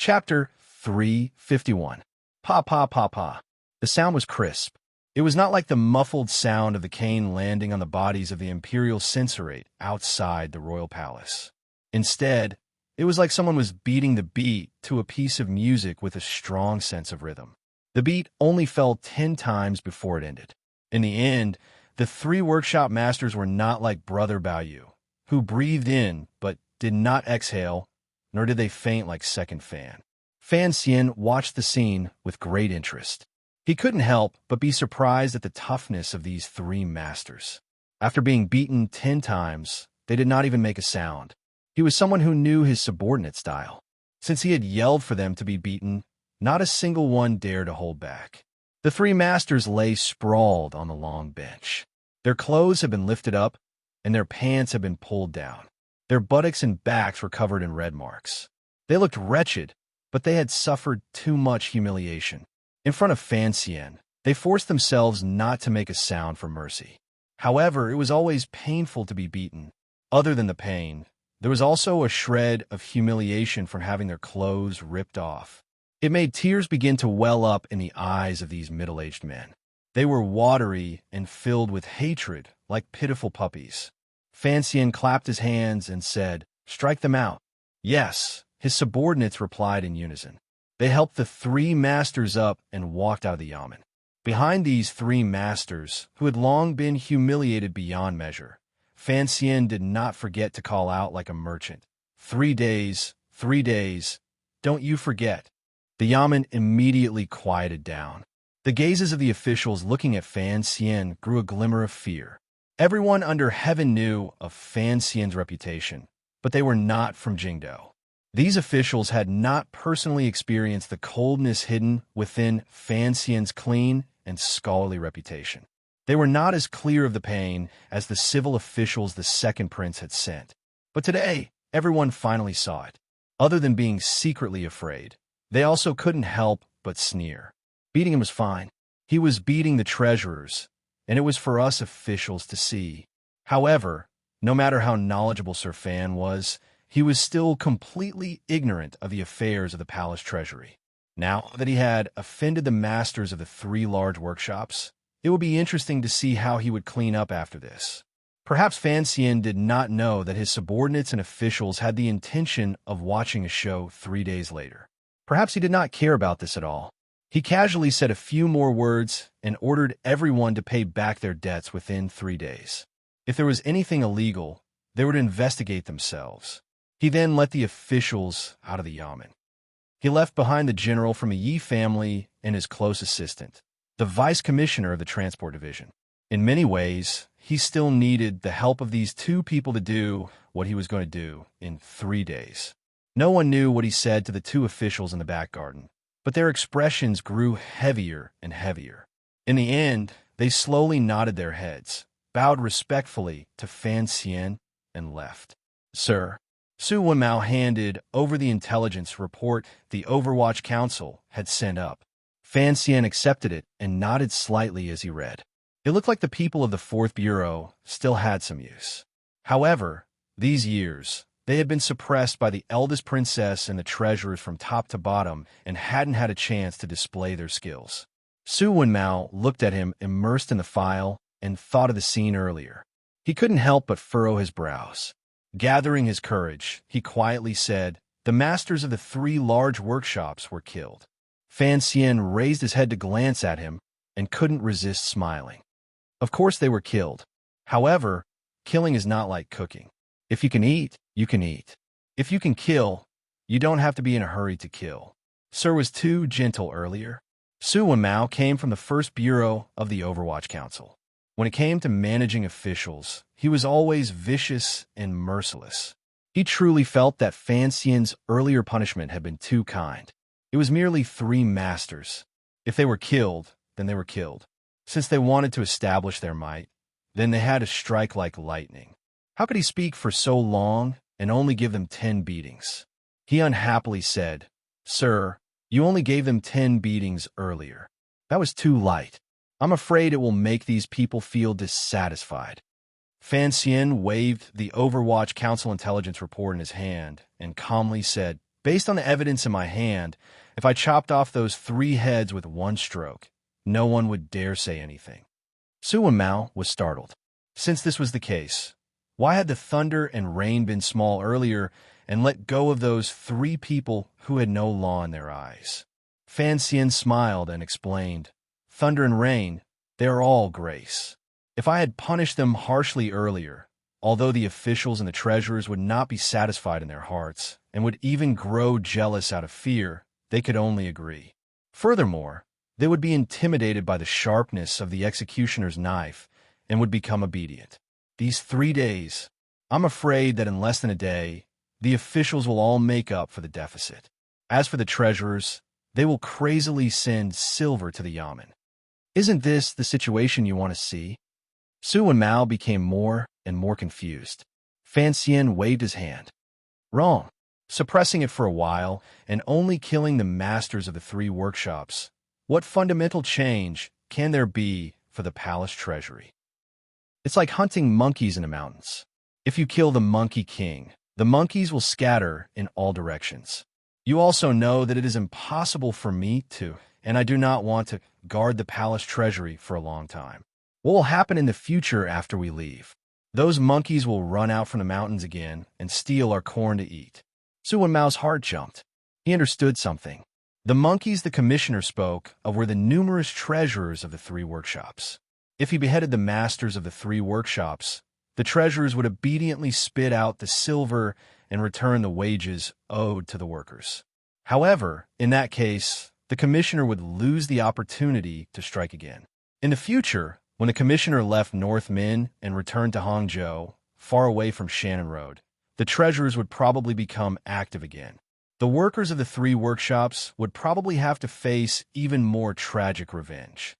Chapter 351. Pa pa pa pa. The sound was crisp. It was not like the muffled sound of the cane landing on the bodies of the imperial censorate outside the royal palace. Instead, it was like someone was beating the beat to a piece of music with a strong sense of rhythm. The beat only fell 10 times before it ended. In the end, the three workshop masters were not like Brother Baoyu, who breathed in but did not exhale, nor did they faint like Second Fan. Fan Xian watched the scene with great interest. He couldn't help but be surprised at the toughness of these three masters. After being beaten 10 times, they did not even make a sound. He was someone who knew his subordinate style. Since he had yelled for them to be beaten, not a single one dared to hold back. The three masters lay sprawled on the long bench. Their clothes had been lifted up, and their pants had been pulled down. Their buttocks and backs were covered in red marks. They looked wretched, but they had suffered too much humiliation. In front of Fan Xian, they forced themselves not to make a sound for mercy. However, it was always painful to be beaten. Other than the pain, there was also a shred of humiliation from having their clothes ripped off. It made tears begin to well up in the eyes of these middle-aged men. They were watery and filled with hatred, like pitiful puppies. Fan Xian clapped his hands and said, "Strike them out." Yes, his subordinates replied in unison. They helped the three masters up and walked out of the yamen. Behind these three masters, who had long been humiliated beyond measure, Fan Xian did not forget to call out like a merchant, 3 days, 3 days, don't you forget." The yamen immediately quieted down. The gazes of the officials looking at Fan Xian grew a glimmer of fear. Everyone under heaven knew of Fan Xian's reputation, but they were not from Jingdou. These officials had not personally experienced the coldness hidden within Fan Xian's clean and scholarly reputation. They were not as clear of the pain as the civil officials the second prince had sent. But today, everyone finally saw it. Other than being secretly afraid, they also couldn't help but sneer. Beating him was fine. He was beating the treasurers, and it was for us officials to see. However, no matter how knowledgeable Sir Fan was, he was still completely ignorant of the affairs of the palace treasury. Now that he had offended the masters of the three large workshops, it would be interesting to see how he would clean up after this. Perhaps Fan Xian did not know that his subordinates and officials had the intention of watching a show 3 days later. Perhaps he did not care about this at all. He casually said a few more words and ordered everyone to pay back their debts within 3 days. If there was anything illegal, they would investigate themselves. He then let the officials out of the yamen. He left behind the general from a Yi family and his close assistant, the vice commissioner of the transport division. In many ways, he still needed the help of these two people to do what he was going to do in 3 days. No one knew what he said to the two officials in the back garden, but their expressions grew heavier and heavier. In the end, they slowly nodded their heads, bowed respectfully to Fan Xian, and left. "Sir," Su Wenmao handed over the intelligence report the Overwatch Council had sent up. Fan Xian accepted it and nodded slightly as he read. It looked like the people of the 4th Bureau still had some use. However, these years, they had been suppressed by the eldest princess and the treasurers from top to bottom and hadn't had a chance to display their skills. Su Wenmao looked at him immersed in the file and thought of the scene earlier. He couldn't help but furrow his brows. Gathering his courage, he quietly said, "The masters of the 3 large workshops were killed." Fan Xian raised his head to glance at him and couldn't resist smiling. Of course they were killed. However, killing is not like cooking. If you can eat, you can eat. If you can kill, you don't have to be in a hurry to kill. Sir was too gentle earlier. Su Wenmao came from the 1st Bureau of the Overwatch Council. When it came to managing officials, he was always vicious and merciless. He truly felt that Fan Xian's earlier punishment had been too kind. It was merely 3 masters. If they were killed, then they were killed. Since they wanted to establish their might, then they had to strike like lightning. How could he speak for so long and only give them 10 beatings? He unhappily said, "Sir, you only gave them 10 beatings earlier. That was too light. I'm afraid it will make these people feel dissatisfied." Fan Xian waved the Overwatch Council intelligence report in his hand and calmly said, Based on the evidence in my hand, if I chopped off those 3 heads with one stroke, no one would dare say anything. Su and Mao was startled. Since this was the case, why had the thunder and rain been small earlier and let go of those 3 people who had no law in their eyes? Fan Xian smiled and explained, "Thunder and rain, they are all grace. If I had punished them harshly earlier, although the officials and the treasurers would not be satisfied in their hearts and would even grow jealous out of fear, they could only agree. Furthermore, they would be intimidated by the sharpness of the executioner's knife and would become obedient. These 3 days, I'm afraid that in less than a day, the officials will all make up for the deficit. As for the treasurers, they will crazily send silver to the yamen. Isn't this the situation you want to see?" Su and Mao became more and more confused. Fan Xian waved his hand. "Wrong. Suppressing it for a while and only killing the masters of the 3 workshops. What fundamental change can there be for the palace treasury? It's like hunting monkeys in the mountains. If you kill the Monkey King, the monkeys will scatter in all directions. You also know that it is impossible for me to, and I do not want to, guard the palace treasury for a long time. What will happen in the future after we leave? Those monkeys will run out from the mountains again and steal our corn to eat." Su and Mao's heart jumped. He understood something. The monkeys the commissioner spoke of were the numerous treasurers of the 3 workshops. If he beheaded the masters of the 3 workshops, the treasurers would obediently spit out the silver and return the wages owed to the workers. However, in that case, the commissioner would lose the opportunity to strike again. In the future, when the commissioner left North Min and returned to Hangzhou, far away from Shannon Road, the treasurers would probably become active again. The workers of the 3 workshops would probably have to face even more tragic revenge.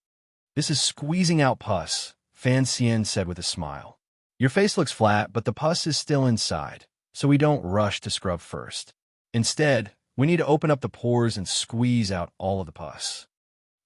"This is squeezing out pus," Fan Xian said with a smile. "Your face looks flat, but the pus is still inside, so we don't rush to scrub first. Instead, we need to open up the pores and squeeze out all of the pus."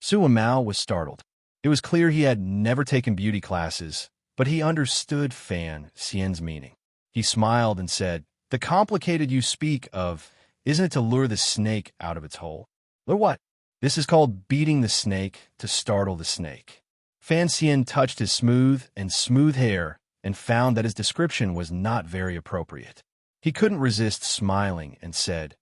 Su and Mao was startled. It was clear he had never taken beauty classes, but he understood Fan Xian's meaning. He smiled and said, "The complicated you speak of, isn't it to lure the snake out of its hole?" "Lure what?" "This is called beating the snake to startle the snake." Fan Xian touched his smooth hair and found that his description was not very appropriate. He couldn't resist smiling and said,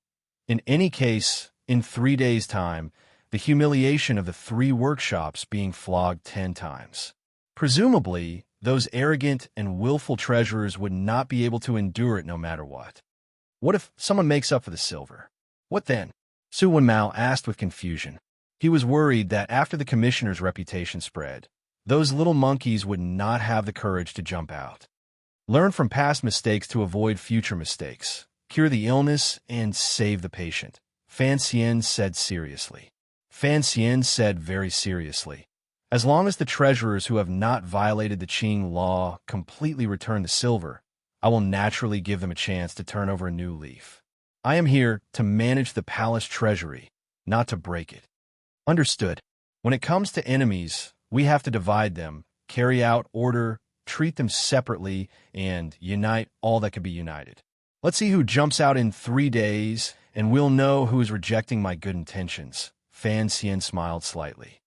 "In any case, in 3 days' time, the humiliation of the 3 workshops being flogged 10 times. Presumably, those arrogant and willful treasurers would not be able to endure it no matter what. What if someone makes up for the silver? What then?" Su Wenmao asked with confusion. He was worried that after the commissioner's reputation spread, those little monkeys would not have the courage to jump out. Learn from past mistakes to avoid future mistakes. Cure the illness and save the patient, Fan Xian said seriously. Fan Xian said very seriously, "As long as the treasurers who have not violated the Qing law completely return the silver, I will naturally give them a chance to turn over a new leaf. I am here to manage the palace treasury, not to break it." "Understood. When it comes to enemies, we have to divide them, carry out order, treat them separately, and unite all that can be united. Let's see who jumps out in 3 days, and we'll know who is rejecting my good intentions." Fan Xian smiled slightly.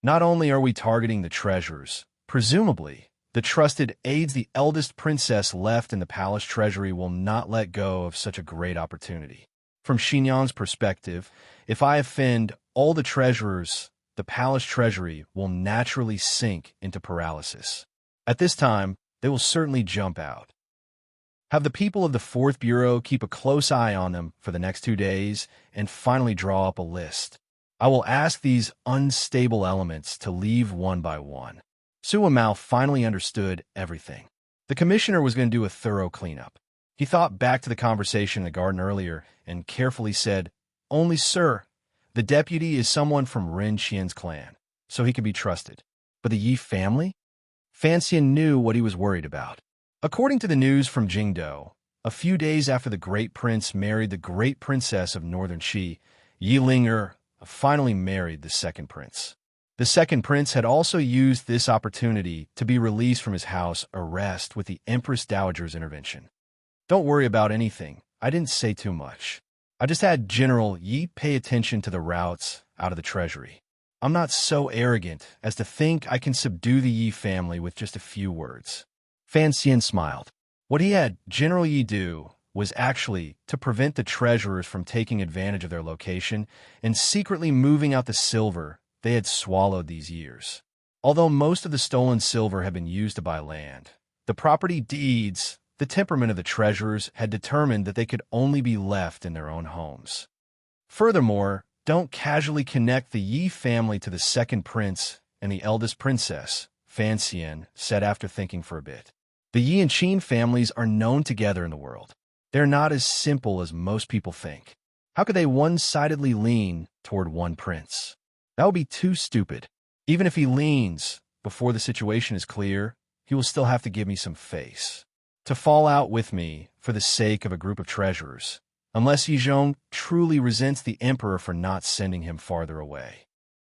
"Not only are we targeting the treasurers, presumably, the trusted aides the eldest princess left in the palace treasury will not let go of such a great opportunity. From Xinyang's perspective, if I offend all the treasurers, the palace treasury will naturally sink into paralysis. At this time, they will certainly jump out. Have the people of the 4th Bureau keep a close eye on them for the next 2 days and finally draw up a list. I will ask these unstable elements to leave one by one." Su Wenmao finally understood everything. The commissioner was going to do a thorough cleanup. He thought back to the conversation in the garden earlier and carefully said, "Only, sir, the deputy is someone from Ren Qian's clan, so he can be trusted. But the Yi family?" Fan Xian knew what he was worried about. According to the news from Jingdou, a few days after the Great Prince married the Great Princess of Northern Qi, Yi Ling'er finally married the second prince. The second prince had also used this opportunity to be released from his house arrest with the Empress Dowager's intervention. "Don't worry about anything. I didn't say too much. I just had General Yi pay attention to the routes out of the treasury. I'm not so arrogant as to think I can subdue the Yi family with just a few words. Fan Xian smiled. What he had General Yi do was actually to prevent the treasurers from taking advantage of their location and secretly moving out the silver they had swallowed these years. Although most of the stolen silver had been used to buy land, the property deeds, the temperament of the treasurers had determined that they could only be left in their own homes. Furthermore, don't casually connect the Yi family to the second prince and the eldest princess, Fan Xian said after thinking for a bit. The Yi and Qin families are known together in the world. They're not as simple as most people think. How could they one-sidedly lean toward one prince? That would be too stupid. Even if he leans before the situation is clear, he will still have to give me some face. To fall out with me for the sake of a group of treasurers, unless Yizhong truly resents the emperor for not sending him farther away.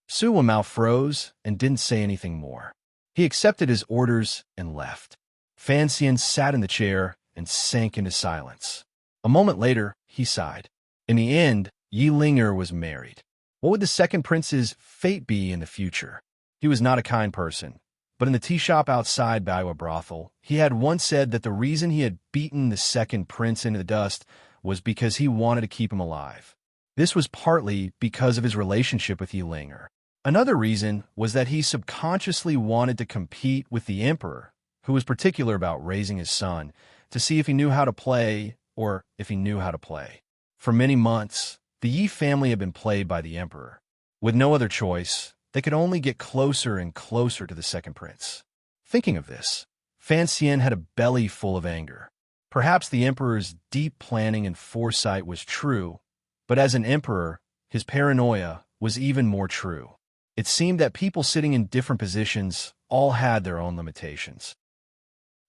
Su Wenmao froze and didn't say anything more. He accepted his orders and left. Fan Xian sat in the chair and sank into silence. A moment later, he sighed. In the end, Yi Linger was married. What would the second prince's fate be in the future? He was not a kind person, but in the tea shop outside Baiwa Brothel, he had once said that the reason he had beaten the second prince into the dust was because he wanted to keep him alive. This was partly because of his relationship with Yi Linger. Another reason was that he subconsciously wanted to compete with the emperor, who was particular about raising his son, to see if he knew how to play or if he knew how to play. For many months, the Yi family had been played by the emperor. With no other choice, they could only get closer and closer to the second prince. Thinking of this, Fan Xian had a belly full of anger. Perhaps the emperor's deep planning and foresight was true, but as an emperor, his paranoia was even more true. It seemed that people sitting in different positions all had their own limitations.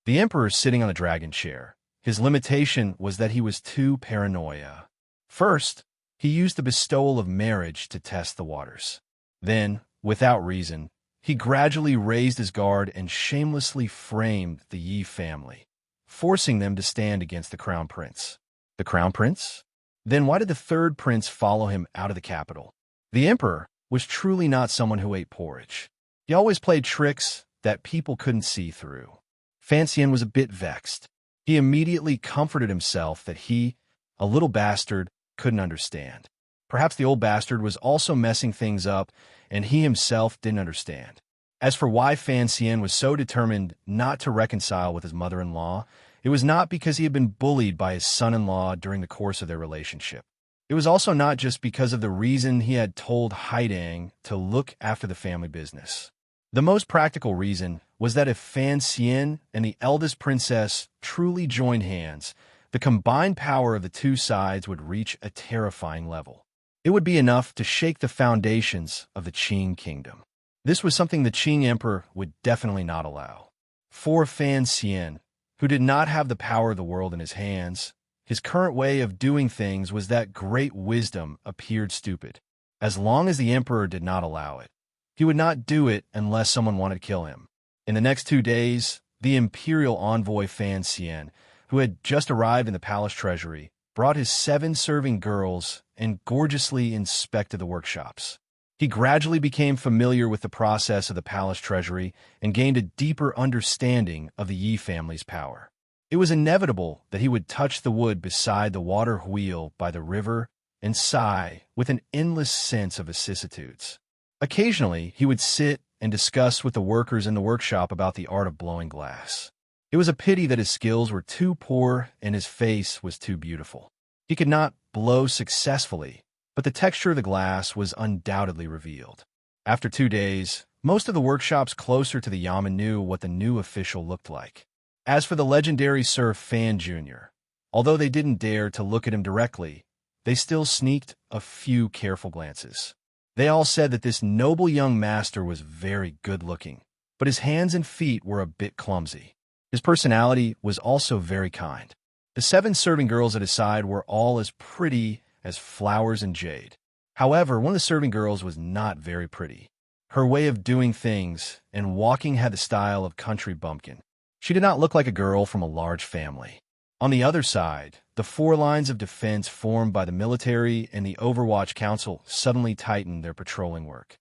The emperor sitting on the dragon chair, his limitation was that he was too paranoia. First, he used the bestowal of marriage to test the waters. Then, without reason, he gradually raised his guard and shamelessly framed the Yi family, forcing them to stand against the crown prince. The crown prince? Then why did the third prince follow him out of the capital? The emperor was truly not someone who ate porridge. He always played tricks that people couldn't see through. Fan Xian was a bit vexed. He immediately comforted himself that he, a little bastard, couldn't understand. Perhaps the old bastard was also messing things up, and he himself didn't understand. As for why Fan Xian was so determined not to reconcile with his mother-in-law, it was not because he had been bullied by his son-in-law during the course of their relationship. It was also not just because of the reason he had told Haidang to look after the family business. The most practical reason was that if Fan Xian and the eldest princess truly joined hands, the combined power of the two sides would reach a terrifying level. It would be enough to shake the foundations of the Qing kingdom. This was something the Qing emperor would definitely not allow. For Fan Xian, who did not have the power of the world in his hands, his current way of doing things was that great wisdom appeared stupid. As long as the emperor did not allow it, he would not do it unless someone wanted to kill him. In the next 2 days, the imperial envoy Fan Xian, who had just arrived in the palace treasury, brought his 7 serving girls and gorgeously inspected the workshops. He gradually became familiar with the process of the palace treasury and gained a deeper understanding of the Yi family's power. It was inevitable that he would touch the wood beside the water wheel by the river and sigh with an endless sense of vicissitudes. Occasionally, he would sit and discuss with the workers in the workshop about the art of blowing glass. It was a pity that his skills were too poor and his face was too beautiful. He could not blow successfully, but the texture of the glass was undoubtedly revealed. After 2 days, most of the workshops closer to the Yamen knew what the new official looked like. As for the legendary Sir Fan Jr., although they didn't dare to look at him directly, they still sneaked a few careful glances. They all said that this noble young master was very good-looking, but his hands and feet were a bit clumsy. His personality was also very kind. The 7 serving girls at his side were all as pretty as flowers and jade. However, one of the serving girls was not very pretty. Her way of doing things and walking had the style of country bumpkin. She did not look like a girl from a large family. On the other side, the four lines of defense formed by the military and the Overwatch Council suddenly tightened their patrolling work.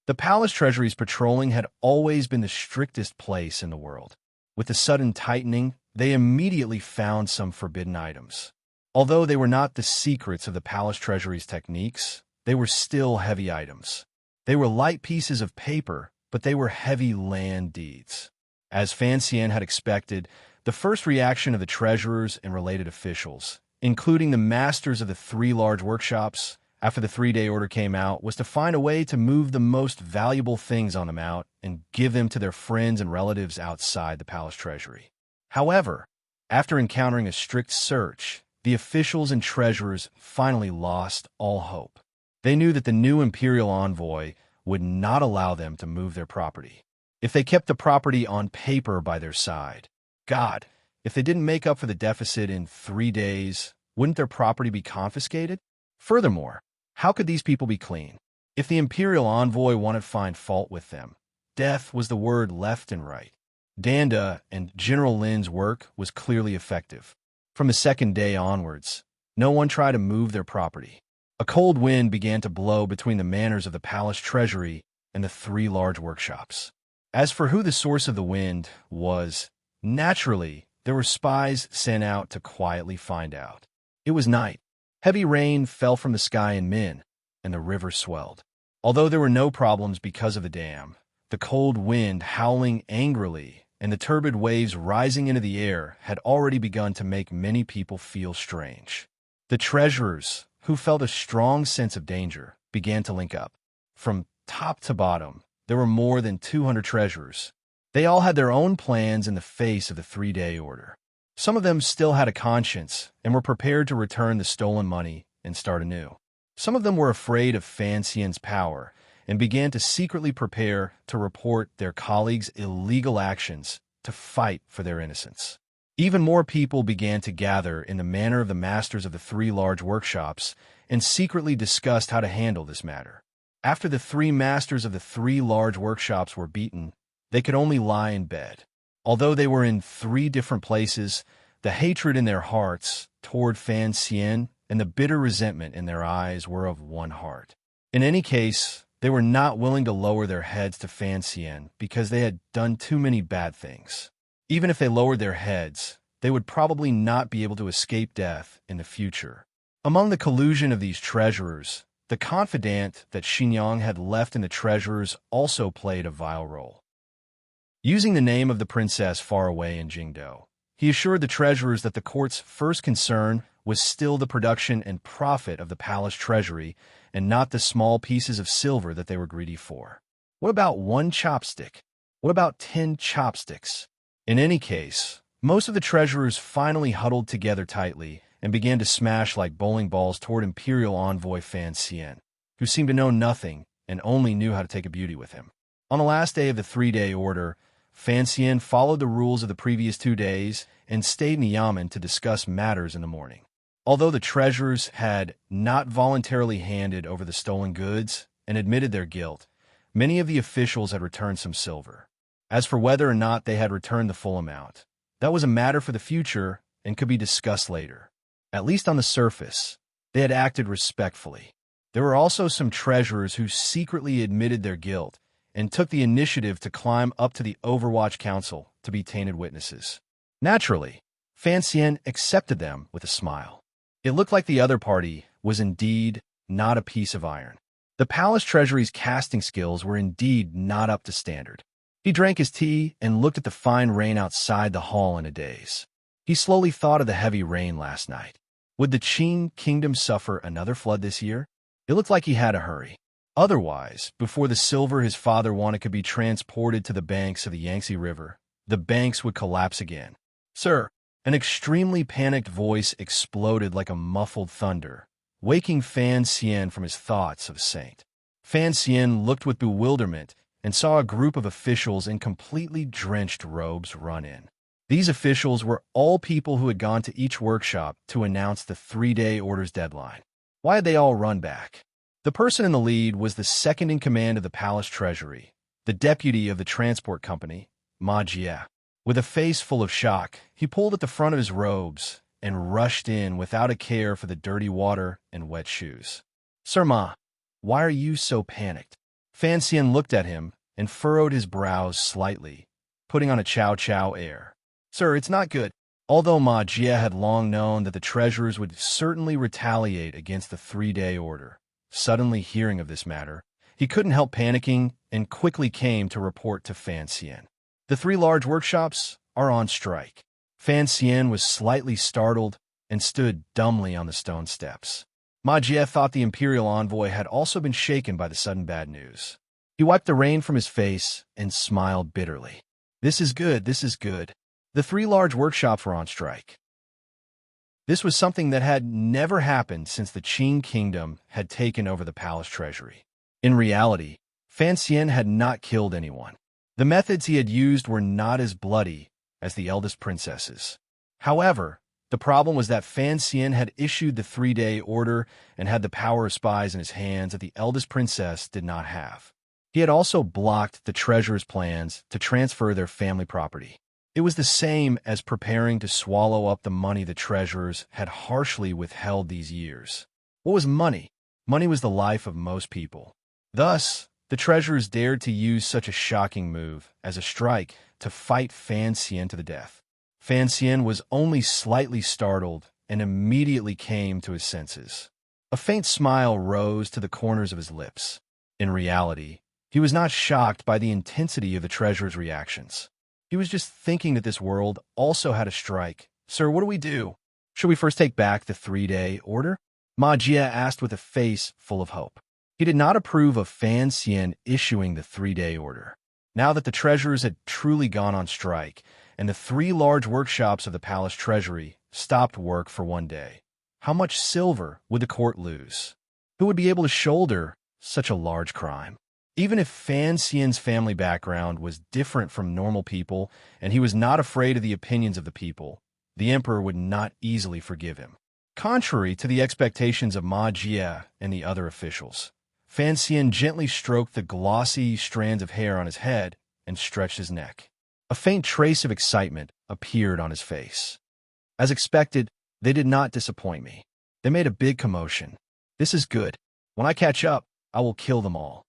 The palace treasury's patrolling had always been the strictest place in the world. With the sudden tightening, they immediately found some forbidden items. Although they were not the secrets of the palace treasury's techniques, they were still heavy items. They were light pieces of paper, but they were heavy land deeds. As Fan Xian had expected, the first reaction of the treasurers and related officials, including the masters of the three large workshops, after the 3-day order came out, was to find a way to move the most valuable things on them out and give them to their friends and relatives outside the palace treasury. However, after encountering a strict search, the officials and treasurers finally lost all hope. They knew that the new imperial envoy would not allow them to move their property. If they kept the property on paper by their side, God, if they didn't make up for the deficit in 3 days, wouldn't their property be confiscated? Furthermore, how could these people be clean? If the imperial envoy wanted to find fault with them, death was the word left and right. Danda and General Lin's work was clearly effective. From the second day onwards, no one tried to move their property. A cold wind began to blow between the manors of the palace treasury and the 3 large workshops. As for who the source of the wind was, naturally, there were spies sent out to quietly find out. It was night. Heavy rain fell from the sky in Min, and the river swelled. Although there were no problems because of the dam, the cold wind howling angrily and the turbid waves rising into the air had already begun to make many people feel strange. The treasurers, who felt a strong sense of danger, began to link up. From top to bottom, there were more than 200 treasurers. They all had their own plans in the face of the 3-day order. Some of them still had a conscience and were prepared to return the stolen money and start anew. Some of them were afraid of Fan Xian's power and began to secretly prepare to report their colleagues' illegal actions to fight for their innocence. Even more people began to gather in the manor of the masters of the 3 large workshops and secretly discussed how to handle this matter. After the 3 masters of the 3 large workshops were beaten, they could only lie in bed. Although they were in 3 different places, the hatred in their hearts toward Fan Xian and the bitter resentment in their eyes were of one heart. In any case, they were not willing to lower their heads to Fan Xian because they had done too many bad things. Even if they lowered their heads, they would probably not be able to escape death in the future. Among the collusion of these treasurers, the confidant that Xinjiang had left in the treasurers also played a vital role. Using the name of the princess far away in Jingdou, he assured the treasurers that the court's first concern was still the production and profit of the palace treasury and not the small pieces of silver that they were greedy for. What about 1 chopstick? What about 10 chopsticks? In any case, most of the treasurers finally huddled together tightly and began to smash like bowling balls toward Imperial Envoy Fan Xian, who seemed to know nothing and only knew how to take a beauty with him. On the last day of the 3-day order, Fan Xian followed the rules of the previous 2 days and stayed in the yamen to discuss matters in the morning. Although the treasurers had not voluntarily handed over the stolen goods and admitted their guilt, many of the officials had returned some silver. As for whether or not they had returned the full amount, that was a matter for the future and could be discussed later. At least on the surface, they had acted respectfully. There were also some treasurers who secretly admitted their guilt and took the initiative to climb up to the Overwatch Council to be tainted witnesses. Naturally, Fan Xian accepted them with a smile. It looked like the other party was indeed not a piece of iron. The palace treasury's casting skills were indeed not up to standard. He drank his tea and looked at the fine rain outside the hall in a daze. He slowly thought of the heavy rain last night. Would the Qing kingdom suffer another flood this year? It looked like he had to hurry. Otherwise, before the silver his father wanted could be transported to the banks of the Yangtze River, the banks would collapse again. Sir, an extremely panicked voice exploded like a muffled thunder, waking Fan Xian from his thoughts of a saint. Fan Xian looked with bewilderment and saw a group of officials in completely drenched robes run in. These officials were all people who had gone to each workshop to announce the 3-day order's deadline. Why had they all run back? The person in the lead was the second in command of the palace treasury, the deputy of the transport company, Ma Jie. With a face full of shock, he pulled at the front of his robes and rushed in without a care for the dirty water and wet shoes. "Sir Ma, why are you so panicked?" Fan Xian looked at him and furrowed his brows slightly, putting on a chow-chow air. "Sir, it's not good." Although Ma Jie had long known that the treasurers would certainly retaliate against the 3-day order, suddenly hearing of this matter, he couldn't help panicking and quickly came to report to Fan Xian. "The 3 large workshops are on strike." Fan Xian was slightly startled and stood dumbly on the stone steps. Ma Jie thought the imperial envoy had also been shaken by the sudden bad news. He wiped the rain from his face and smiled bitterly. This is good. The 3 large workshops were on strike." This was something that had never happened since the Qing kingdom had taken over the palace treasury. In reality, Fan Xian had not killed anyone. The methods he had used were not as bloody as the eldest princesses. However, the problem was that Fan Xian had issued the 3-day order and had the power of spies in his hands that the eldest princess did not have. He had also blocked the treasurer's plans to transfer their family property. It was the same as preparing to swallow up the money the treasurers had harshly withheld these years. What was money? Money was the life of most people. Thus, the treasurers dared to use such a shocking move as a strike to fight Fan Xian to the death. Fan Xian was only slightly startled and immediately came to his senses. A faint smile rose to the corners of his lips. In reality, he was not shocked by the intensity of the treasurer's reactions. He was just thinking that this world also had a strike. "Sir, what do we do? Should we first take back the 3-day order?" Ma Jie asked with a face full of hope. He did not approve of Fan Xian issuing the 3-day order. Now that the treasurers had truly gone on strike, and the 3 large workshops of the palace treasury stopped work for 1 day, how much silver would the court lose? Who would be able to shoulder such a large crime? Even if Fan Xian's family background was different from normal people, and he was not afraid of the opinions of the people, the emperor would not easily forgive him. Contrary to the expectations of Ma Jie and the other officials, Fan Xian gently stroked the glossy strands of hair on his head and stretched his neck. A faint trace of excitement appeared on his face. As expected, they did not disappoint me. They made a big commotion. This is good. When I catch up, I will kill them all.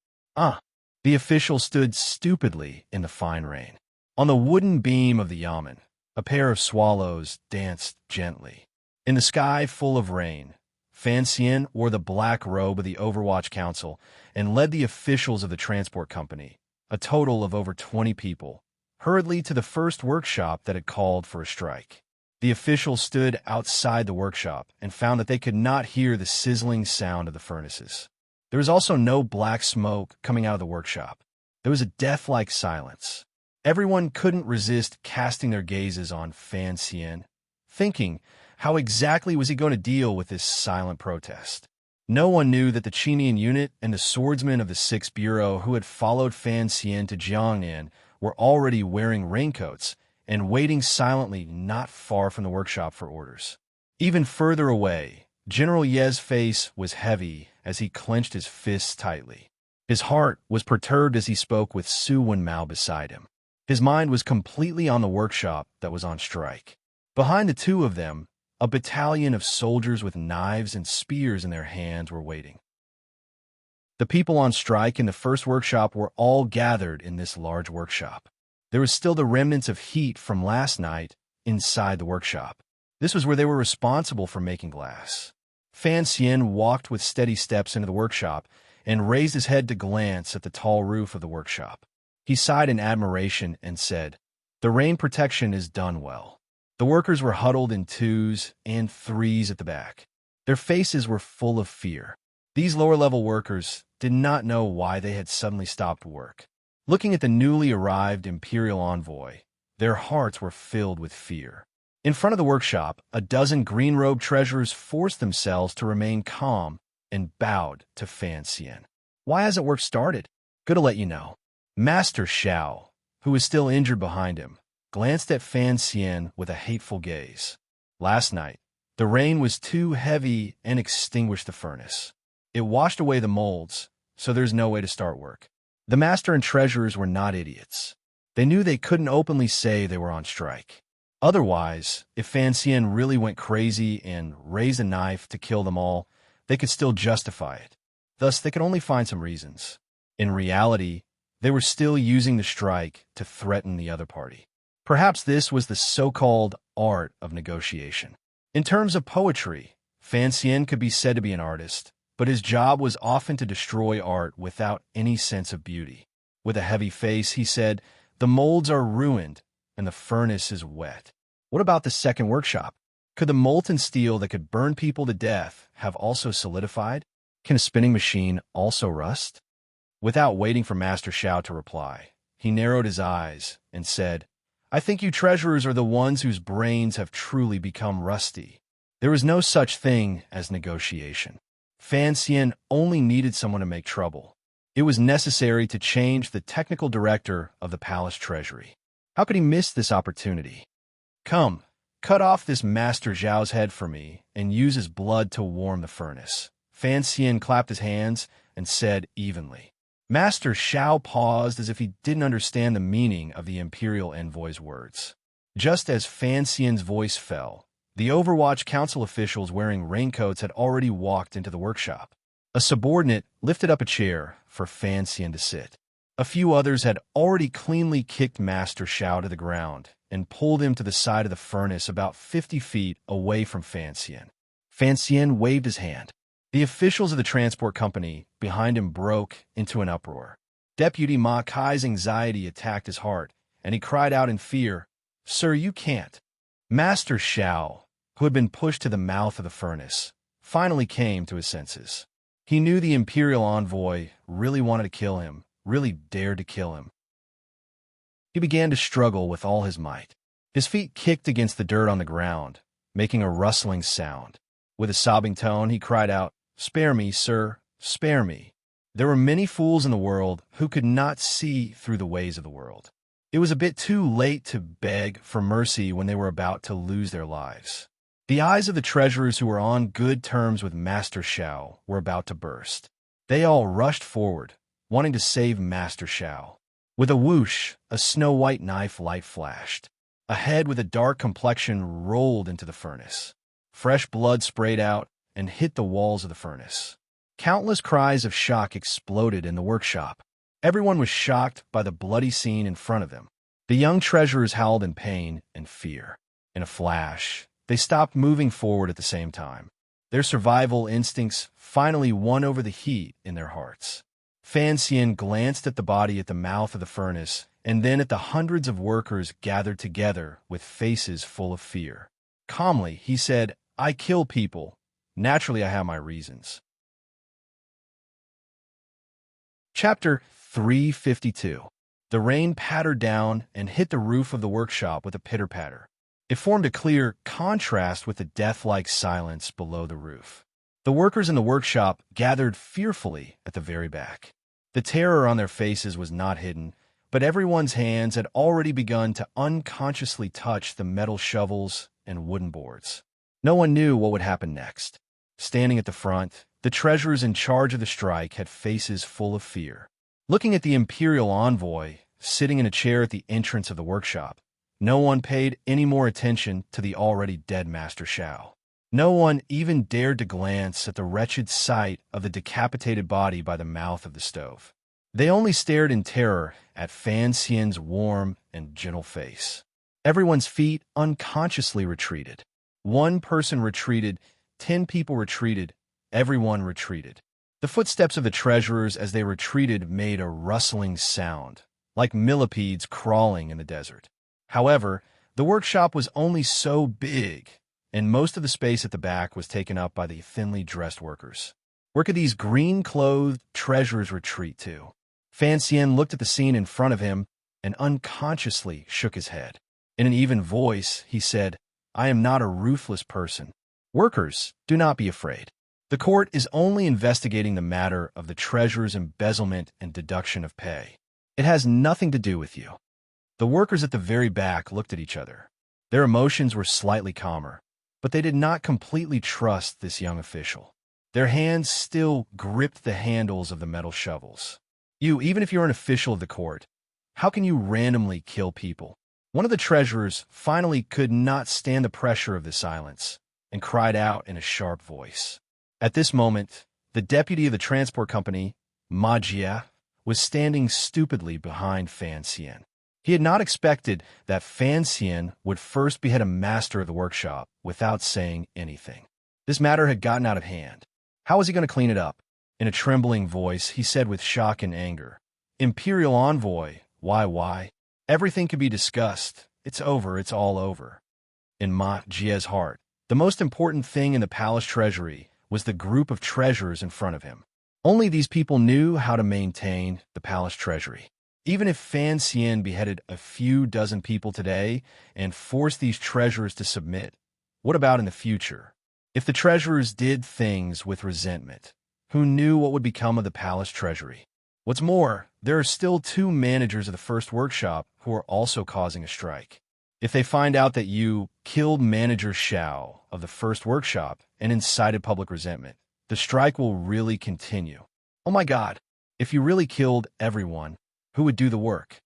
The official stood stupidly in the fine rain. On the wooden beam of the yamen, a pair of swallows danced gently. In the sky full of rain, Fan Xian wore the black robe of the Overwatch Council and led the officials of the transport company, a total of over 20 people, hurriedly to the first workshop that had called for a strike. The officials stood outside the workshop and found that they could not hear the sizzling sound of the furnaces. There was also no black smoke coming out of the workshop. There was a death-like silence. Everyone couldn't resist casting their gazes on Fan Xian, thinking, how exactly was he going to deal with this silent protest? No one knew that the Qinian unit and the swordsmen of the 6th Bureau who had followed Fan Xian to Jiangnan were already wearing raincoats and waiting silently not far from the workshop for orders. Even further away, General Ye's face was heavy as he clenched his fists tightly. His heart was perturbed as he spoke with Su Wenmao beside him. His mind was completely on the workshop that was on strike. Behind the two of them, a battalion of soldiers with knives and spears in their hands were waiting. The people on strike in the first workshop were all gathered in this large workshop. There was still the remnants of heat from last night inside the workshop. This was where they were responsible for making glass. Fan Xian walked with steady steps into the workshop and raised his head to glance at the tall roof of the workshop. He sighed in admiration and said, "The rain protection is done well." The workers were huddled in 2s and 3s at the back. Their faces were full of fear. These lower-level workers did not know why they had suddenly stopped work. Looking at the newly arrived imperial envoy, their hearts were filled with fear. In front of the workshop, a dozen green-robed treasurers forced themselves to remain calm and bowed to Fan Xian. "Why hasn't work started?" "Good to let you know." Master Xiao, who was still injured behind him, glanced at Fan Xian with a hateful gaze. Last night, the rain was too heavy and extinguished the furnace. It washed away the molds, so there's no way to start work. The master and treasurers were not idiots. They knew they couldn't openly say they were on strike. Otherwise, if Fan Xian really went crazy and raised a knife to kill them all, they could still justify it. Thus, they could only find some reasons. In reality, they were still using the strike to threaten the other party. Perhaps this was the so-called art of negotiation. In terms of poetry, Fan Xian could be said to be an artist, but his job was often to destroy art without any sense of beauty. With a heavy face, he said, "The molds are ruined, and the furnace is wet." What about the second workshop? Could the molten steel that could burn people to death have also solidified? Can a spinning machine also rust? Without waiting for Master Xiao to reply, he narrowed his eyes and said, "I think you treasurers are the ones whose brains have truly become rusty." There was no such thing as negotiation. Fan Xian only needed someone to make trouble. It was necessary to change the technical director of the palace treasury. How could he miss this opportunity? "Come, cut off this Master Zhao's head for me and use his blood to warm the furnace." Fan Xian clapped his hands and said evenly. Master Xiao paused as if he didn't understand the meaning of the imperial envoy's words. Just as Fan Xian's voice fell, the Overwatch Council officials wearing raincoats had already walked into the workshop. A subordinate lifted up a chair for Fan Xian to sit. A few others had already cleanly kicked Master Xiao to the ground and pulled him to the side of the furnace about 50 feet away from Fan Xian. Fan Xian waved his hand. The officials of the transport company behind him broke into an uproar. Deputy Ma Kai's anxiety attacked his heart, and he cried out in fear, "Sir, you can't." Master Xiao, who had been pushed to the mouth of the furnace, finally came to his senses. He knew the imperial envoy really wanted to kill him, really dared to kill him. He began to struggle with all his might. His feet kicked against the dirt on the ground, making a rustling sound. With a sobbing tone, he cried out, "Spare me, sir, spare me." There were many fools in the world who could not see through the ways of the world. It was a bit too late to beg for mercy when they were about to lose their lives. The eyes of the treasurers who were on good terms with Master Xiao were about to burst. They all rushed forward, wanting to save Master Xiao. With a whoosh, a snow-white knife light flashed. A head with a dark complexion rolled into the furnace. Fresh blood sprayed out and hit the walls of the furnace. Countless cries of shock exploded in the workshop. Everyone was shocked by the bloody scene in front of them. The young treasurers howled in pain and fear. In a flash, they stopped moving forward at the same time. Their survival instincts finally won over the heat in their hearts. Fan Xian glanced at the body at the mouth of the furnace and then at the hundreds of workers gathered together with faces full of fear. Calmly, he said, "I kill people. Naturally, I have my reasons." Chapter 352. The rain pattered down and hit the roof of the workshop with a pitter-patter. It formed a clear contrast with the death-like silence below the roof. The workers in the workshop gathered fearfully at the very back. The terror on their faces was not hidden, but everyone's hands had already begun to unconsciously touch the metal shovels and wooden boards. No one knew what would happen next. Standing at the front, the treasurers in charge of the strike had faces full of fear. Looking at the imperial envoy, sitting in a chair at the entrance of the workshop, no one paid any more attention to the already dead Master Xiao. No one even dared to glance at the wretched sight of the decapitated body by the mouth of the stove. They only stared in terror at Fan Xian's warm and gentle face. Everyone's feet unconsciously retreated. One person retreated, 10 people retreated, everyone retreated. The footsteps of the treasurers as they retreated made a rustling sound, like millipedes crawling in the desert. However, the workshop was only so big, and most of the space at the back was taken up by the thinly dressed workers. Where could these green-clothed treasurers retreat to? Fan Xian looked at the scene in front of him and unconsciously shook his head. In an even voice, he said, "I am not a ruthless person. Workers, do not be afraid. The court is only investigating the matter of the treasurer's embezzlement and deduction of pay. It has nothing to do with you." The workers at the very back looked at each other. Their emotions were slightly calmer, but they did not completely trust this young official. Their hands still gripped the handles of the metal shovels. Even if you're an official of the court, how can you randomly kill people? One of the treasurers finally could not stand the pressure of the silence and cried out in a sharp voice. At this moment, the deputy of the transport company, Ma Jie, was standing stupidly behind Fan Xian. He had not expected that Fan Xian would first behead a master of the workshop without saying anything. This matter had gotten out of hand. How was he going to clean it up? In a trembling voice, he said with shock and anger, "Imperial envoy, why? Everything can be discussed. It's over, it's all over." In Ma Jie's heart, the most important thing in the palace treasury was the group of treasurers in front of him. Only these people knew how to maintain the palace treasury. Even if Fan Xian beheaded a few dozen people today and forced these treasurers to submit, what about in the future? If the treasurers did things with resentment, who knew what would become of the palace treasury? What's more, there are still 2 managers of the first workshop who are also causing a strike. If they find out that you killed Manager Xiao of the first workshop and incited public resentment, the strike will really continue. Oh my God, if you really killed everyone, who would do the work?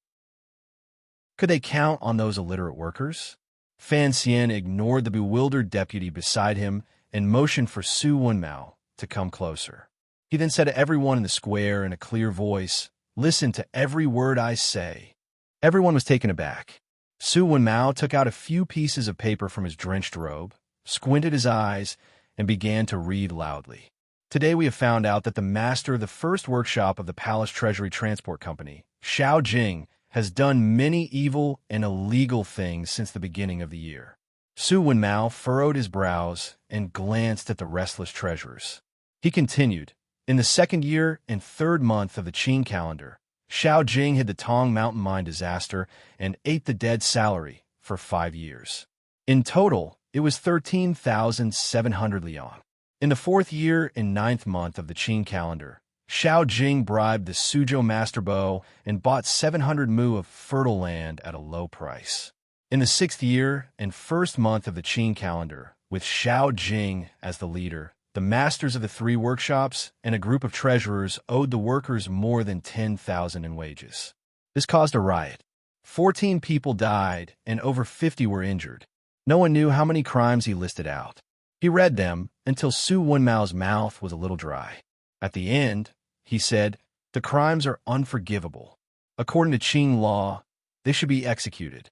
Could they count on those illiterate workers? Fan Xian ignored the bewildered deputy beside him and motioned for Su Wenmao to come closer. He then said to everyone in the square in a clear voice, "Listen to every word I say." Everyone was taken aback. Su Wenmao took out a few pieces of paper from his drenched robe, squinted his eyes, and began to read loudly. "Today we have found out that the master of the first workshop of the Palace Treasury Transport Company, Xiao Jing, has done many evil and illegal things since the beginning of the year." Su Wenmao furrowed his brows and glanced at the restless treasurers. He continued, "In the 2nd year and 3rd month of the Qin calendar, Xiao Jing hid the Tong Mountain mine disaster and ate the dead salary for 5 years. In total, it was 13,700 liang. In the 4th year and 9th month of the Qin calendar, Xiao Jing bribed the Suzhou master bow and bought 700 mu of fertile land at a low price. In the 6th year and 1st month of the Qin calendar, with Xiao Jing as the leader, the masters of the 3 workshops and a group of treasurers owed the workers more than 10,000 in wages. This caused a riot. 14 people died and over 50 were injured. No one knew how many crimes he listed out. He read them until Su Wenmao's mouth was a little dry. At the end, he said, "The crimes are unforgivable. According to Qing law, they should be executed."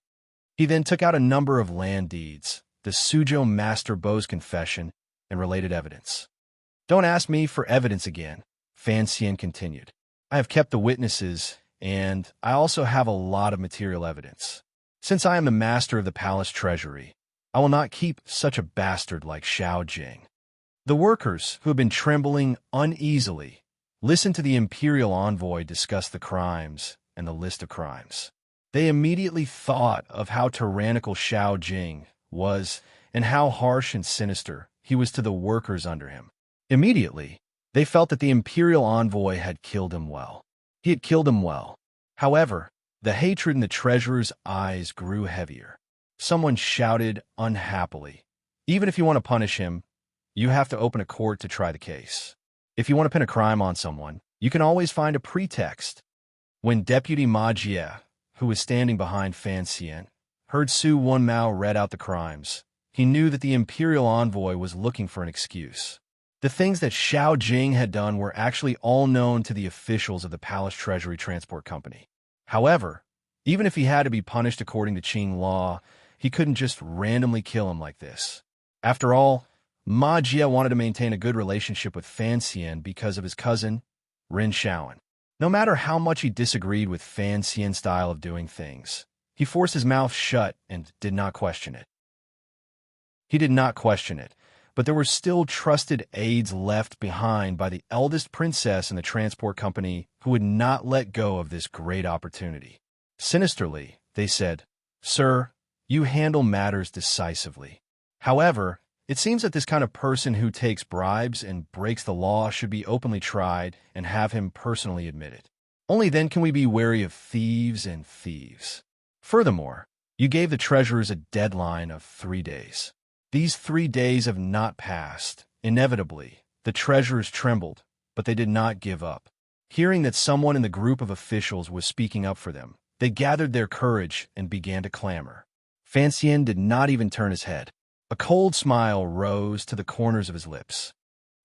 He then took out a number of land deeds, the Suzhou master bow's confession, and related evidence. "Don't ask me for evidence again," Fan Xian continued. "I have kept the witnesses, and I also have a lot of material evidence. Since I am the master of the palace treasury, I will not keep such a bastard like Xiao Jing." The workers, who had been trembling uneasily, listened to the imperial envoy discuss the crimes and the list of crimes. They immediately thought of how tyrannical Xiao Jing was and how harsh and sinister he was to the workers under him. Immediately, they felt that the imperial envoy had killed him well. He had killed him well. However, the hatred in the treasurer's eyes grew heavier. Someone shouted unhappily, "Even if you want to punish him, you have to open a court to try the case. If you want to pin a crime on someone, you can always find a pretext." When Deputy Ma Jie, who was standing behind Fan Xian, heard Su Wenmao read out the crimes, he knew that the imperial envoy was looking for an excuse. The things that Xiao Jing had done were actually all known to the officials of the Palace Treasury Transport Company. However, even if he had to be punished according to Qing law, he couldn't just randomly kill him like this. After all, Ma Jie wanted to maintain a good relationship with Fan Xian because of his cousin, Ren Shaoan. No matter how much he disagreed with Fan Xian's style of doing things, he forced his mouth shut and did not question it. He did not question it, but there were still trusted aides left behind by the eldest princess in the transport company who would not let go of this great opportunity. Sinisterly, they said, "Sir, you handle matters decisively. However, it seems that this kind of person who takes bribes and breaks the law should be openly tried and have him personally admitted. Only then can we be wary of thieves and thieves. Furthermore, you gave the treasurers a deadline of 3 days. These 3 days have not passed. Inevitably, the treasurers trembled, but they did not give up. Hearing that someone in the group of officials was speaking up for them, They gathered their courage and began to clamor. Fan Xian did not even turn his head. A cold smile rose to the corners of his lips.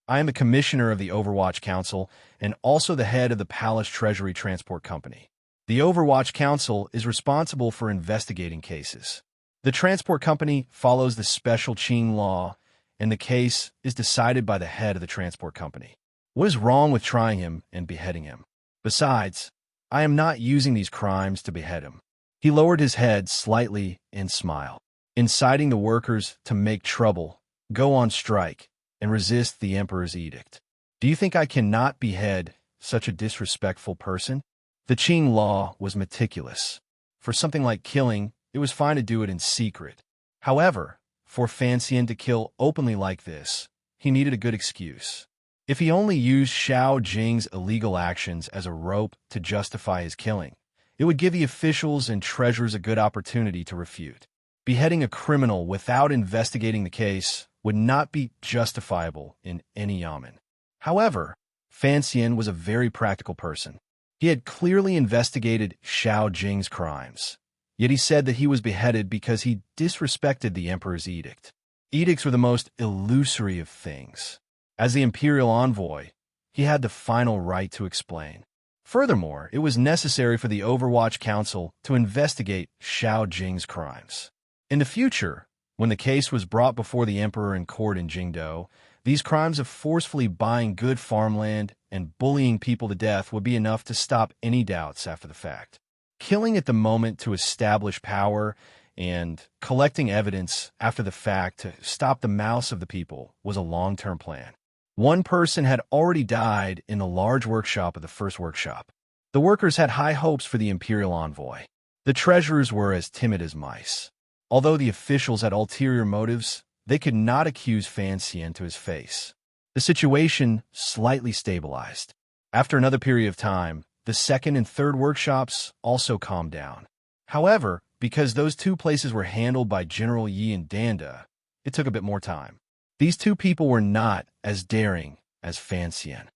I am the commissioner of the Overwatch Council and also the head of the Palace Treasury Transport Company. The Overwatch Council is responsible for investigating cases. The transport company follows the special Qing law, and the case is decided by the head of the transport company. What is wrong with trying him and beheading him? Besides, I am not using these crimes to behead him. He lowered his head slightly and smiled, inciting the workers to make trouble, go on strike, and resist the emperor's edict. Do you think I cannot behead such a disrespectful person? The Qing law was meticulous. For something like killing, it was fine to do it in secret. However, for Fan Xian to kill openly like this, he needed a good excuse. If he only used Xiao Jing's illegal actions as a rope to justify his killing, it would give the officials and treasurers a good opportunity to refute. Beheading a criminal without investigating the case would not be justifiable in any yamen. However, Fan Xian was a very practical person. He had clearly investigated Xiao Jing's crimes, yet he said that he was beheaded because he disrespected the emperor's edict. Edicts were the most illusory of things. As the imperial envoy, he had the final right to explain. Furthermore, it was necessary for the Overwatch Council to investigate Xiao Jing's crimes. In the future, when the case was brought before the emperor in court in Jingdou, these crimes of forcefully buying good farmland and bullying people to death would be enough to stop any doubts after the fact. Killing at the moment to establish power and collecting evidence after the fact to stop the mouths of the people was a long-term plan. One person had already died in the large workshop of the first workshop. The workers had high hopes for the imperial envoy. The treasurers were as timid as mice. Although the officials had ulterior motives, they could not accuse Fan Xian to his face. The situation slightly stabilized. After another period of time, the second and third workshops also calmed down. However, because those two places were handled by General Yi and Danda, it took a bit more time. These two people were not as daring as Fan Xian.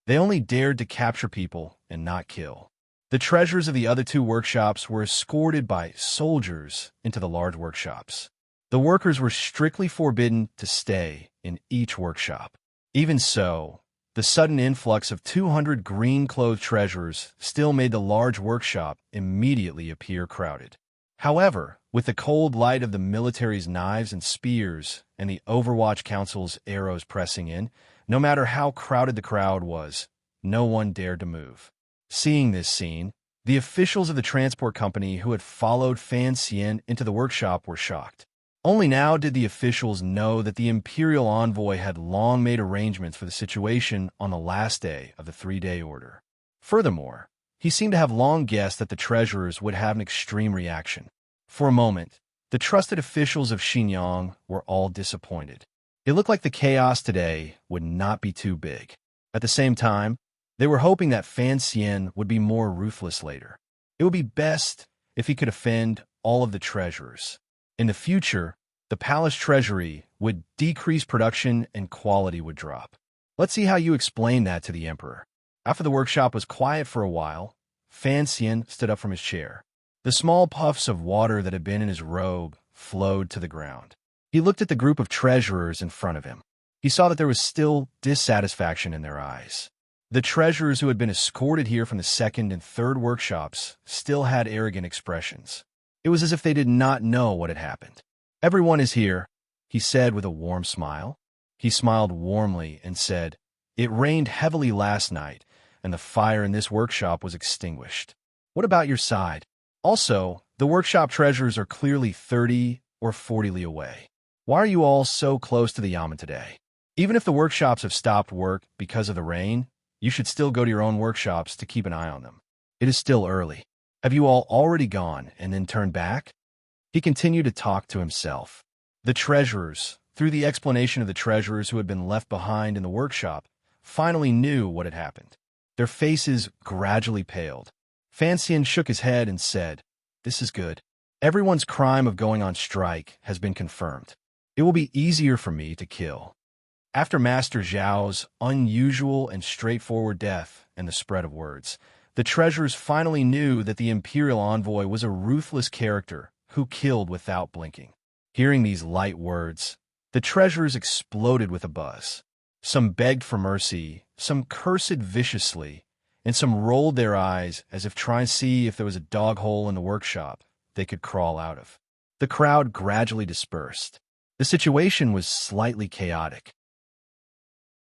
They only dared to capture people and not kill. The treasurers of the other two workshops were escorted by soldiers into the large workshops. The workers were strictly forbidden to stay in each workshop. Even so, the sudden influx of 200 green-clothed treasurers still made the large workshop immediately appear crowded. However, with the cold light of the military's knives and spears and the Overwatch Council's arrows pressing in, no matter how crowded the crowd was, no one dared to move. Seeing this scene, the officials of the transport company who had followed Fan Xian into the workshop were shocked. Only now did the officials know that the imperial envoy had long made arrangements for the situation on the last day of the 3-day order. Furthermore, he seemed to have long guessed that the treasurers would have an extreme reaction. For a moment, the trusted officials of Xinjiang were all disappointed. It looked like the chaos today would not be too big. At the same time, they were hoping that Fan Xian would be more ruthless later. It would be best if he could offend all of the treasurers. In the future, the palace treasury would decrease production and quality would drop. Let's see how you explain that to the emperor. After the workshop was quiet for a while, Fan Xian stood up from his chair. The small puffs of water that had been in his robe flowed to the ground. He looked at the group of treasurers in front of him. He saw that there was still dissatisfaction in their eyes. The treasurers who had been escorted here from the second and third workshops still had arrogant expressions. It was as if they did not know what had happened. "Everyone is here," he said with a warm smile. He smiled warmly and said, "It rained heavily last night, and the fire in this workshop was extinguished. What about your side? Also, the workshop treasurers are clearly 30 or 40 li away. Why are you all so close to the yamen today? Even if the workshops have stopped work because of the rain, you should still go to your own workshops to keep an eye on them. It is still early. Have you all already gone and then turned back?" He continued to talk to himself. The treasurers, through the explanation of the treasurers who had been left behind in the workshop, finally knew what had happened. Their faces gradually paled. Fan Xian shook his head and said, "This is good. Everyone's crime of going on strike has been confirmed. It will be easier for me to kill." After Master Zhao's unusual and straightforward death and the spread of words, the treasurers finally knew that the imperial envoy was a ruthless character who killed without blinking. Hearing these light words, the treasurers exploded with a buzz. Some begged for mercy, some cursed viciously, and some rolled their eyes as if trying to see if there was a dog hole in the workshop they could crawl out of. The crowd gradually dispersed. The situation was slightly chaotic.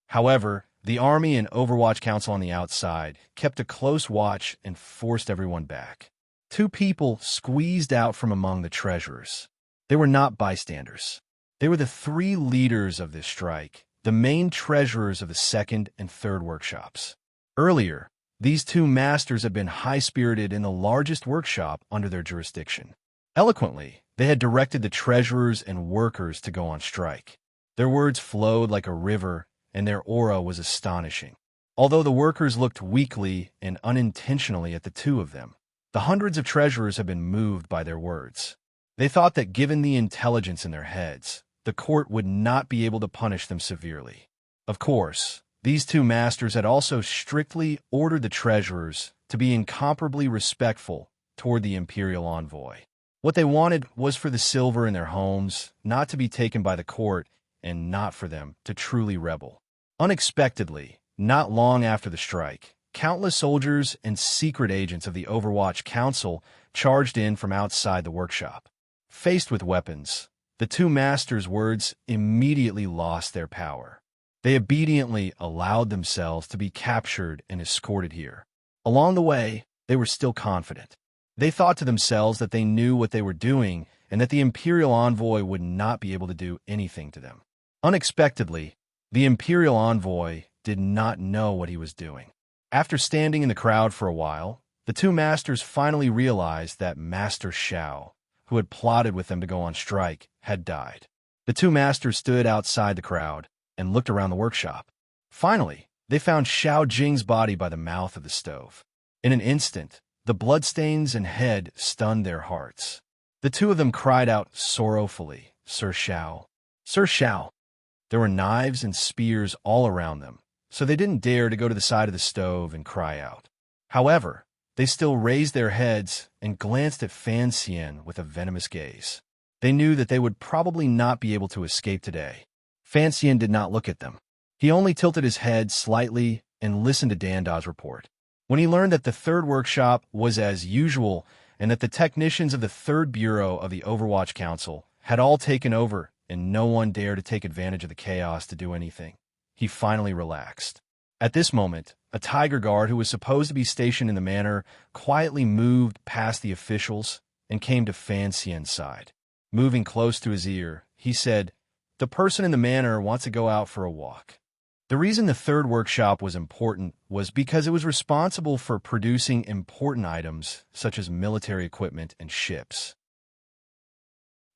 However, the army and Overwatch Council on the outside kept a close watch and forced everyone back. Two people squeezed out from among the treasurers. They were not bystanders. They were the three leaders of this strike, the main treasurers of the second and third workshops. Earlier, these two masters had been high-spirited in the largest workshop under their jurisdiction. Eloquently, they had directed the treasurers and workers to go on strike. Their words flowed like a river, and their aura was astonishing. Although the workers looked weakly and unintentionally at the two of them, the hundreds of treasurers had been moved by their words. They thought that given the intelligence in their heads, the court would not be able to punish them severely. Of course, these two masters had also strictly ordered the treasurers to be incomparably respectful toward the imperial envoy. What they wanted was for the silver in their homes not to be taken by the court and not for them to truly rebel. Unexpectedly, not long after the strike, countless soldiers and secret agents of the Overwatch Council charged in from outside the workshop. Faced with weapons, the two masters' words immediately lost their power. They obediently allowed themselves to be captured and escorted here. Along the way, they were still confident. They thought to themselves that they knew what they were doing and that the imperial envoy would not be able to do anything to them. Unexpectedly, the imperial envoy did not know what he was doing. After standing in the crowd for a while, the two masters finally realized that Master Shao, who had plotted with them to go on strike, had died. The two masters stood outside the crowd and looked around the workshop. Finally, they found Shao Jing's body by the mouth of the stove. In an instant, the bloodstains and head stunned their hearts. The two of them cried out sorrowfully, "Sir Shao! Sir Shao!" There were knives and spears all around them, so they didn't dare to go to the side of the stove and cry out. However, they still raised their heads and glanced at Fan Xian with a venomous gaze. They knew that they would probably not be able to escape today. Fan Xian did not look at them. He only tilted his head slightly and listened to Danda's report. When he learned that the third workshop was as usual and that the technicians of the third bureau of the Overwatch Council had all taken over and no one dared to take advantage of the chaos to do anything, he finally relaxed. At this moment, a tiger guard who was supposed to be stationed in the manor quietly moved past the officials and came to Fan Xian's side. Moving close to his ear, he said, "The person in the manor wants to go out for a walk." The reason the third workshop was important was because it was responsible for producing important items such as military equipment and ships.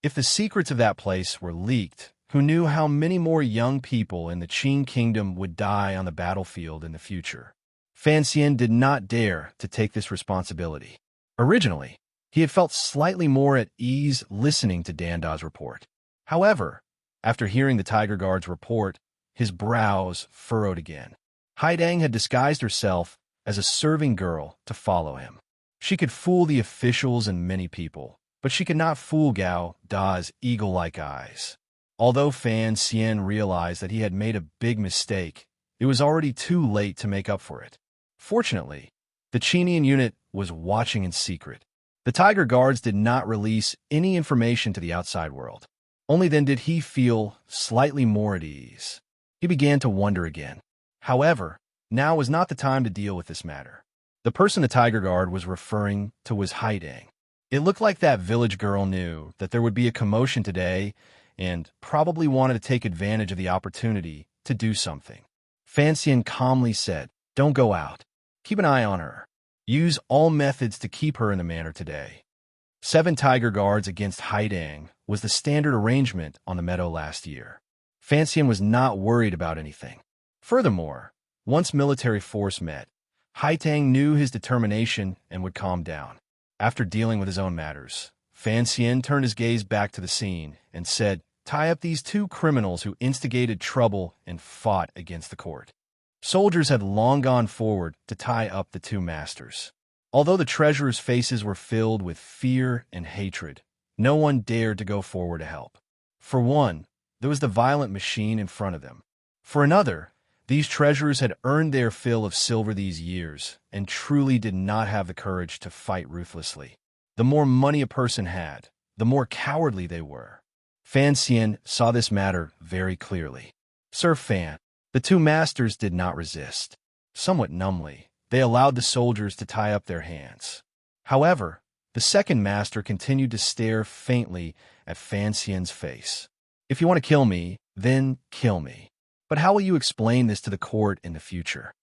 If the secrets of that place were leaked, who knew how many more young people in the Qin Kingdom would die on the battlefield in the future? Fan Xian did not dare to take this responsibility. Originally, he had felt slightly more at ease listening to Danda's report. However, after hearing the Tiger Guard's report, his brows furrowed again. Haidang had disguised herself as a serving girl to follow him. She could fool the officials and many people, but she could not fool Gao Da's eagle-like eyes. Although Fan Xian realized that he had made a big mistake, it was already too late to make up for it. Fortunately, the Qinian unit was watching in secret. The Tiger Guards did not release any information to the outside world. Only then did he feel slightly more at ease. He began to wonder again. However, now was not the time to deal with this matter. The person the Tiger Guard was referring to was Haidang. It looked like that village girl knew that there would be a commotion today and probably wanted to take advantage of the opportunity to do something. Fan Xian calmly said, "Don't go out. Keep an eye on her. Use all methods to keep her in the manor today." 7 Tiger Guards against Haidang was the standard arrangement on the meadow last year. Fan Xian was not worried about anything. Furthermore, once military force met, Haidang knew his determination and would calm down. After dealing with his own matters, Fan Xian turned his gaze back to the scene and said, "Tie up these 2 criminals who instigated trouble and fought against the court." Soldiers had long gone forward to tie up the two masters. Although the treasurers' faces were filled with fear and hatred, no one dared to go forward to help. For one, there was the violent machine in front of them. For another, these treasurers had earned their fill of silver these years and truly did not have the courage to fight ruthlessly. The more money a person had, the more cowardly they were. Fan Xian saw this matter very clearly. Sir Fan, the two masters did not resist. Somewhat numbly, they allowed the soldiers to tie up their hands. However, the second master continued to stare faintly at Fan Xian's face. If you want to kill me, then kill me. But how will you explain this to the court in the future?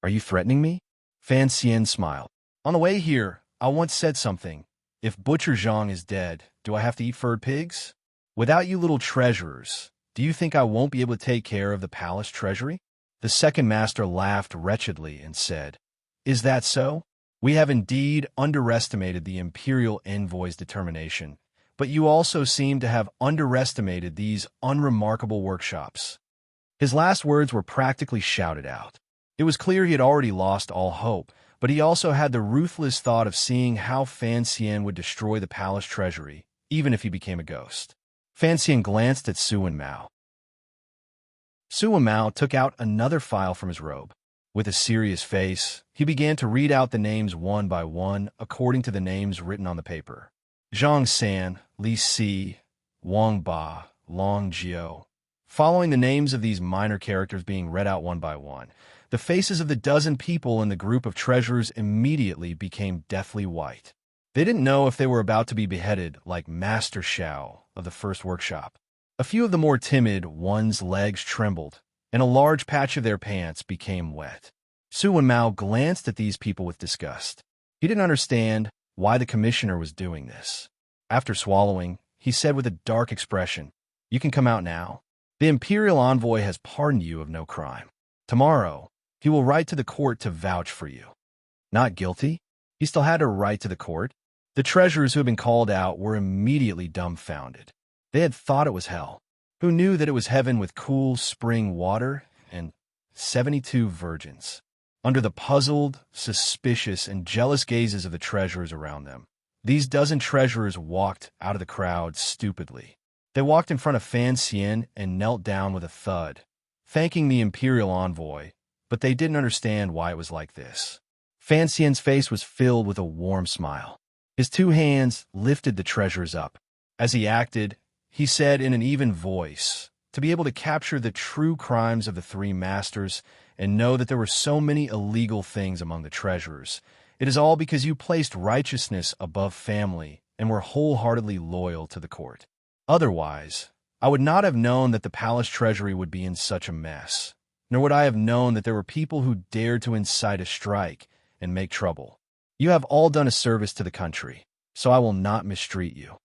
Are you threatening me? Fan Xian smiled. On the way here, I once said something. If Butcher Zhang is dead, do I have to eat furred pigs? Without you little treasurers, do you think I won't be able to take care of the palace treasury? The second master laughed wretchedly and said, Is that so? We have indeed underestimated the imperial envoy's determination, but you also seem to have underestimated these unremarkable workshops. His last words were practically shouted out. It was clear he had already lost all hope, but he also had the ruthless thought of seeing how Fan Xian would destroy the palace treasury, even if he became a ghost. Fan Xian glanced at Su Wenmao. Su Wenmao took out another file from his robe. With a serious face, he began to read out the names one by one according to the names written on the paper. Zhang San, Li Si, Wang Ba, Long Jiao. Following the names of these minor characters being read out one by one, the faces of the dozen people in the group of treasurers immediately became deathly white. They didn't know if they were about to be beheaded like Master Xiao of the first workshop. A few of the more timid ones' legs trembled, and a large patch of their pants became wet. Su Wenmao glanced at these people with disgust. He didn't understand why the commissioner was doing this. After swallowing, he said with a dark expression, You can come out now. The imperial envoy has pardoned you of no crime. Tomorrow, he will write to the court to vouch for you. Not guilty? He still had to write to the court. The treasurers who had been called out were immediately dumbfounded. They had thought it was hell. Who knew that it was heaven with cool spring water and 72 virgins? Under the puzzled, suspicious, and jealous gazes of the treasurers around them, these dozen treasurers walked out of the crowd stupidly. They walked in front of Fan Xian and knelt down with a thud, thanking the imperial envoy, but they didn't understand why it was like this. Fan Xian's face was filled with a warm smile. His two hands lifted the treasurers up. As he acted, he said in an even voice, to be able to capture the true crimes of the three masters and know that there were so many illegal things among the treasurers, it is all because you placed righteousness above family and were wholeheartedly loyal to the court. Otherwise, I would not have known that the palace treasury would be in such a mess, nor would I have known that there were people who dared to incite a strike and make trouble. You have all done a service to the country, so I will not mistreat you.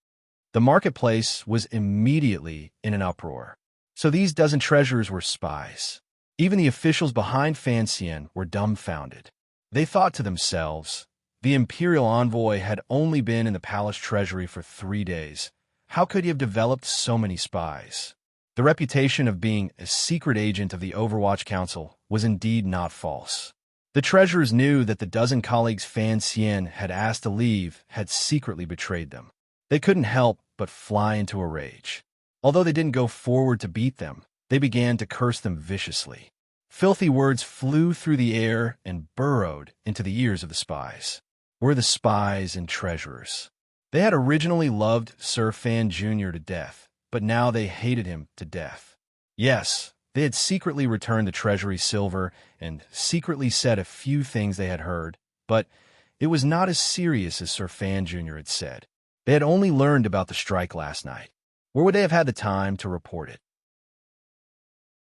The marketplace was immediately in an uproar. So these dozen treasurers were spies. Even the officials behind Fan Xian were dumbfounded. They thought to themselves, the imperial envoy had only been in the palace treasury for 3 days. How could he have developed so many spies? The reputation of being a secret agent of the Overwatch Council was indeed not false. The treasurers knew that the dozen colleagues Fan Xian had asked to leave had secretly betrayed them. They couldn't help but fly into a rage. Although they didn't go forward to beat them, they began to curse them viciously. Filthy words flew through the air and burrowed into the ears of the spies. Were the spies and treasurers. They had originally loved Sir Fan Jr. to death, but now they hated him to death. Yes, they had secretly returned the treasury silver and secretly said a few things they had heard, but it was not as serious as Sir Fan Jr. had said. They had only learned about the strike last night. Where would they have had the time to report it?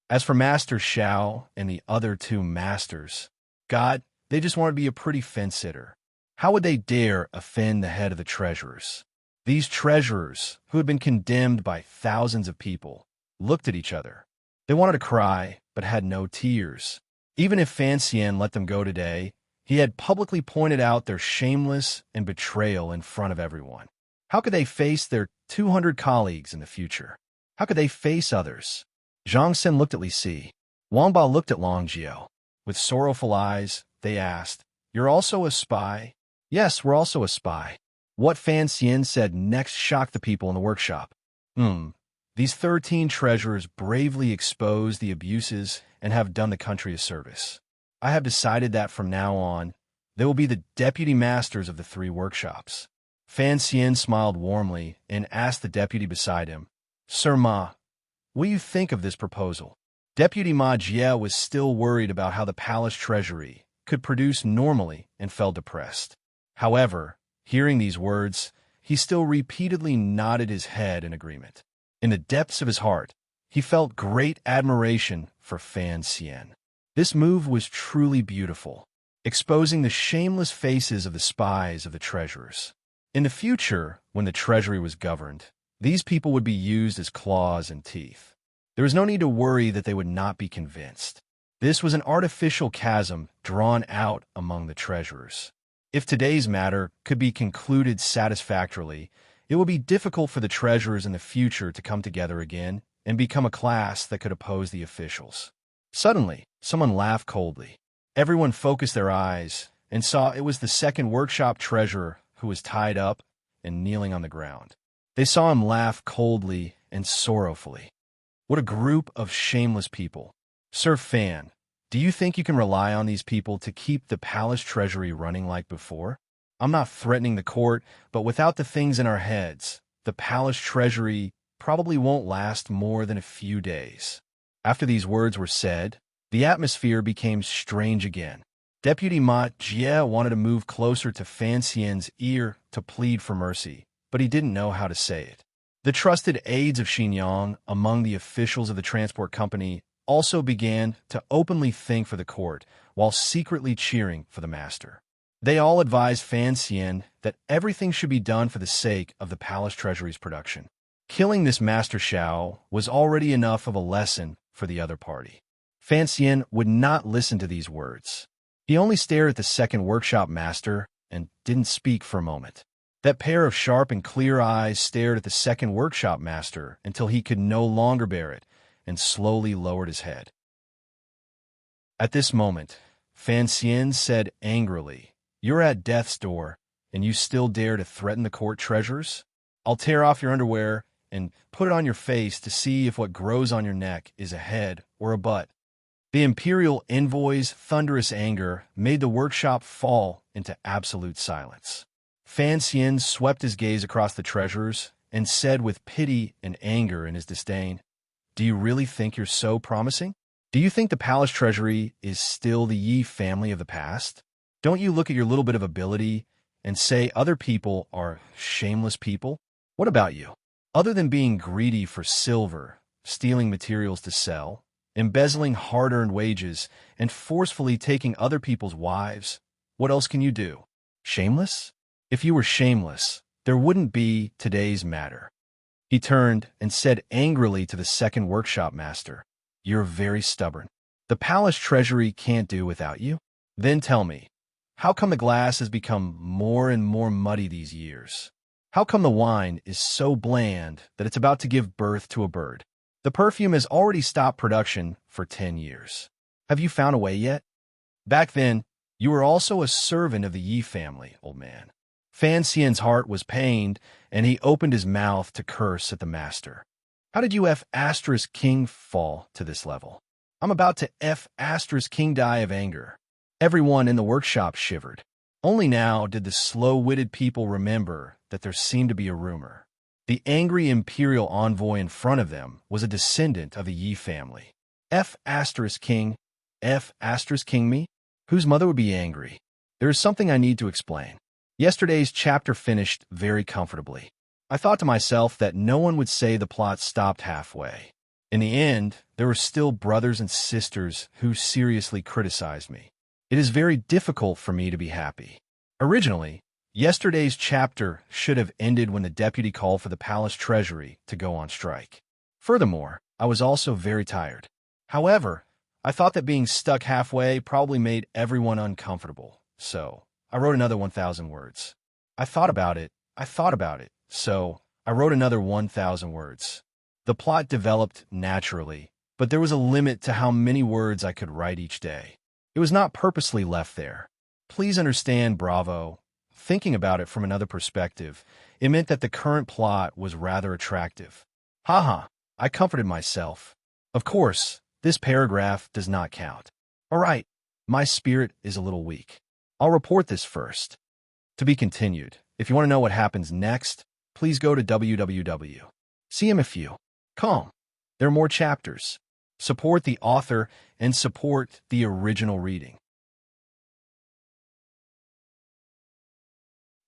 As for Master Xiao and the other two masters, God, they just wanted to be a pretty fence-sitter. How would they dare offend the head of the treasurers? These treasurers, who had been condemned by thousands of people, looked at each other. They wanted to cry, but had no tears. Even if Fan Xian let them go today, he had publicly pointed out their shameless and betrayal in front of everyone. How could they face their 200 colleagues in the future? How could they face others? Zhang Sen looked at Li Si. Wang Ba looked at Long Jiao. With sorrowful eyes, they asked, "You're also a spy?" "Yes, we're also a spy." What Fan Xian said next shocked the people in the workshop. These 13 treasurers bravely exposed the abuses and have done the country a service. I have decided that from now on, they will be the deputy masters of the 3 workshops. Fan Xian smiled warmly and asked the deputy beside him, "Sir Ma, what do you think of this proposal?" Deputy Ma Jie was still worried about how the palace treasury could produce normally and felt depressed. However, hearing these words, he still repeatedly nodded his head in agreement. In the depths of his heart, he felt great admiration for Fan Xian. This move was truly beautiful, exposing the shameless faces of the spies of the treasurers. In the future, when the treasury was governed, these people would be used as claws and teeth. There was no need to worry that they would not be convinced. This was an artificial chasm drawn out among the treasurers. If today's matter could be concluded satisfactorily, it would be difficult for the treasurers in the future to come together again and become a class that could oppose the officials. Suddenly, someone laughed coldly. Everyone focused their eyes and saw it was the second workshop treasurer who was tied up and kneeling on the ground. They saw him laugh coldly and sorrowfully. What a group of shameless people. Sir Fan, do you think you can rely on these people to keep the palace treasury running like before? I'm not threatening the court, but without the things in our heads, the palace treasury probably won't last more than a few days. After these words were said, the atmosphere became strange again. Deputy Ma Jie wanted to move closer to Fan Xian's ear to plead for mercy, but he didn't know how to say it. The trusted aides of Xinyang among the officials of the transport company also began to openly think for the court while secretly cheering for the master. They all advised Fan Xian that everything should be done for the sake of the palace treasury's production. Killing this Master Xiao was already enough of a lesson for the other party. Fan Xian would not listen to these words. He only stared at the second workshop master and didn't speak for a moment. That pair of sharp and clear eyes stared at the second workshop master until he could no longer bear it and slowly lowered his head. At this moment, Fan Xian said angrily, "You're at death's door, and you still dare to threaten the court treasurers? I'll tear off your underwear and put it on your face to see if what grows on your neck is a head or a butt." The imperial envoy's thunderous anger made the workshop fall into absolute silence. Fan Xian swept his gaze across the treasurers and said with pity and anger in his disdain, "Do you really think you're so promising? Do you think the palace treasury is still the Yi family of the past? Don't you look at your little bit of ability and say other people are shameless people? What about you? Other than being greedy for silver, stealing materials to sell, embezzling hard-earned wages, and forcefully taking other people's wives, what else can you do? Shameless? If you were shameless, there wouldn't be today's matter." He turned and said angrily to the second workshop master, "You're very stubborn. The palace treasury can't do without you. Then tell me, how come the glass has become more and more muddy these years? How come the wine is so bland that it's about to give birth to a bird? The perfume has already stopped production for 10 years. Have you found a way yet? Back then, you were also a servant of the Yi family, old man." Fan Xian's heart was pained, and he opened his mouth to curse at the master. "How did you F***king fall to this level? I'm about to F***king die of anger." Everyone in the workshop shivered. Only now did the slow-witted people remember that there seemed to be a rumor. The angry imperial envoy in front of them was a descendant of the Yi family. F***king me? Whose mother would be angry? There is something I need to explain. Yesterday's chapter finished very comfortably. I thought to myself that no one would say the plot stopped halfway. In the end, there were still brothers and sisters who seriously criticized me. It is very difficult for me to be happy. Originally, yesterday's chapter should have ended when the deputy called for the palace treasury to go on strike. Furthermore, I was also very tired. However, I thought that being stuck halfway probably made everyone uncomfortable, so I wrote another 1,000 words. I thought about it, so I wrote another 1,000 words. The plot developed naturally, but there was a limit to how many words I could write each day. It was not purposely left there. Please understand, Bravo. Thinking about it from another perspective, it meant that the current plot was rather attractive. Haha, I comforted myself. Of course, this paragraph does not count. All right, my spirit is a little weak. I'll report this first. To be continued. If you want to know what happens next, please go to www. See him if you. Calm. There are more chapters. Support the author and support the original reading.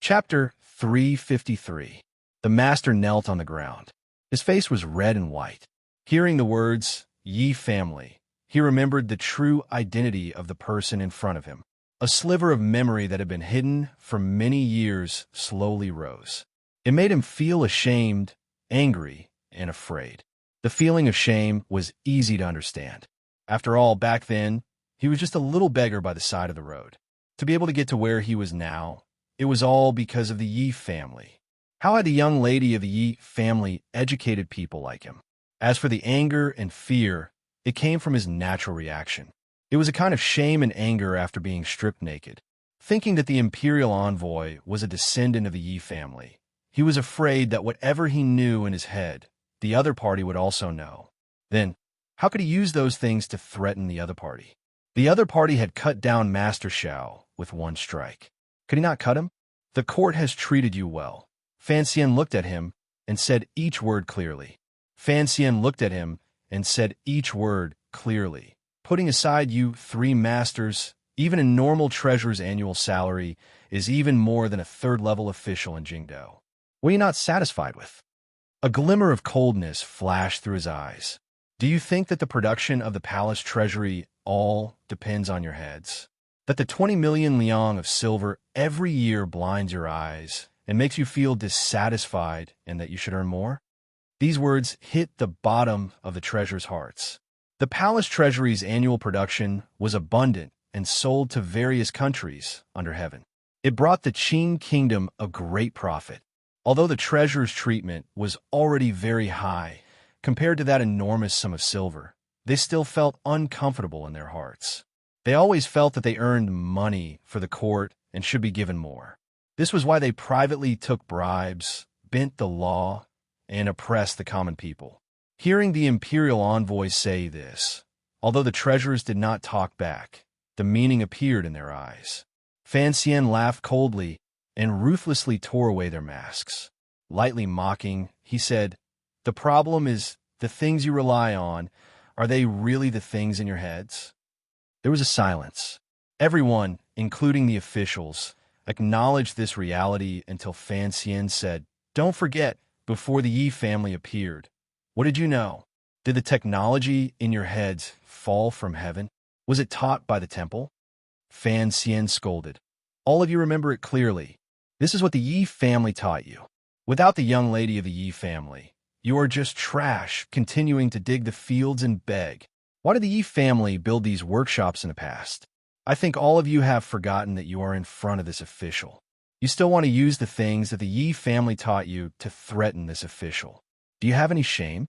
Chapter 353. The master knelt on the ground. His face was red and white. Hearing the words, "Ye family," he remembered the true identity of the person in front of him. A sliver of memory that had been hidden for many years slowly rose. It made him feel ashamed, angry, and afraid. The feeling of shame was easy to understand. After all, back then, he was just a little beggar by the side of the road. To be able to get to where he was now, it was all because of the Yi family. How had the young lady of the Yi family educated people like him? As for the anger and fear, it came from his natural reaction. It was a kind of shame and anger after being stripped naked. Thinking that the imperial envoy was a descendant of the Yi family, he was afraid that whatever he knew in his head, the other party would also know. Then, how could he use those things to threaten the other party? The other party had cut down Master Shao with one strike. Could he not cut him? The court has treated you well. Fan Xian looked at him and said each word clearly. Fan Xian looked at him and said each word clearly. Putting aside you 3 masters, even a normal treasurer's annual salary is even more than a third-level official in Jingdao. Were you not satisfied with? A glimmer of coldness flashed through his eyes. Do you think that the production of the palace treasury all depends on your heads? That the 20 million liang of silver every year blinds your eyes and makes you feel dissatisfied and that you should earn more? These words hit the bottom of the treasurer's hearts. The palace treasury's annual production was abundant and sold to various countries under heaven. It brought the Qin kingdom a great profit. Although the treasurer's treatment was already very high compared to that enormous sum of silver, they still felt uncomfortable in their hearts. They always felt that they earned money for the court and should be given more. This was why they privately took bribes, bent the law, and oppressed the common people. Hearing the imperial envoy say this, although the treasurers did not talk back, the meaning appeared in their eyes. Fan Xian laughed coldly and ruthlessly tore away their masks. Lightly mocking, he said, "The problem is the things you rely on, are they really the things in your heads?" There was a silence. Everyone, including the officials, acknowledged this reality until Fan Xian said, "Don't forget, before the Yi family appeared, what did you know? Did the technology in your heads fall from heaven? Was it taught by the temple?" Fan Xian scolded. "All of you remember it clearly. This is what the Yi family taught you. Without the young lady of the Yi family, you are just trash continuing to dig the fields and beg. Why did the Yi family build these workshops in the past? I think all of you have forgotten that you are in front of this official. You still want to use the things that the Yi family taught you to threaten this official. Do you have any shame?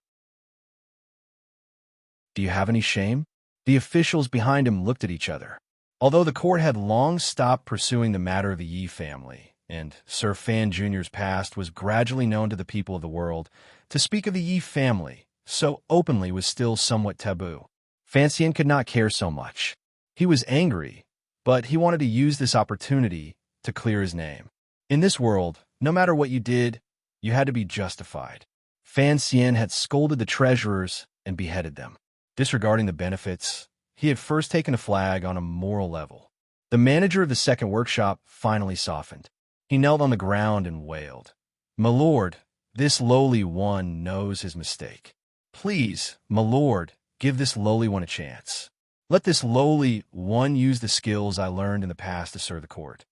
Do you have any shame?" The officials behind him looked at each other. Although the court had long stopped pursuing the matter of the Yi family, and Sir Fan Jr.'s past was gradually known to the people of the world, to speak of the Yi family so openly was still somewhat taboo. Fan Xian could not care so much. He was angry, but he wanted to use this opportunity to clear his name. In this world, no matter what you did, you had to be justified. Fan Xian had scolded the treasurers and beheaded them. Disregarding the benefits, he had first taken a flag on a moral level. The manager of the second workshop finally softened. He knelt on the ground and wailed, "My lord, this lowly one knows his mistake. Please, my lord, give this lowly one a chance. Let this lowly one use the skills I learned in the past to serve the court."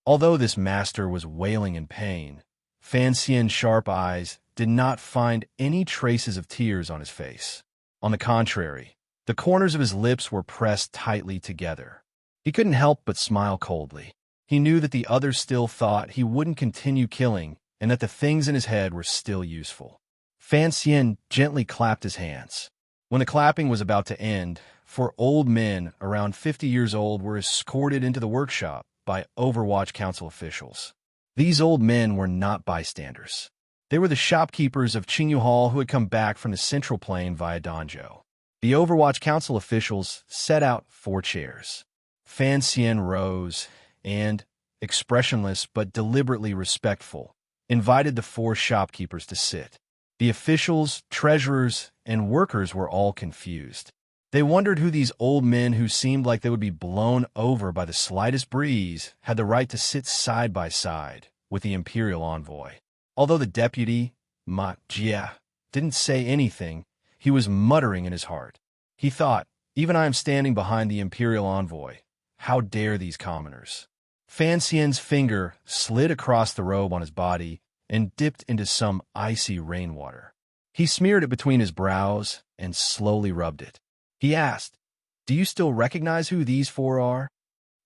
Although this master was wailing in pain, Fan Xian's sharp eyes did not find any traces of tears on his face. On the contrary, the corners of his lips were pressed tightly together. He couldn't help but smile coldly. He knew that the others still thought he wouldn't continue killing and that the things in his head were still useful. Fan Xian gently clapped his hands. When the clapping was about to end, 4 old men around 50 years old were escorted into the workshop by Overwatch Council officials. These old men were not bystanders. They were the shopkeepers of Qingyu Hall who had come back from the Central Plain via Danzhou. The Overwatch Council officials set out 4 chairs. Fan Xian rose and, expressionless but deliberately respectful, invited the 4 shopkeepers to sit. The officials, treasurers, and workers were all confused. They wondered who these old men who seemed like they would be blown over by the slightest breeze had the right to sit side by side with the imperial envoy. Although the deputy, Ma Jia, didn't say anything, he was muttering in his heart. He thought, even I am standing behind the imperial envoy. How dare these commoners? Fan Xian's finger slid across the robe on his body and dipped into some icy rainwater. He smeared it between his brows and slowly rubbed it. He asked, "Do you still recognize who these 4 are?"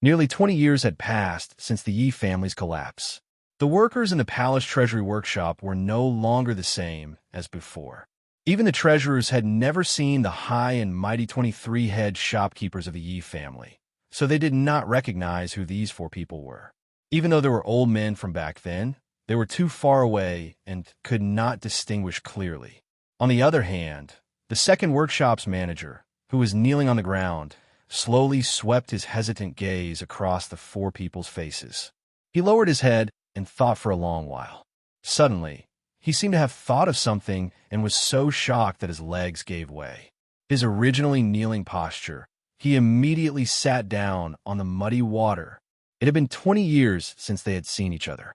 Nearly 20 years had passed since the Yi family's collapse. The workers in the palace treasury workshop were no longer the same as before. Even the treasurers had never seen the high and mighty 23-head shopkeepers of the Yi family, so they did not recognize who these 4 people were. Even though they were old men from back then, they were too far away and could not distinguish clearly. On the other hand, the second workshop's manager, who was kneeling on the ground, slowly swept his hesitant gaze across the 4 people's faces. He lowered his head and thought for a long while. Suddenly, he seemed to have thought of something and was so shocked that his legs gave way. His originally kneeling posture, he immediately sat down on the muddy water. It had been 20 years since they had seen each other.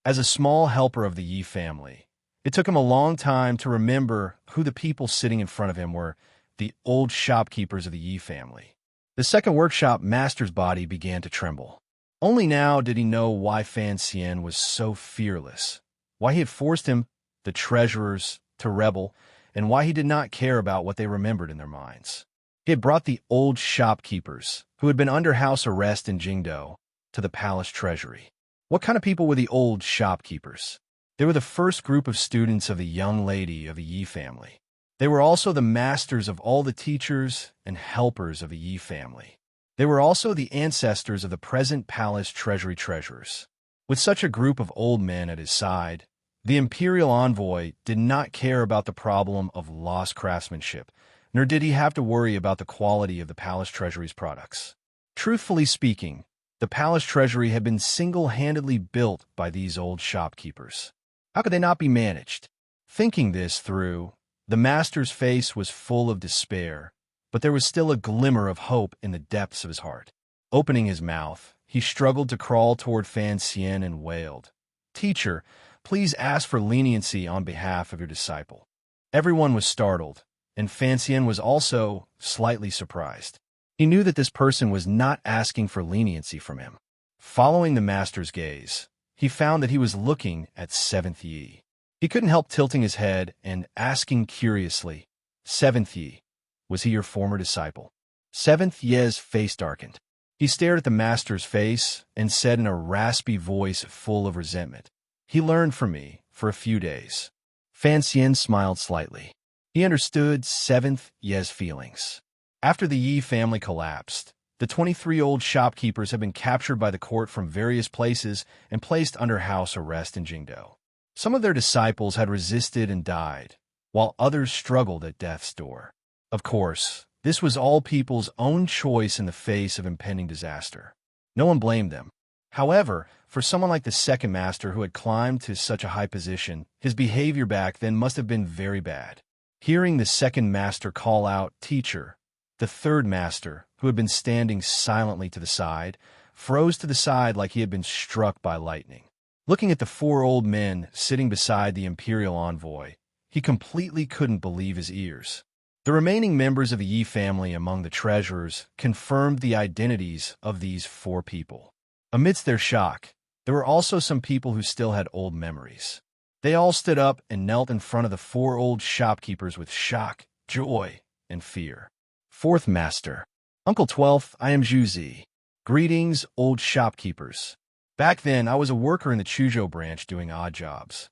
As a small helper of the Yi family, it took him a long time to remember who the people sitting in front of him were, the old shopkeepers of the Yi family. The second workshop master's body began to tremble. Only now did he know why Fan Xian was so fearless, why he had forced him, the treasurers, to rebel, and why he did not care about what they remembered in their minds. He had brought the old shopkeepers, who had been under house arrest in Jingdou, to the palace treasury. What kind of people were the old shopkeepers? They were the first group of students of the young lady of the Yi family. They were also the masters of all the teachers and helpers of the Yi family. They were also the ancestors of the present palace treasury treasurers. With such a group of old men at his side, the imperial envoy did not care about the problem of lost craftsmanship, nor did he have to worry about the quality of the palace treasury's products. Truthfully speaking, the palace treasury had been single-handedly built by these old shopkeepers. How could they not be managed? Thinking this through, the master's face was full of despair, but there was still a glimmer of hope in the depths of his heart. Opening his mouth, he struggled to crawl toward Fan Xian and wailed, "Teacher, please ask for leniency on behalf of your disciple." Everyone was startled, and Fan Xian was also slightly surprised. He knew that this person was not asking for leniency from him. Following the master's gaze, he found that he was looking at 7th Yi. He couldn't help tilting his head and asking curiously, "7th Yi, was he your former disciple?" 7th Yi's face darkened. He stared at the master's face and said in a raspy voice full of resentment, "He learned from me for a few days." Fan Xian smiled slightly. He understood 7th Yi's feelings. After the Yi family collapsed, the 23 old shopkeepers had been captured by the court from various places and placed under house arrest in Jingdou. Some of their disciples had resisted and died, while others struggled at death's door. Of course, this was all people's own choice in the face of impending disaster. No one blamed them. However, for someone like the second master who had climbed to such a high position, his behavior back then must have been very bad. Hearing the second master call out, "Teacher," the third master, who had been standing silently to the side, froze to the side like he had been struck by lightning. Looking at the 4 old men sitting beside the imperial envoy, he completely couldn't believe his ears. The remaining members of the Yi family among the treasurers confirmed the identities of these 4 people. Amidst their shock, there were also some people who still had old memories. They all stood up and knelt in front of the 4 old shopkeepers with shock, joy, and fear. Fourth Master, Uncle 12th, I am Zhuzi. Greetings, old shopkeepers. Back then, I was a worker in the Chuzhou branch doing odd jobs.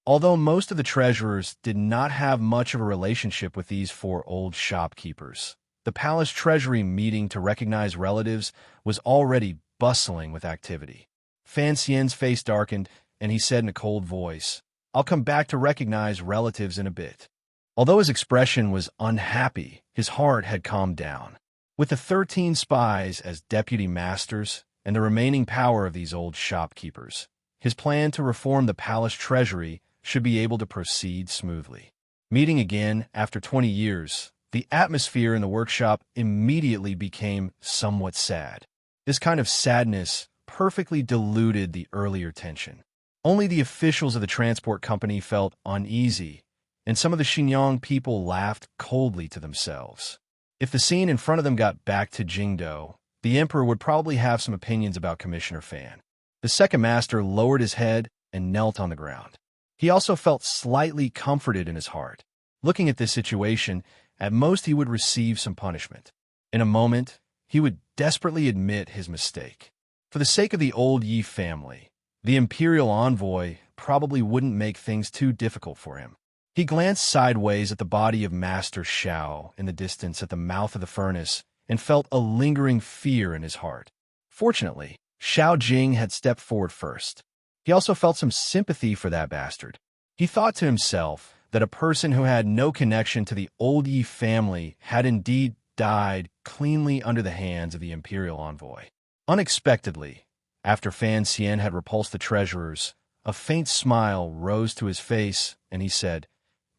Although most of the treasurers did not have much of a relationship with these four old shopkeepers, the palace treasury meeting to recognize relatives was already bustling with activity. Fan Xian's face darkened, and he said in a cold voice, "I'll come back to recognize relatives in a bit." Although his expression was unhappy, his heart had calmed down. With the 13 spies as deputy masters and the remaining power of these old shopkeepers, his plan to reform the palace treasury should be able to proceed smoothly. Meeting again after 20 years, the atmosphere in the workshop immediately became somewhat sad. This kind of sadness perfectly diluted the earlier tension. Only the officials of the transport company felt uneasy, and some of the Xinjiang people laughed coldly to themselves. If the scene in front of them got back to Jingdo, the emperor would probably have some opinions about Commissioner Fan. The second master lowered his head and knelt on the ground. He also felt slightly comforted in his heart. Looking at this situation, at most he would receive some punishment. In a moment, he would desperately admit his mistake. For the sake of the old Yi family, the imperial envoy probably wouldn't make things too difficult for him. He glanced sideways at the body of Master Xiao in the distance at the mouth of the furnace and felt a lingering fear in his heart. Fortunately, Xiao Jing had stepped forward first. He also felt some sympathy for that bastard. He thought to himself that a person who had no connection to the old Yi family had indeed died cleanly under the hands of the imperial envoy. Unexpectedly, after Fan Xian had repulsed the treasurers, a faint smile rose to his face, and he said,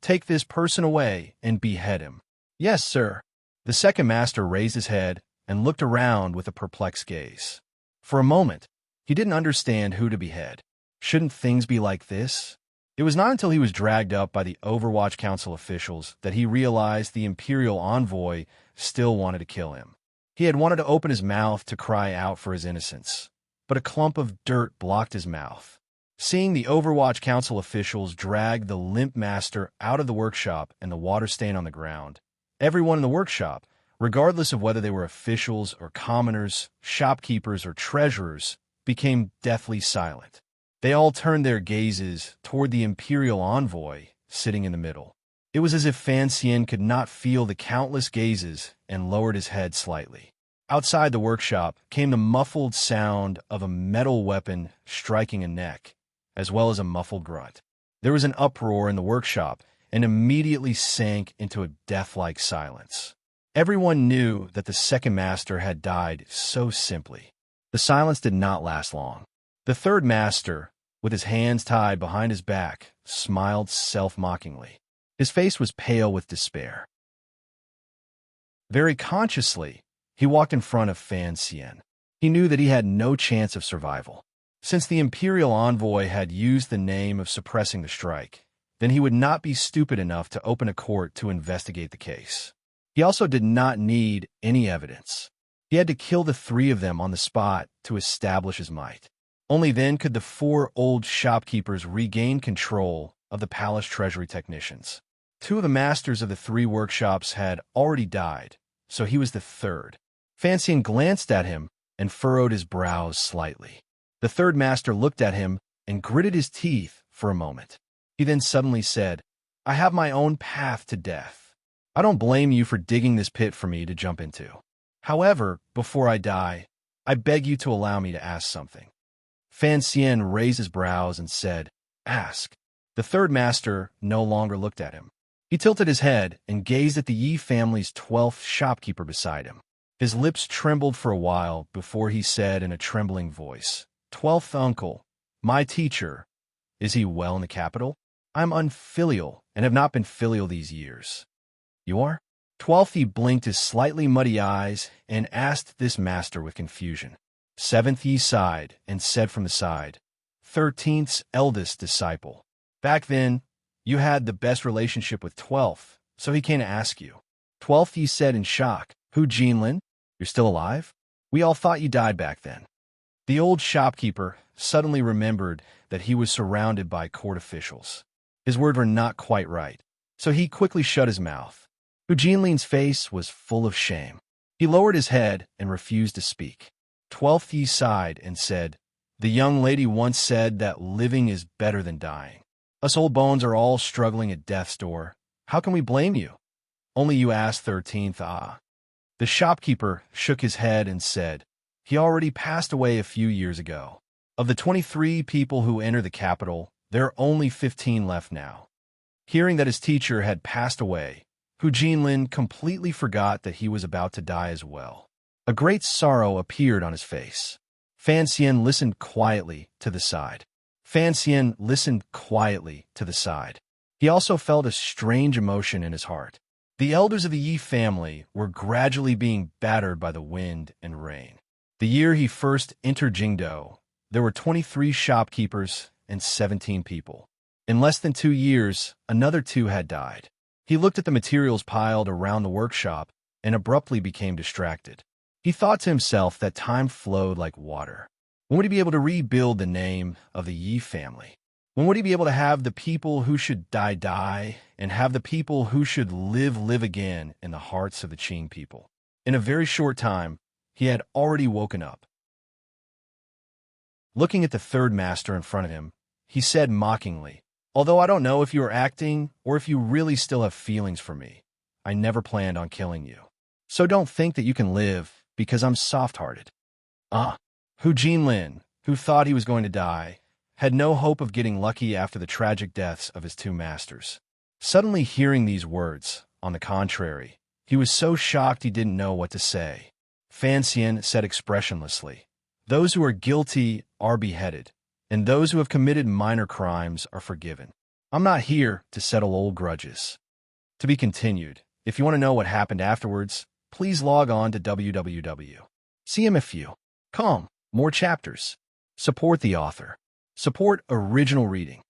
"Take this person away and behead him." "Yes, sir." The second master raised his head and looked around with a perplexed gaze. For a moment, he didn't understand who to behead. Shouldn't things be like this? It was not until he was dragged up by the Overwatch Council officials that he realized the imperial envoy still wanted to kill him. He had wanted to open his mouth to cry out for his innocence, but a clump of dirt blocked his mouth. Seeing the Overwatch Council officials drag the limp master out of the workshop and the water stain on the ground, everyone in the workshop, regardless of whether they were officials or commoners, shopkeepers or treasurers, became deathly silent. They all turned their gazes toward the imperial envoy sitting in the middle. It was as if Fan Xian could not feel the countless gazes and lowered his head slightly. Outside the workshop came the muffled sound of a metal weapon striking a neck, as well as a muffled grunt. There was an uproar in the workshop and immediately sank into a death-like silence. Everyone knew that the second master had died so simply. The silence did not last long. The third master, with his hands tied behind his back, smiled self-mockingly. His face was pale with despair. Very consciously, he walked in front of Fan Xian. He knew that he had no chance of survival. Since the imperial envoy had used the name of suppressing the strike, then he would not be stupid enough to open a court to investigate the case. He also did not need any evidence. He had to kill the three of them on the spot to establish his might. Only then could the four old shopkeepers regain control of the palace treasury technicians. Two of the masters of the three workshops had already died, so he was the third. Fan Xian glanced at him and furrowed his brows slightly. The third master looked at him and gritted his teeth for a moment. He then suddenly said, "I have my own path to death. I don't blame you for digging this pit for me to jump into. However, before I die, I beg you to allow me to ask something." Fan Xian raised his brows and said, "Ask." The third master no longer looked at him. He tilted his head and gazed at the Yi family's 12th shopkeeper beside him. His lips trembled for a while before he said in a trembling voice, "12th uncle, my teacher, is he well in the capital? I'm unfilial and have not been filial these years." "You are?" 12th Yi blinked his slightly muddy eyes and asked this master with confusion. 7th Yi sighed and said from the side, 13th's eldest disciple. "Back then, you had the best relationship with 12th, so he came to ask you." 12th Yi said in shock, "Who, Jinlin? You're still alive? We all thought you died back then." The old shopkeeper suddenly remembered that he was surrounded by court officials. His words were not quite right, so he quickly shut his mouth. Hu Jinlin's face was full of shame. He lowered his head and refused to speak. 12th Yi sighed and said, "The young lady once said that living is better than dying. Us old bones are all struggling at death's door. How can we blame you? Only you asked 13th, ah. The shopkeeper shook his head and said, he already passed away a few years ago. Of the 23 people who enter the capital, there are only 15 left now. Hearing that his teacher had passed away, Hu Jinlin completely forgot that he was about to die as well. A great sorrow appeared on his face. Fan Xian listened quietly to the side. He also felt a strange emotion in his heart. The elders of the Yi family were gradually being battered by the wind and rain. The year he first entered Jingdou, there were 23 shopkeepers and 17 people. In less than 2 years, another 2 had died. He looked at the materials piled around the workshop and abruptly became distracted. He thought to himself that time flowed like water. When would he be able to rebuild the name of the Yi family? When would he be able to have the people who should die, and have the people who should live again in the hearts of the Qing people? In a very short time, he had already woken up. Looking at the third master in front of him, he said mockingly, although I don't know if you are acting or if you really still have feelings for me, I never planned on killing you. So don't think that you can live because I'm soft-hearted. Hu Jinlin, who thought he was going to die, had no hope of getting lucky after the tragic deaths of his 2 masters. Suddenly hearing these words, on the contrary, he was so shocked he didn't know what to say. Fan Xian said expressionlessly, those who are guilty are beheaded, and those who have committed minor crimes are forgiven. I'm not here to settle old grudges. To be continued. If you want to know what happened afterwards, please log on to www.cmfu.com. More chapters. Support the author. Support original reading.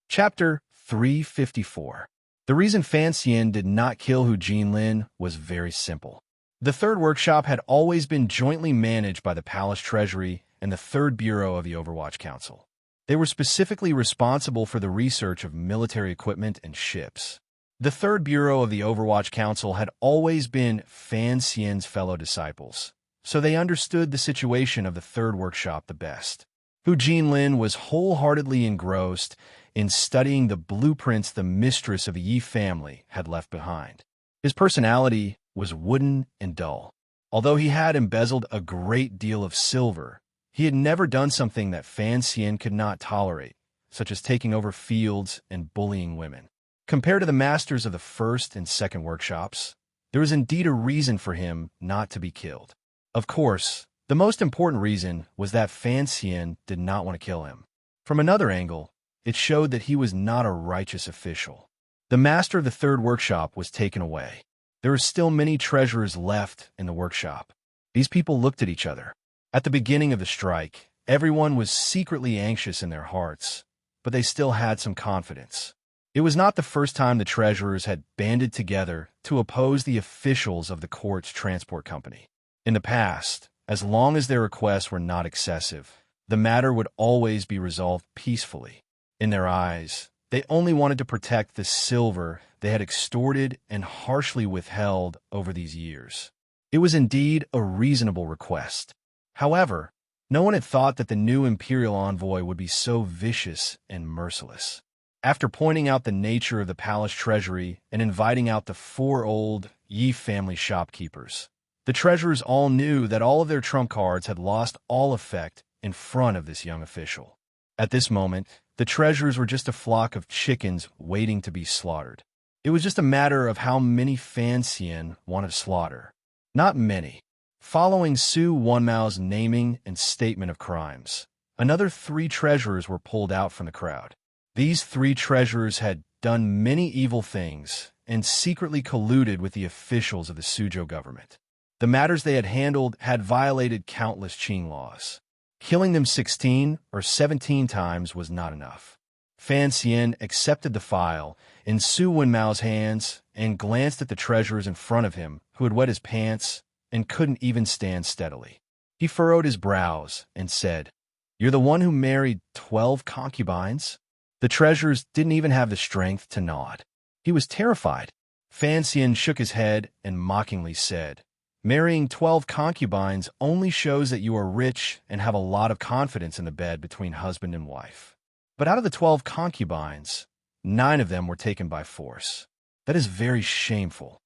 Chapter 354. The reason Fan Xian did not kill Hu Jinlin was very simple. The third workshop had always been jointly managed by the Palace Treasury and the Third Bureau of the Overwatch Council. They were specifically responsible for the research of military equipment and ships. The Third Bureau of the Overwatch Council had always been Fan Xian's fellow disciples, so they understood the situation of the third workshop the best. Hu Jinlin was wholeheartedly engrossed in studying the blueprints the mistress of the Yi family had left behind. His personality was wooden and dull. Although he had embezzled a great deal of silver, he had never done something that Fan Xian could not tolerate, such as taking over fields and bullying women. Compared to the masters of the first and second workshops, there was indeed a reason for him not to be killed. Of course, the most important reason was that Fan Xian did not want to kill him. From another angle, it showed that he was not a righteous official. The master of the third workshop was taken away. There were still many treasurers left in the workshop. These people looked at each other. At the beginning of the strike, everyone was secretly anxious in their hearts, but they still had some confidence. It was not the first time the treasurers had banded together to oppose the officials of the court's transport company. In the past, as long as their requests were not excessive, the matter would always be resolved peacefully. In their eyes, they only wanted to protect the silver they had extorted and harshly withheld over these years. It was indeed a reasonable request. However, no one had thought that the new imperial envoy would be so vicious and merciless. After pointing out the nature of the palace treasury and inviting out the 4 old Yi family shopkeepers, the treasurers all knew that all of their trump cards had lost all effect in front of this young official. At this moment, the treasurers were just a flock of chickens waiting to be slaughtered. It was just a matter of how many Fan Xian wanted to slaughter. Not many. Following Su Wenmao's naming and statement of crimes, another 3 treasurers were pulled out from the crowd. These 3 treasurers had done many evil things and secretly colluded with the officials of the Suzhou government. The matters they had handled had violated countless Qing laws. Killing them 16 or 17 times was not enough. Fan Xian accepted the file in Su Wenmao's hands and glanced at the treasurers in front of him who had wet his pants and couldn't even stand steadily. He furrowed his brows and said, "You're the one who married 12 concubines?" The treasurers didn't even have the strength to nod. He was terrified. Fan Xian shook his head and mockingly said, Marrying 12 concubines only shows that you are rich and have a lot of confidence in the bed between husband and wife. But out of the 12 concubines, 9 of them were taken by force. That is very shameful.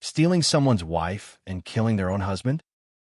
Stealing someone's wife and killing their own husband?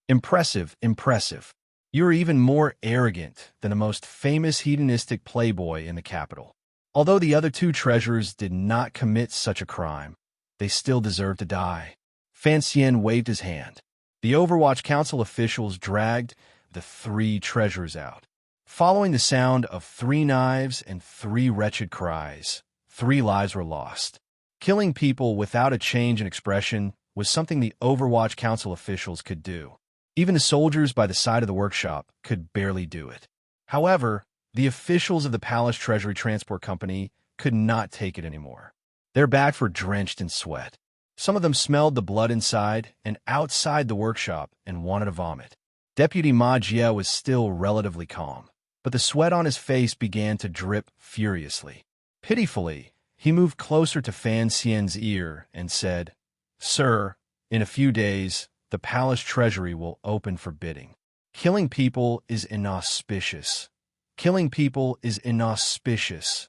Impressive, impressive. You are even more arrogant than the most famous hedonistic playboy in the capital. Although the other 2 treasurers did not commit such a crime, they still deserve to die. Fan Xian waved his hand. The Overwatch Council officials dragged the 3 treasurers out. Following the sound of 3 knives and 3 wretched cries, 3 lives were lost. Killing people without a change in expression was something the Overwatch Council officials could do. Even the soldiers by the side of the workshop could barely do it. However, the officials of the Palace Treasury Transport Company could not take it anymore. Their backs were drenched in sweat. Some of them smelled the blood inside and outside the workshop and wanted to vomit. Deputy Ma Jie was still relatively calm, but the sweat on his face began to drip furiously. Pitifully, he moved closer to Fan Xian's ear and said, "Sir, in a few days, the palace treasury will open for bidding. Killing people is inauspicious. Killing people is inauspicious."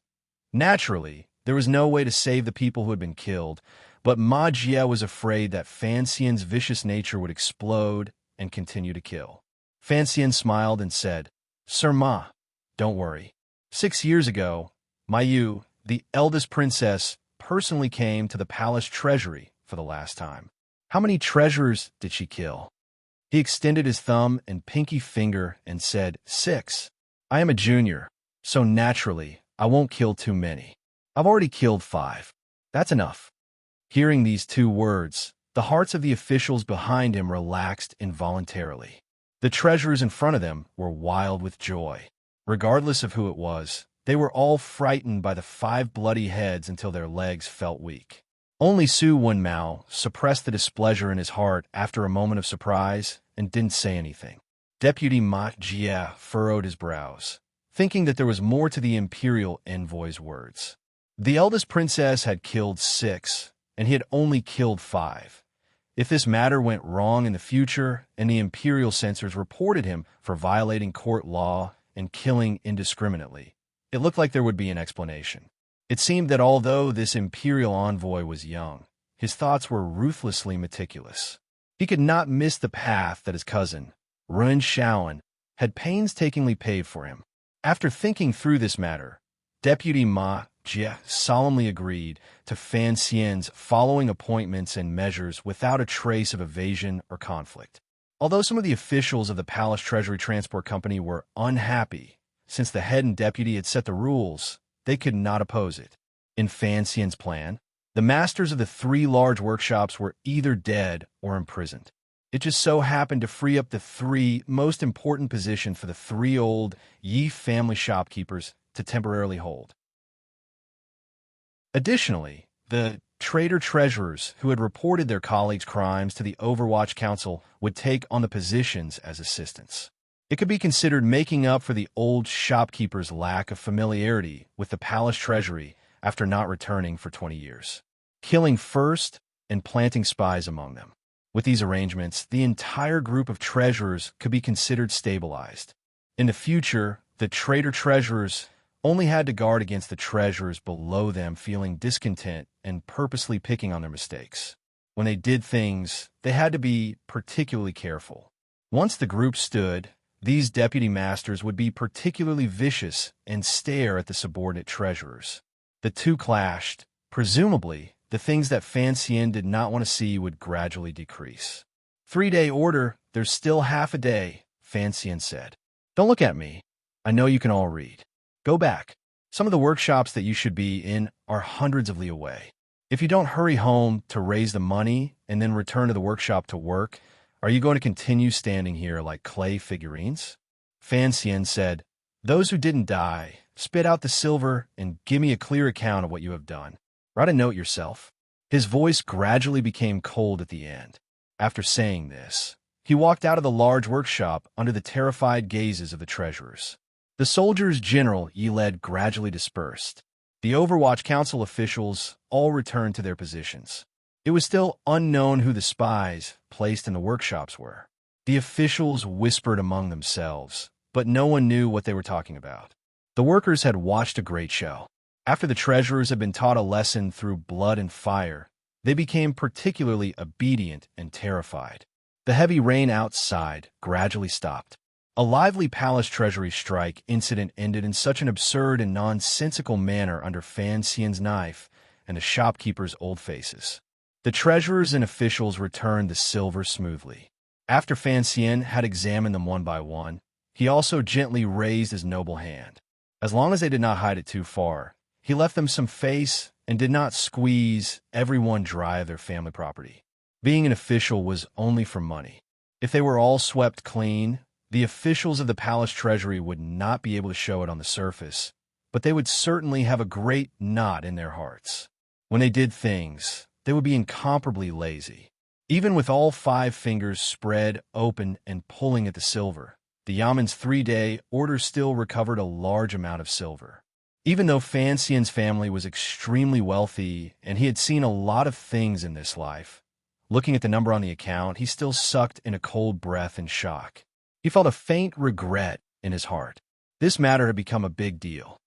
Naturally, there was no way to save the people who had been killed, but Ma Jie was afraid that Fan Xian's vicious nature would explode and continue to kill. Fan Xian smiled and said, "Sir Ma, don't worry. 6 years ago, Ma Yu, the eldest princess, personally came to the palace treasury for the last time. How many treasurers did she kill?" He extended his thumb and pinky finger and said, 6. I am a junior, so naturally, I won't kill too many. I've already killed 5. That's enough. Hearing these 2 words, the hearts of the officials behind him relaxed involuntarily. The treasurers in front of them were wild with joy. Regardless of who it was, they were all frightened by the 5 bloody heads until their legs felt weak. Only Su Wenmao suppressed the displeasure in his heart after a moment of surprise and didn't say anything. Deputy Ma Jie furrowed his brows, thinking that there was more to the imperial envoy's words. The eldest princess had killed 6, and he had only killed 5. If this matter went wrong in the future and the imperial censors reported him for violating court law and killing indiscriminately, it looked like there would be an explanation. It seemed that although this imperial envoy was young, his thoughts were ruthlessly meticulous. He could not miss the path that his cousin, Ren Shaoan, had painstakingly paved for him. After thinking through this matter, Deputy Ma Jie solemnly agreed to Fan Xian's following appointments and measures without a trace of evasion or conflict. Although some of the officials of the Palace Treasury Transport Company were unhappy, since the head and deputy had set the rules, they could not oppose it. In Fan Xian's plan, the masters of the 3 large workshops were either dead or imprisoned. It just so happened to free up the 3 most important positions for the 3 old Yi family shopkeepers to temporarily hold. Additionally, the traitor treasurers who had reported their colleagues' crimes to the Overwatch Council would take on the positions as assistants. It could be considered making up for the old shopkeepers' lack of familiarity with the palace treasury after not returning for 20 years. Killing first and planting spies among them. With these arrangements, the entire group of treasurers could be considered stabilized. In the future, the traitor treasurers only had to guard against the treasurers below them feeling discontent and purposely picking on their mistakes. When they did things, they had to be particularly careful. Once the group stood, these deputy masters would be particularly vicious and stare at the subordinate treasurers. The 2 clashed. Presumably, the things that Fan Xian did not want to see would gradually decrease. 3-day order, there's still half a day, Fan Xian said. Don't look at me. I know you can all read. Go back. Some of the workshops that you should be in are hundreds of li away. If you don't hurry home to raise the money and then return to the workshop to work, are you going to continue standing here like clay figurines? Fan Xian said, "Those who didn't die, spit out the silver and give me a clear account of what you have done. Write a note yourself." His voice gradually became cold at the end. After saying this, he walked out of the large workshop under the terrified gazes of the treasurers. The soldiers general Yi led gradually dispersed. The Overwatch Council officials all returned to their positions. It was still unknown who the spies placed in the workshops were. The officials whispered among themselves, but no one knew what they were talking about. The workers had watched a great show. After the treasurers had been taught a lesson through blood and fire, they became particularly obedient and terrified. The heavy rain outside gradually stopped. A lively palace treasury strike incident ended in such an absurd and nonsensical manner under Fan Xian's knife and the shopkeepers' old faces. The treasurers and officials returned the silver smoothly. After Fan Xian had examined them one by one, he also gently raised his noble hand. As long as they did not hide it too far, he left them some face and did not squeeze everyone dry of their family property. Being an official was only for money. If they were all swept clean, the officials of the palace treasury would not be able to show it on the surface, but they would certainly have a great knot in their hearts. When they did things, they would be incomparably lazy. Even with all 5 fingers spread open and pulling at the silver, the Yaman's 3-day order still recovered a large amount of silver. Even though Fan Xian's family was extremely wealthy and he had seen a lot of things in this life, looking at the number on the account, he still sucked in a cold breath in shock. He felt a faint regret in his heart. This matter had become a big deal.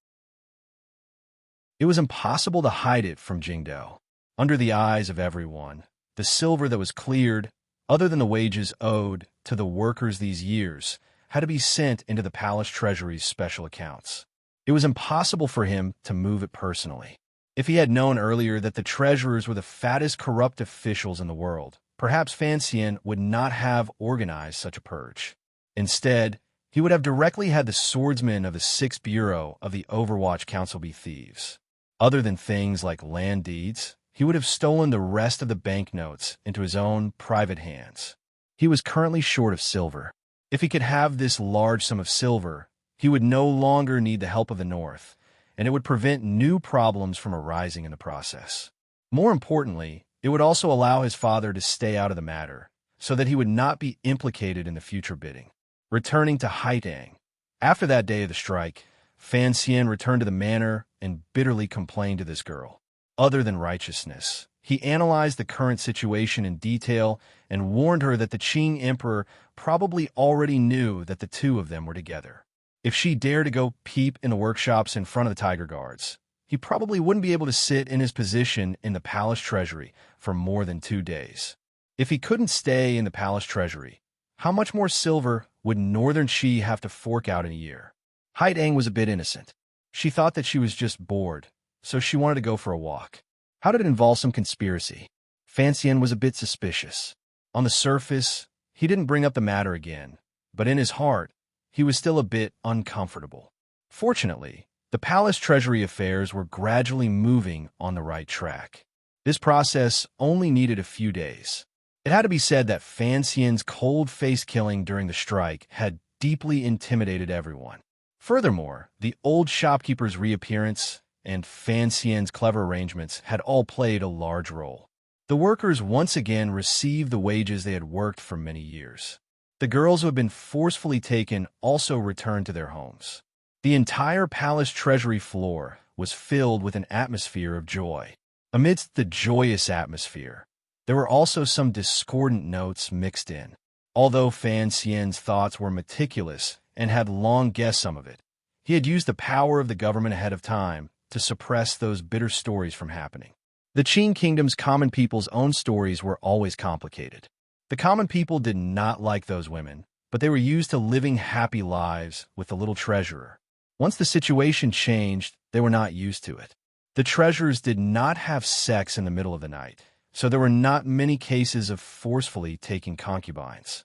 It was impossible to hide it from Jingdou. Under the eyes of everyone, the silver that was cleared, other than the wages owed to the workers these years, had to be sent into the palace treasury's special accounts. It was impossible for him to move it personally. If he had known earlier that the treasurers were the fattest corrupt officials in the world, perhaps Fan Xian would not have organized such a purge. Instead, he would have directly had the swordsmen of the 6th Bureau of the Overwatch Council be thieves. Other than things like land deeds, he would have stolen the rest of the banknotes into his own private hands. He was currently short of silver. If he could have this large sum of silver, he would no longer need the help of the North, and it would prevent new problems from arising in the process. More importantly, it would also allow his father to stay out of the matter, so that he would not be implicated in the future bidding. Returning to Haidang. After that day of the strike, Fan Xian returned to the manor and bitterly complained to this girl. Other than righteousness, he analyzed the current situation in detail and warned her that the Qing emperor probably already knew that the two of them were together. If she dared to go peep in the workshops in front of the Tiger Guards, he probably wouldn't be able to sit in his position in the palace treasury for more than 2 days. If he couldn't stay in the palace treasury, how much more silver would Northern Qi have to fork out in a year? Haidang was a bit innocent. She thought that she was just bored, so she wanted to go for a walk. How did it involve some conspiracy? Fan Xian was a bit suspicious. On the surface, he didn't bring up the matter again, but in his heart, he was still a bit uncomfortable. Fortunately, the palace treasury affairs were gradually moving on the right track. This process only needed a few days. It had to be said that Fan Xian's cold-faced killing during the strike had deeply intimidated everyone. Furthermore, the old shopkeeper's reappearance and Fan Xian's clever arrangements had all played a large role. The workers once again received the wages they had worked for many years. The girls who had been forcefully taken also returned to their homes. The entire palace treasury floor was filled with an atmosphere of joy. Amidst the joyous atmosphere, there were also some discordant notes mixed in. Although Fan Xian's thoughts were meticulous and had long guessed some of it, he had used the power of the government ahead of time to suppress those bitter stories from happening. The Qing Kingdom's common people's own stories were always complicated. The common people did not like those women, but they were used to living happy lives with the little treasurer. Once the situation changed, they were not used to it. The treasurers did not have sex in the middle of the night, so there were not many cases of forcefully taking concubines.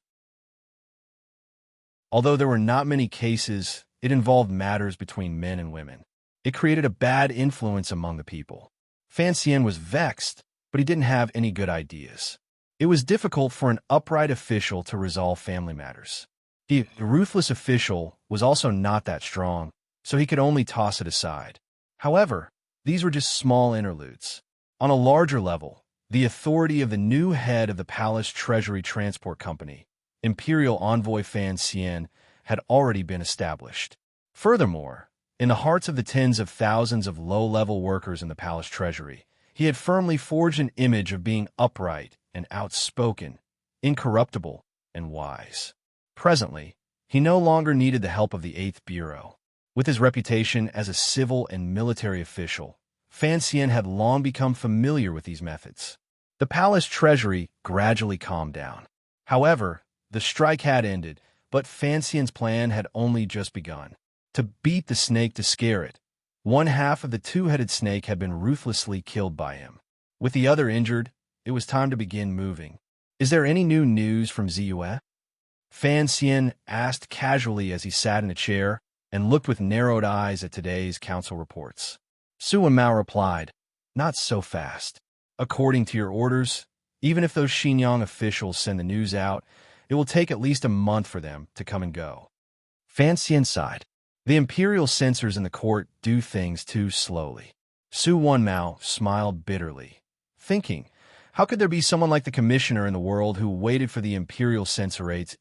Although there were not many cases, it involved matters between men and women. It created a bad influence among the people. Fan Xian was vexed, but he didn't have any good ideas. It was difficult for an upright official to resolve family matters. The ruthless official was also not that strong, so he could only toss it aside. However, these were just small interludes. On a larger level, the authority of the new head of the Palace Treasury Transport Company, Imperial Envoy Fan Xian, had already been established. Furthermore, in the hearts of the tens of thousands of low-level workers in the Palace Treasury, He had firmly forged an image of being upright and outspoken, incorruptible and wise. Presently, he no longer needed the help of the Eighth Bureau. With his reputation as a civil and military official, Fan Xian had long become familiar with these methods. The palace treasury gradually calmed down. However, the strike had ended, but Fan Xian's plan had only just begun. To beat the snake to scare it, one half of the two-headed snake had been ruthlessly killed by him. With the other injured, it was time to begin moving. "Is there any new news from Ziyue?" Fan Xian asked casually as he sat in a chair and looked with narrowed eyes at today's council reports. Su Wenmao replied, "Not so fast. According to your orders, even if those Xinyang officials send the news out, it will take at least a month for them to come and go." Fan Xian sighed. The imperial censors in the court do things too slowly. Su Wenmao smiled bitterly, thinking, how could there be someone like the commissioner in the world who waited for the imperial censors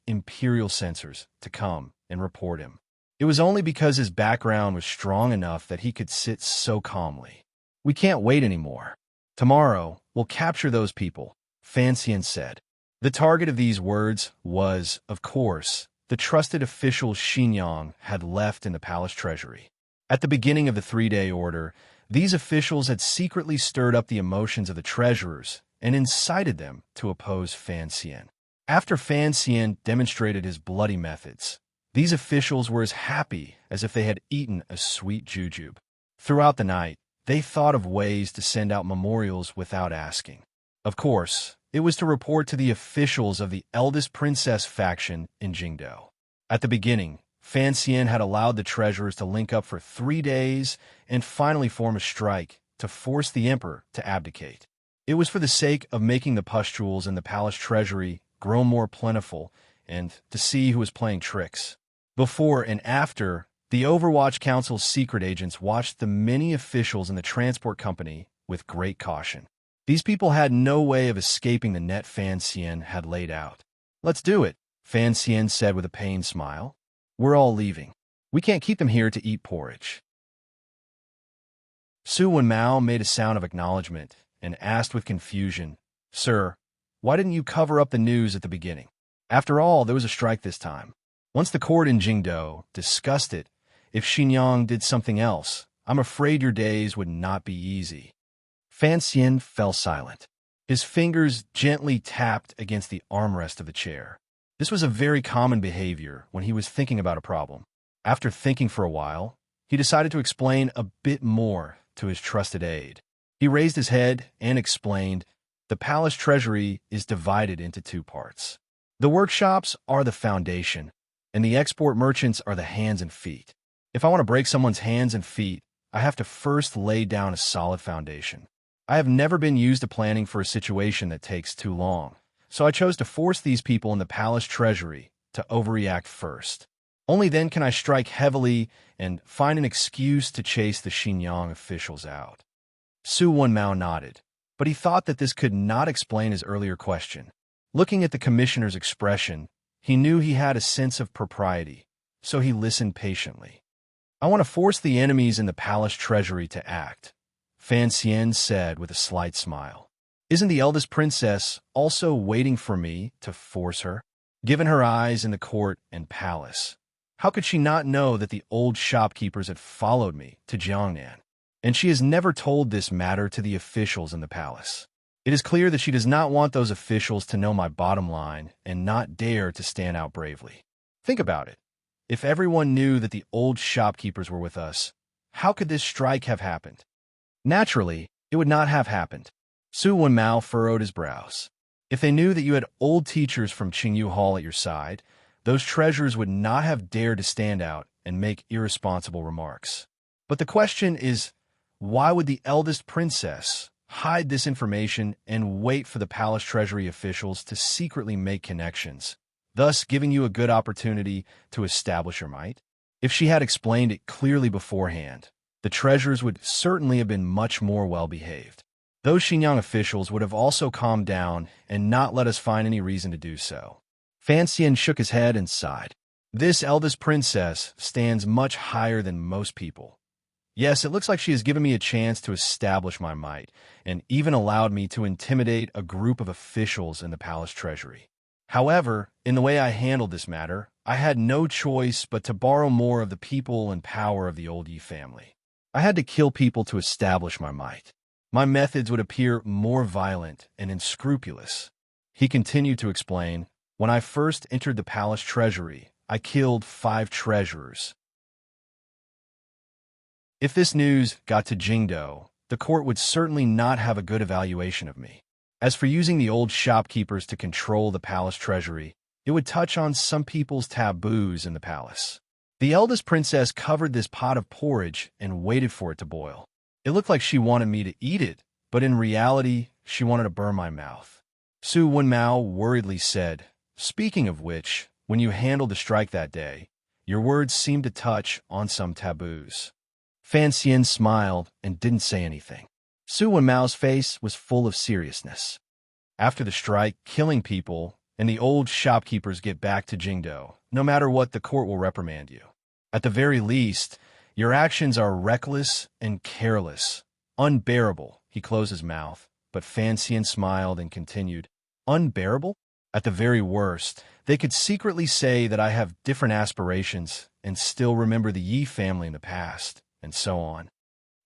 to come and report him? It was only because his background was strong enough that he could sit so calmly. "We can't wait anymore. Tomorrow, we'll capture those people," Fan Xian said. The target of these words was, of course, the trusted officials Xinyang had left in the palace treasury. At the beginning of the three-day order, these officials had secretly stirred up the emotions of the treasurers and incited them to oppose Fan Xian. After Fan Xian demonstrated his bloody methods, these officials were as happy as if they had eaten a sweet jujube. Throughout the night, they thought of ways to send out memorials without asking. Of course, it was to report to the officials of the eldest princess faction in Jingdou. At the beginning, Fan Xian had allowed the treasurers to link up for 3 days and finally form a strike to force the emperor to abdicate. It was for the sake of making the pustules in the palace treasury grow more plentiful and to see who was playing tricks. Before and after, the Overwatch Council's secret agents watched the many officials in the transport company with great caution. These people had no way of escaping the net Fan Xian had laid out. "Let's do it," Fan Xian said with a pained smile. "We're all leaving. We can't keep them here to eat porridge." Su Wenmao made a sound of acknowledgement and asked with confusion, "Sir, why didn't you cover up the news at the beginning? After all, there was a strike this time. Once the court in Jingdou discussed it, if Xinyang did something else, I'm afraid your days would not be easy." Fan Xian fell silent. His fingers gently tapped against the armrest of the chair. This was a very common behavior when he was thinking about a problem. After thinking for a while, he decided to explain a bit more to his trusted aide. He raised his head and explained, "The palace treasury is divided into 2 parts. The workshops are the foundation, and the export merchants are the hands and feet. If I want to break someone's hands and feet, I have to first lay down a solid foundation. I have never been used to planning for a situation that takes too long, so I chose to force these people in the palace treasury to overreact first. Only then can I strike heavily and find an excuse to chase the Xinyang officials out." Su Wenmao nodded, but he thought that this could not explain his earlier question. Looking at the commissioner's expression, he knew he had a sense of propriety, so he listened patiently. "I want to force the enemies in the palace treasury to act," Fan Xian said with a slight smile. "Isn't the eldest princess also waiting for me to force her? Given her eyes in the court and palace, how could she not know that the old shopkeepers had followed me to Jiangnan? And she has never told this matter to the officials in the palace. It is clear that she does not want those officials to know my bottom line and not dare to stand out bravely. Think about it. If everyone knew that the old shopkeepers were with us, how could this strike have happened? Naturally, it would not have happened." Su Wenmao furrowed his brows. "If they knew that you had old teachers from Qingyu Hall at your side, those treasurers would not have dared to stand out and make irresponsible remarks. But the question is, why would the eldest princess hide this information and wait for the palace treasury officials to secretly make connections, thus giving you a good opportunity to establish your might? If she had explained it clearly beforehand, the treasurers would certainly have been much more well-behaved. Those Xinyang officials would have also calmed down and not let us find any reason to do so." Fan Xian shook his head and sighed. "This eldest princess stands much higher than most people. Yes, it looks like she has given me a chance to establish my might, and even allowed me to intimidate a group of officials in the palace treasury. However, in the way I handled this matter, I had no choice but to borrow more of the people and power of the old Yi family. I had to kill people to establish my might. My methods would appear more violent and unscrupulous. He continued to explain, when I first entered the palace treasury, I killed 5 treasurers. If this news got to Jingdo, the court would certainly not have a good evaluation of me. As for using the old shopkeepers to control the palace treasury, it would touch on some people's taboos in the palace. The eldest princess covered this pot of porridge and waited for it to boil. It looked like she wanted me to eat it, but in reality, she wanted to burn my mouth. Su Wenmao worriedly said, "Speaking of which, when you handled the strike that day, your words seemed to touch on some taboos." Fan Xian smiled and didn't say anything. Su Wenmao's face was full of seriousness. After the strike, killing people and the old shopkeepers get back to Jingdo, no matter what, the court will reprimand you. At the very least, your actions are reckless and careless. Unbearable. He closed his mouth, but Fan Xian smiled and continued, "Unbearable? At the very worst, they could secretly say that I have different aspirations and still remember the Yi family in the past, and so on."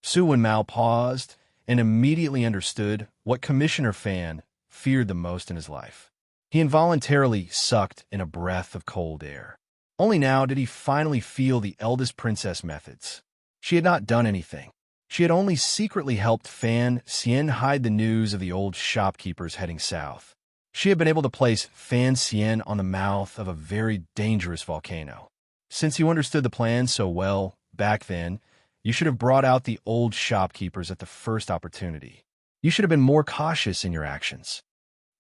Su Wenmao paused and immediately understood what Commissioner Fan feared the most in his life. He involuntarily sucked in a breath of cold air. Only now did he finally feel the eldest princess methods. She had not done anything. She had only secretly helped Fan Xian hide the news of the old shopkeepers heading south. She had been able to place Fan Xian on the mouth of a very dangerous volcano. Since you understood the plan so well back then, you should have brought out the old shopkeepers at the first opportunity. You should have been more cautious in your actions.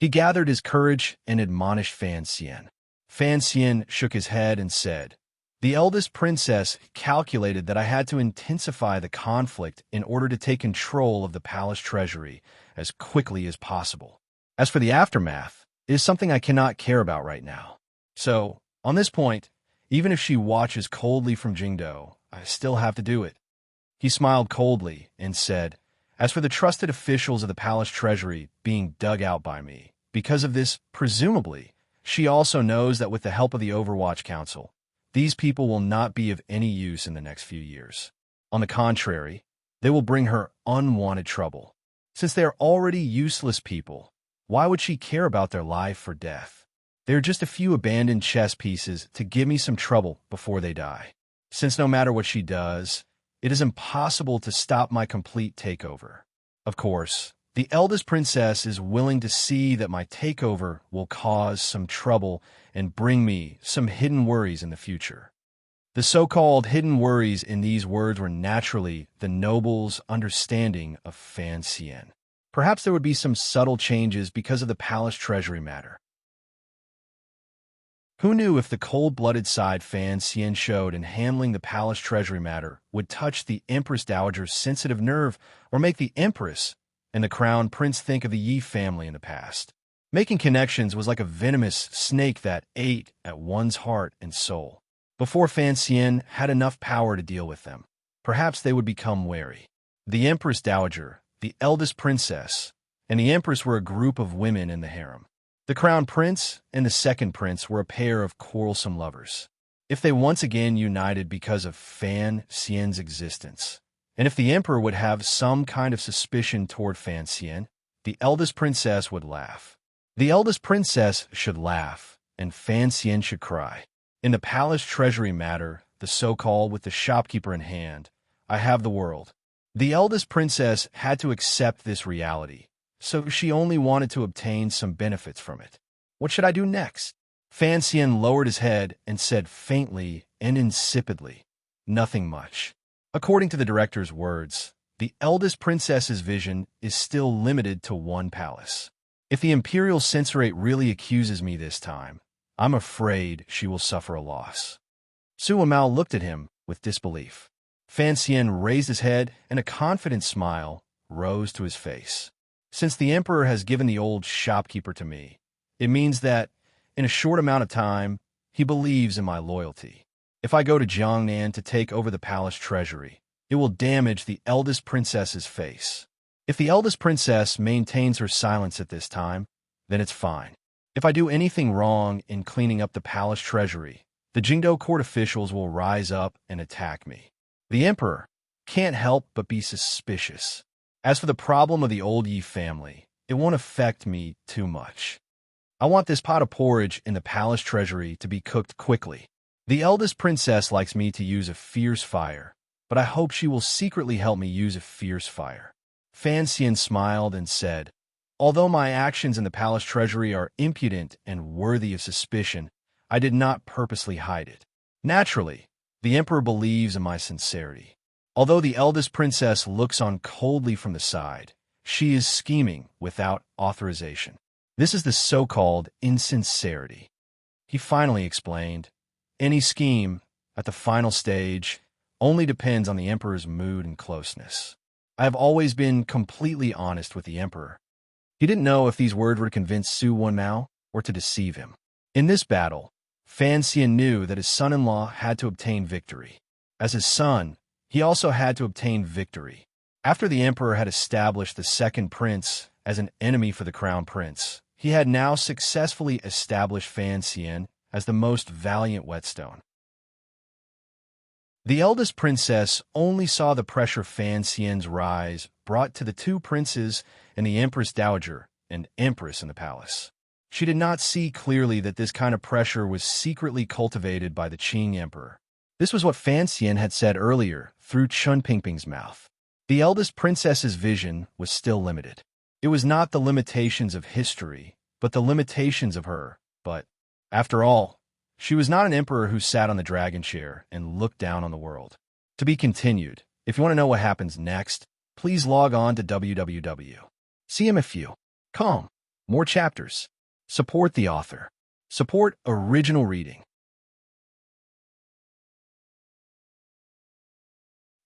He gathered his courage and admonished Fan Xian. Fan Xian shook his head and said, "The eldest princess calculated that I had to intensify the conflict in order to take control of the palace treasury as quickly as possible. As for the aftermath, it is something I cannot care about right now. So, on this point, even if she watches coldly from Jingdo, I still have to do it." He smiled coldly and said, "As for the trusted officials of the palace treasury being dug out by me, because of this, presumably, she also knows that with the help of the Overwatch Council, these people will not be of any use in the next few years. On the contrary, they will bring her unwanted trouble. Since they are already useless people, why would she care about their life or death? They are just a few abandoned chess pieces to give me some trouble before they die. Since no matter what she does, it is impossible to stop my complete takeover. Of course, the eldest princess is willing to see that my takeover will cause some trouble and bring me some hidden worries in the future." The so-called hidden worries in these words were naturally the noble's understanding of Fan Xian. Perhaps there would be some subtle changes because of the palace treasury matter. Who knew if the cold-blooded side Fan Xian showed in handling the palace treasury matter would touch the Empress Dowager's sensitive nerve or make the Empress and the Crown Prince think of the Yi family in the past. Making connections was like a venomous snake that ate at one's heart and soul. Before Fan Xian had enough power to deal with them, perhaps they would become wary. The Empress Dowager, the eldest princess, and the Empress were a group of women in the harem. The Crown Prince and the second prince were a pair of quarrelsome lovers. If they once again united because of Fan Xian's existence, and if the emperor would have some kind of suspicion toward Fan Xian, the eldest princess would laugh. The eldest princess should laugh, and Fan Xian should cry. In the palace treasury matter, the so-called with the shopkeeper in hand, I have the world. The eldest princess had to accept this reality, so she only wanted to obtain some benefits from it. What should I do next? Fan Xian lowered his head and said faintly and insipidly, "Nothing much." According to the director's words, the eldest princess's vision is still limited to one palace. If the imperial censorate really accuses me this time, I'm afraid she will suffer a loss. Su Wenmao looked at him with disbelief. Fan Xian raised his head and a confident smile rose to his face. Since the emperor has given the old shopkeeper to me, it means that, in a short amount of time, he believes in my loyalty. If I go to Jiangnan to take over the palace treasury, it will damage the eldest princess's face. If the eldest princess maintains her silence at this time, then it's fine. If I do anything wrong in cleaning up the palace treasury, the Jingdo court officials will rise up and attack me. The emperor can't help but be suspicious. As for the problem of the old Yi family, it won't affect me too much. I want this pot of porridge in the palace treasury to be cooked quickly. The eldest princess likes me to use a fierce fire, but I hope she will secretly help me use a fierce fire. Fan Xian smiled and said, although my actions in the palace treasury are impudent and worthy of suspicion, I did not purposely hide it. Naturally, the emperor believes in my sincerity. Although the eldest princess looks on coldly from the side, she is scheming without authorization. This is the so-called insincerity. He finally explained, any scheme, at the final stage, only depends on the emperor's mood and closeness. I have always been completely honest with the emperor. He didn't know if these words were to convince Su Wenmao or to deceive him. In this battle, Fan Xian knew that his son-in-law had to obtain victory. As his son, he also had to obtain victory. After the emperor had established the second prince as an enemy for the crown prince, he had now successfully established Fan Xian as the most valiant whetstone. The eldest princess only saw the pressure Fan Xian's rise brought to the two princes and the Empress Dowager and Empress in the palace. She did not see clearly that this kind of pressure was secretly cultivated by the Qing emperor. This was what Fan Xian had said earlier through Chun Pingping's mouth. The eldest princess's vision was still limited. It was not the limitations of history, but the limitations of her. But, after all, she was not an emperor who sat on the dragon chair and looked down on the world. To be continued. If you want to know what happens next, please log on to www.cmfu.com. More chapters. Support the author. Support original reading.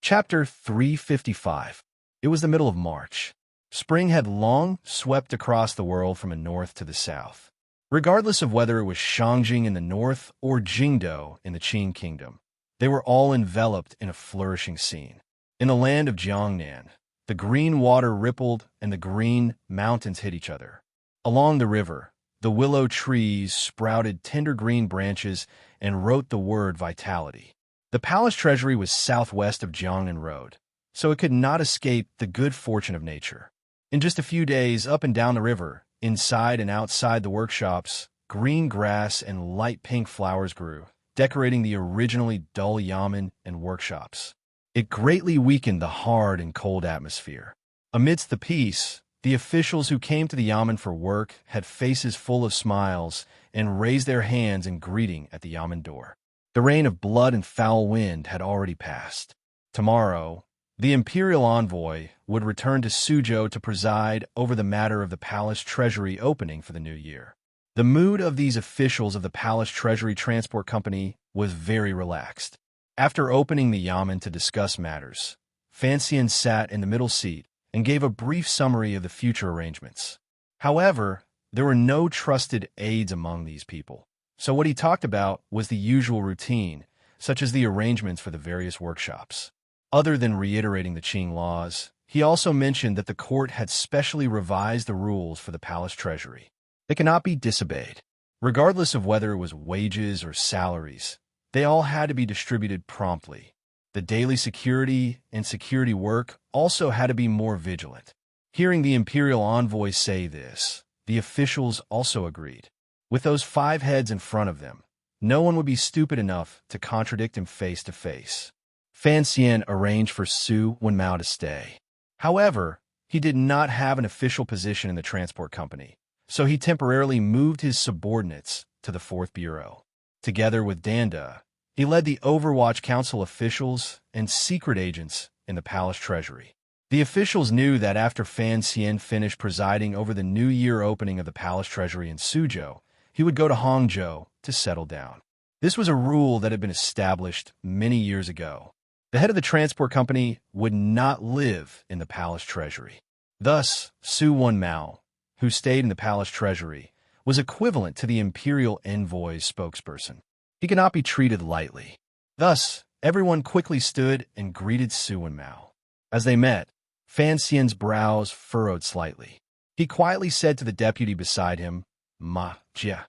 Chapter 355. It was the middle of March. Spring had long swept across the world from the north to the south. Regardless of whether it was Shangjing in the north or Jingdo in the Qing kingdom, they were all enveloped in a flourishing scene. In the land of Jiangnan, the green water rippled and the green mountains hit each other. Along the river, the willow trees sprouted tender green branches and wrote the word vitality. The palace treasury was southwest of Jiangnan Road, so it could not escape the good fortune of nature. In just a few days, up and down the river, inside and outside the workshops, green grass and light pink flowers grew, decorating the originally dull yamen and workshops. It greatly weakened the hard and cold atmosphere. Amidst the peace, the officials who came to the yamen for work had faces full of smiles and raised their hands in greeting at the yamen door. The reign of blood and foul wind had already passed. Tomorrow, the imperial envoy would return to Suzhou to preside over the matter of the palace treasury opening for the new year. The mood of these officials of the palace treasury transport company was very relaxed. After opening the yamen to discuss matters, Fan Xian sat in the middle seat and gave a brief summary of the future arrangements. However, there were no trusted aides among these people, so what he talked about was the usual routine, such as the arrangements for the various workshops. Other than reiterating the Qing laws, he also mentioned that the court had specially revised the rules for the palace treasury. They cannot be disobeyed. Regardless of whether it was wages or salaries, they all had to be distributed promptly. The daily security and security work also had to be more vigilant. Hearing the imperial envoy say this, the officials also agreed. With those 5 heads in front of them, no one would be stupid enough to contradict him face to face. Fan Xian arranged for Su Wenmao to stay. However, he did not have an official position in the transport company, so he temporarily moved his subordinates to the 4th Bureau. Together with Danda, he led the Overwatch Council officials and secret agents in the palace treasury. The officials knew that after Fan Xian finished presiding over the New Year opening of the palace treasury in Suzhou, he would go to Hangzhou to settle down. This was a rule that had been established many years ago. The head of the transport company would not live in the palace treasury. Thus, Su Wenmao, who stayed in the palace treasury, was equivalent to the imperial envoy's spokesperson. He could not be treated lightly. Thus, Everyone quickly stood and greeted Su and Mao. As they met, Fan Xian's brows furrowed slightly. He quietly said to the deputy beside him, "Ma, Jia,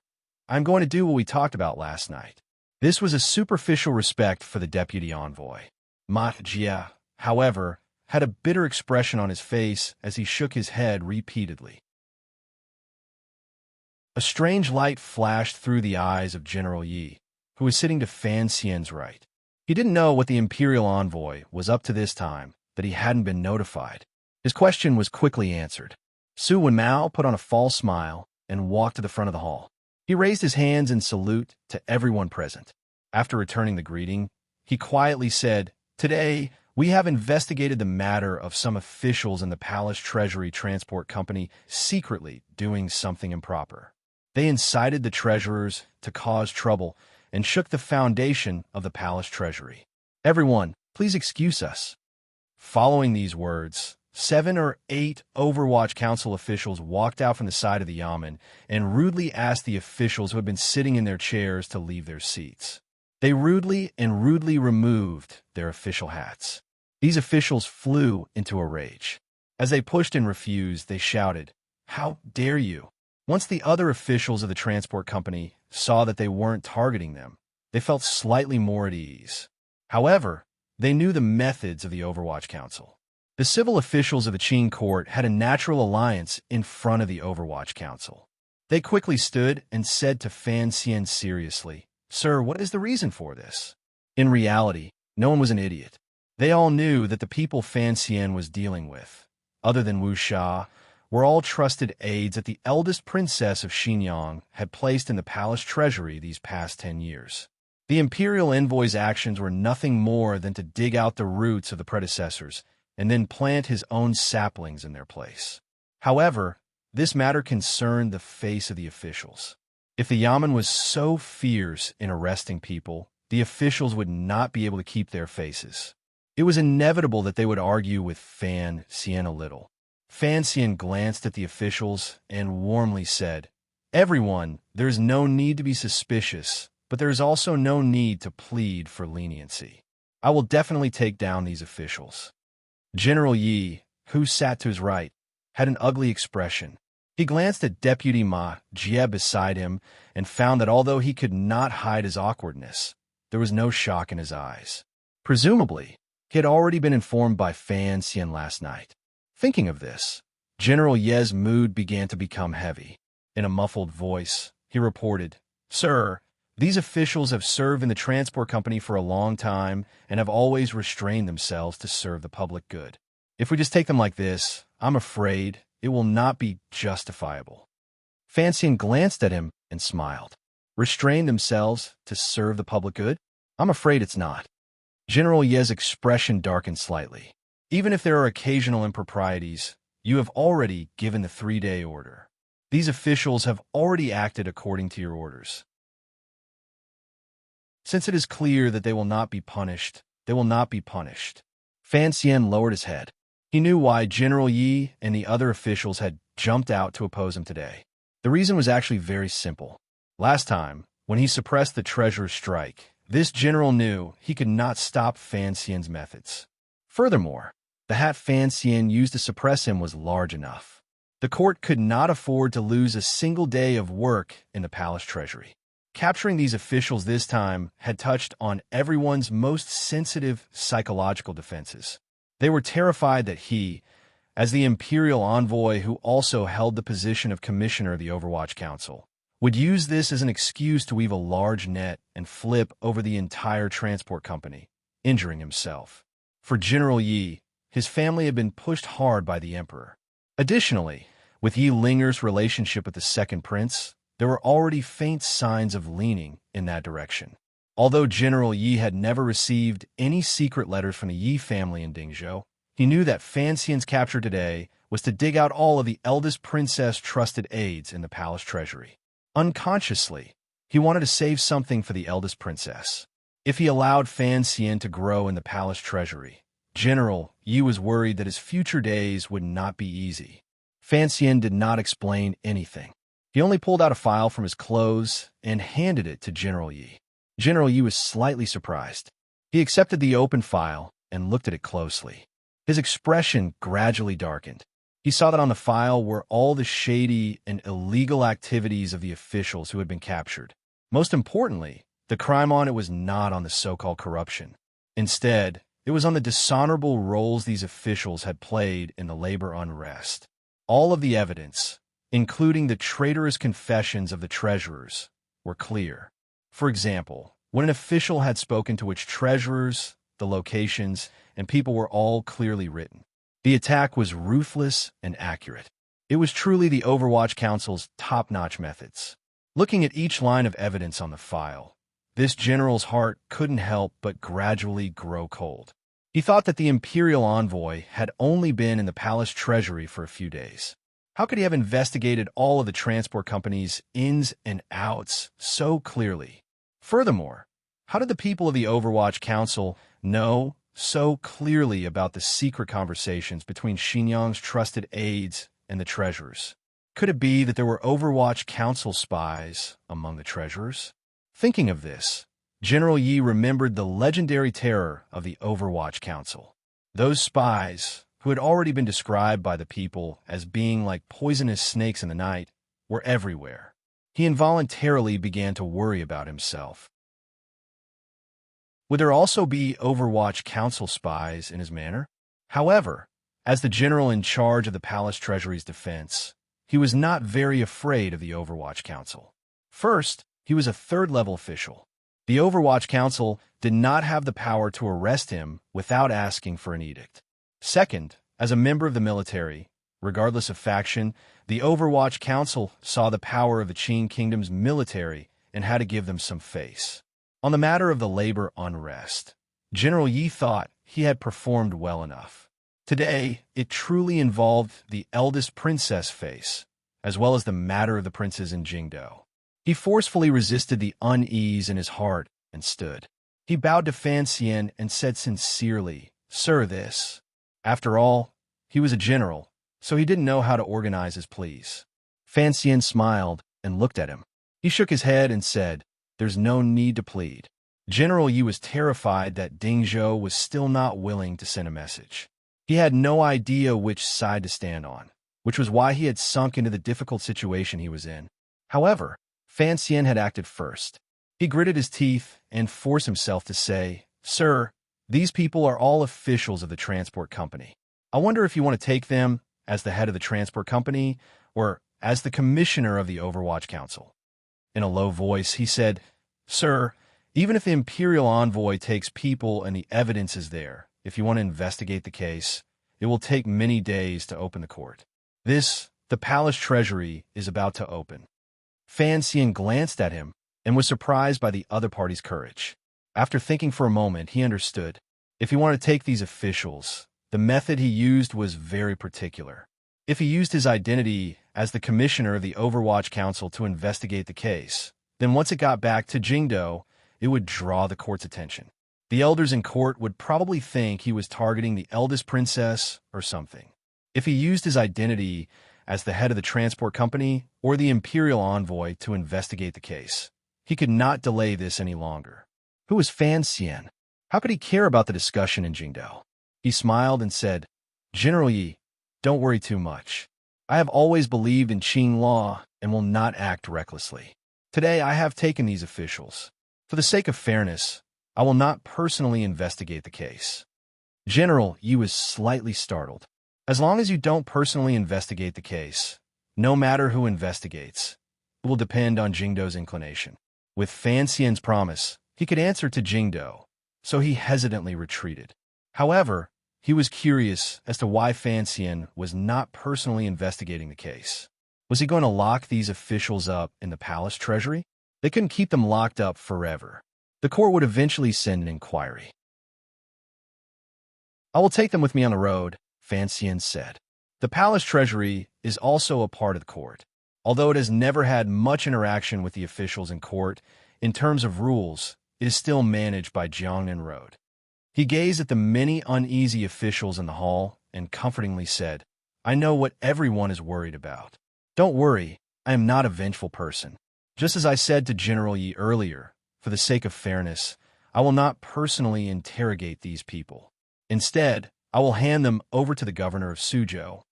I'm going to do what we talked about last night." This was a superficial respect for the deputy envoy. Ma Jia, however, had a bitter expression on his face as he shook his head repeatedly. A strange light flashed through the eyes of General Yi, who was sitting to Fan Xian's right. He didn't know what the imperial envoy was up to this time, that he hadn't been notified. His question was quickly answered. Su Wenmao put on a false smile and walked to the front of the hall. He raised his hands in salute to everyone present. After returning the greeting, he quietly said, "Today, we have investigated the matter of some officials in the Palace Treasury Transport Company secretly doing something improper. They incited the treasurers to cause trouble and shook the foundation of the Palace Treasury. Everyone, please excuse us." Following these words, 7 or 8 Overwatch Council officials walked out from the side of the Yamen and rudely asked the officials who had been sitting in their chairs to leave their seats. They rudely removed their official hats. These officials flew into a rage. As they pushed and refused, they shouted, "How dare you!" Once the other officials of the transport company saw that they weren't targeting them, they felt slightly more at ease. However, they knew the methods of the Overwatch Council. The civil officials of the Qin court had a natural alliance in front of the Overwatch Council. They quickly stood and said to Fan Xian seriously, "Sir, what is the reason for this?" In reality, no one was an idiot. They all knew that the people Fan Xian was dealing with, other than Wu Sha, were all trusted aides that the eldest princess of Xinjiang had placed in the palace treasury these past 10 years. The imperial envoy's actions were nothing more than to dig out the roots of the predecessors and then plant his own saplings in their place. However, this matter concerned the face of the officials. If the Yamen was so fierce in arresting people, the officials would not be able to keep their faces. It was inevitable that they would argue with Fan Xian a little. Fan Xian glanced at the officials and warmly said, "Everyone, there is no need to be suspicious, but there is also no need to plead for leniency. I will definitely take down these officials." General Yi, who sat to his right, had an ugly expression. He glanced at Deputy Ma Jie beside him and found that although he could not hide his awkwardness, there was no shock in his eyes. Presumably, he had already been informed by Fan Xian last night. Thinking of this, General Ye's mood began to become heavy. In a muffled voice, he reported, "Sir, these officials have served in the transport company for a long time and have always restrained themselves to serve the public good. If we just take them like this, I'm afraid it will not be justifiable." Fan Xian glanced at him and smiled. "Restrain themselves to serve the public good? I'm afraid it's not." General Ye's expression darkened slightly. "Even if there are occasional improprieties, you have already given the 3-day order. These officials have already acted according to your orders. Since it is clear that they will not be punished, they will not be punished." Fan Xian lowered his head. He knew why General Yi and the other officials had jumped out to oppose him today. The reason was actually very simple. Last time, when he suppressed the treasurer's strike, this general knew he could not stop Fan Xian's methods. Furthermore, the hat Fan Xian used to suppress him was large enough. The court could not afford to lose a single day of work in the palace treasury. Capturing these officials this time had touched on everyone's most sensitive psychological defenses. They were terrified that he, as the imperial envoy who also held the position of commissioner of the Overwatch Council, would use this as an excuse to weave a large net and flip over the entire transport company, injuring himself. For General Yi, his family had been pushed hard by the emperor. Additionally, with Yi Linger's relationship with the second prince, there were already faint signs of leaning in that direction. Although General Yi had never received any secret letters from the Yi family in Dingzhou, he knew that Fan Xian's capture today was to dig out all of the eldest princess trusted aides in the palace treasury. Unconsciously, he wanted to save something for the eldest princess. If he allowed Fan Xian to grow in the palace treasury, General Yi was worried that his future days would not be easy. Fan Xian did not explain anything. He only pulled out a file from his clothes and handed it to General Yi. General Yi was slightly surprised. He accepted the open file and looked at it closely. His expression gradually darkened. He saw that on the file were all the shady and illegal activities of the officials who had been captured. Most importantly, the crime on it was not on the so-called corruption. Instead, it was on the dishonorable roles these officials had played in the labor unrest. All of the evidence, including the traitorous confessions of the treasurers, were clear. For example, when an official had spoken to which treasurers, the locations, and people were all clearly written. The attack was ruthless and accurate. It was truly the Overwatch Council's top-notch methods. Looking at each line of evidence on the file, this general's heart couldn't help but gradually grow cold. He thought that the Imperial envoy had only been in the palace treasury for a few days. How could he have investigated all of the transport company's ins and outs so clearly? Furthermore, how did the people of the Overwatch Council know so clearly about the secret conversations between Xinjiang's trusted aides and the treasurers? Could it be that there were Overwatch Council spies among the treasurers? Thinking of this, General Yi remembered the legendary terror of the Overwatch Council. Those spies, who had already been described by the people as being like poisonous snakes in the night, were everywhere. He involuntarily began to worry about himself. Would there also be Overwatch Council spies in his manor? However, as the general in charge of the palace treasury's defense, he was not very afraid of the Overwatch Council. First, he was a third-level official. The Overwatch Council did not have the power to arrest him without asking for an edict. Second, as a member of the military, regardless of faction, the Overwatch Council saw the power of the Qin Kingdom's military and had to give them some face. On the matter of the labor unrest, General Yi thought he had performed well enough. Today, it truly involved the eldest princess face, as well as the matter of the princes in Jingdo. He forcefully resisted the unease in his heart and stood. He bowed to Fan Xian and said sincerely, "Sir, this." After all, he was a general, so he didn't know how to organize his pleas. Fan Xian smiled and looked at him. He shook his head and said, "There's no need to plead." General Yi was terrified that Ding Zhou was still not willing to send a message. He had no idea which side to stand on, which was why he had sunk into the difficult situation he was in. However, Fan Xian had acted first. He gritted his teeth and forced himself to say, "Sir, these people are all officials of the transport company. I wonder if you want to take them as the head of the transport company or as the commissioner of the Overwatch Council." In a low voice, he said, "Sir, even if the Imperial envoy takes people and the evidence is there, if you want to investigate the case, it will take many days to open the court. The palace treasury, is about to open." Fan Xian glanced at him and was surprised by the other party's courage. After thinking for a moment, he understood. If he wanted to take these officials, the method he used was very particular. If he used his identity as the commissioner of the Overwatch Council to investigate the case, then once it got back to Jingdo, it would draw the court's attention. The elders in court would probably think he was targeting the eldest princess or something. If he used his identity as the head of the transport company or the Imperial envoy to investigate the case, he could not delay this any longer. Who was Fan Xian? How could he care about the discussion in Jingdo? He smiled and said, "General Yi, don't worry too much. I have always believed in Qin law and will not act recklessly. Today I have taken these officials. For the sake of fairness, I will not personally investigate the case." General Yi was slightly startled. As long as you don't personally investigate the case, no matter who investigates, it will depend on Jingdo's inclination. With Fan Xian's promise, he could answer to Jingdo, so he hesitantly retreated. However, he was curious as to why Fan Xian was not personally investigating the case. Was he going to lock these officials up in the palace treasury? They couldn't keep them locked up forever. The court would eventually send an inquiry. "I will take them with me on the road," Fan Xian said. The palace treasury is also a part of the court. Although it has never had much interaction with the officials in court, in terms of rules, it is still managed by Jiangnan Road. He gazed at the many uneasy officials in the hall and comfortingly said, "I know what everyone is worried about. Don't worry, I am not a vengeful person. Just as I said to General Yi earlier, for the sake of fairness, I will not personally interrogate these people. Instead, I will hand them over to the governor of Suzhou."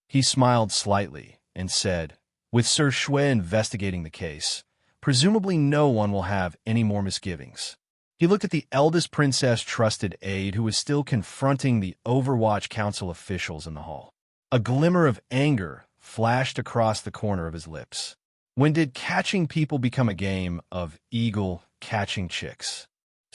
He smiled slightly and said, "With Sir Shui investigating the case, presumably no one will have any more misgivings." He looked at the eldest princess' trusted aide who was still confronting the Overwatch Council officials in the hall. A glimmer of anger flashed across the corner of his lips. When did catching people become a game of eagle catching chicks?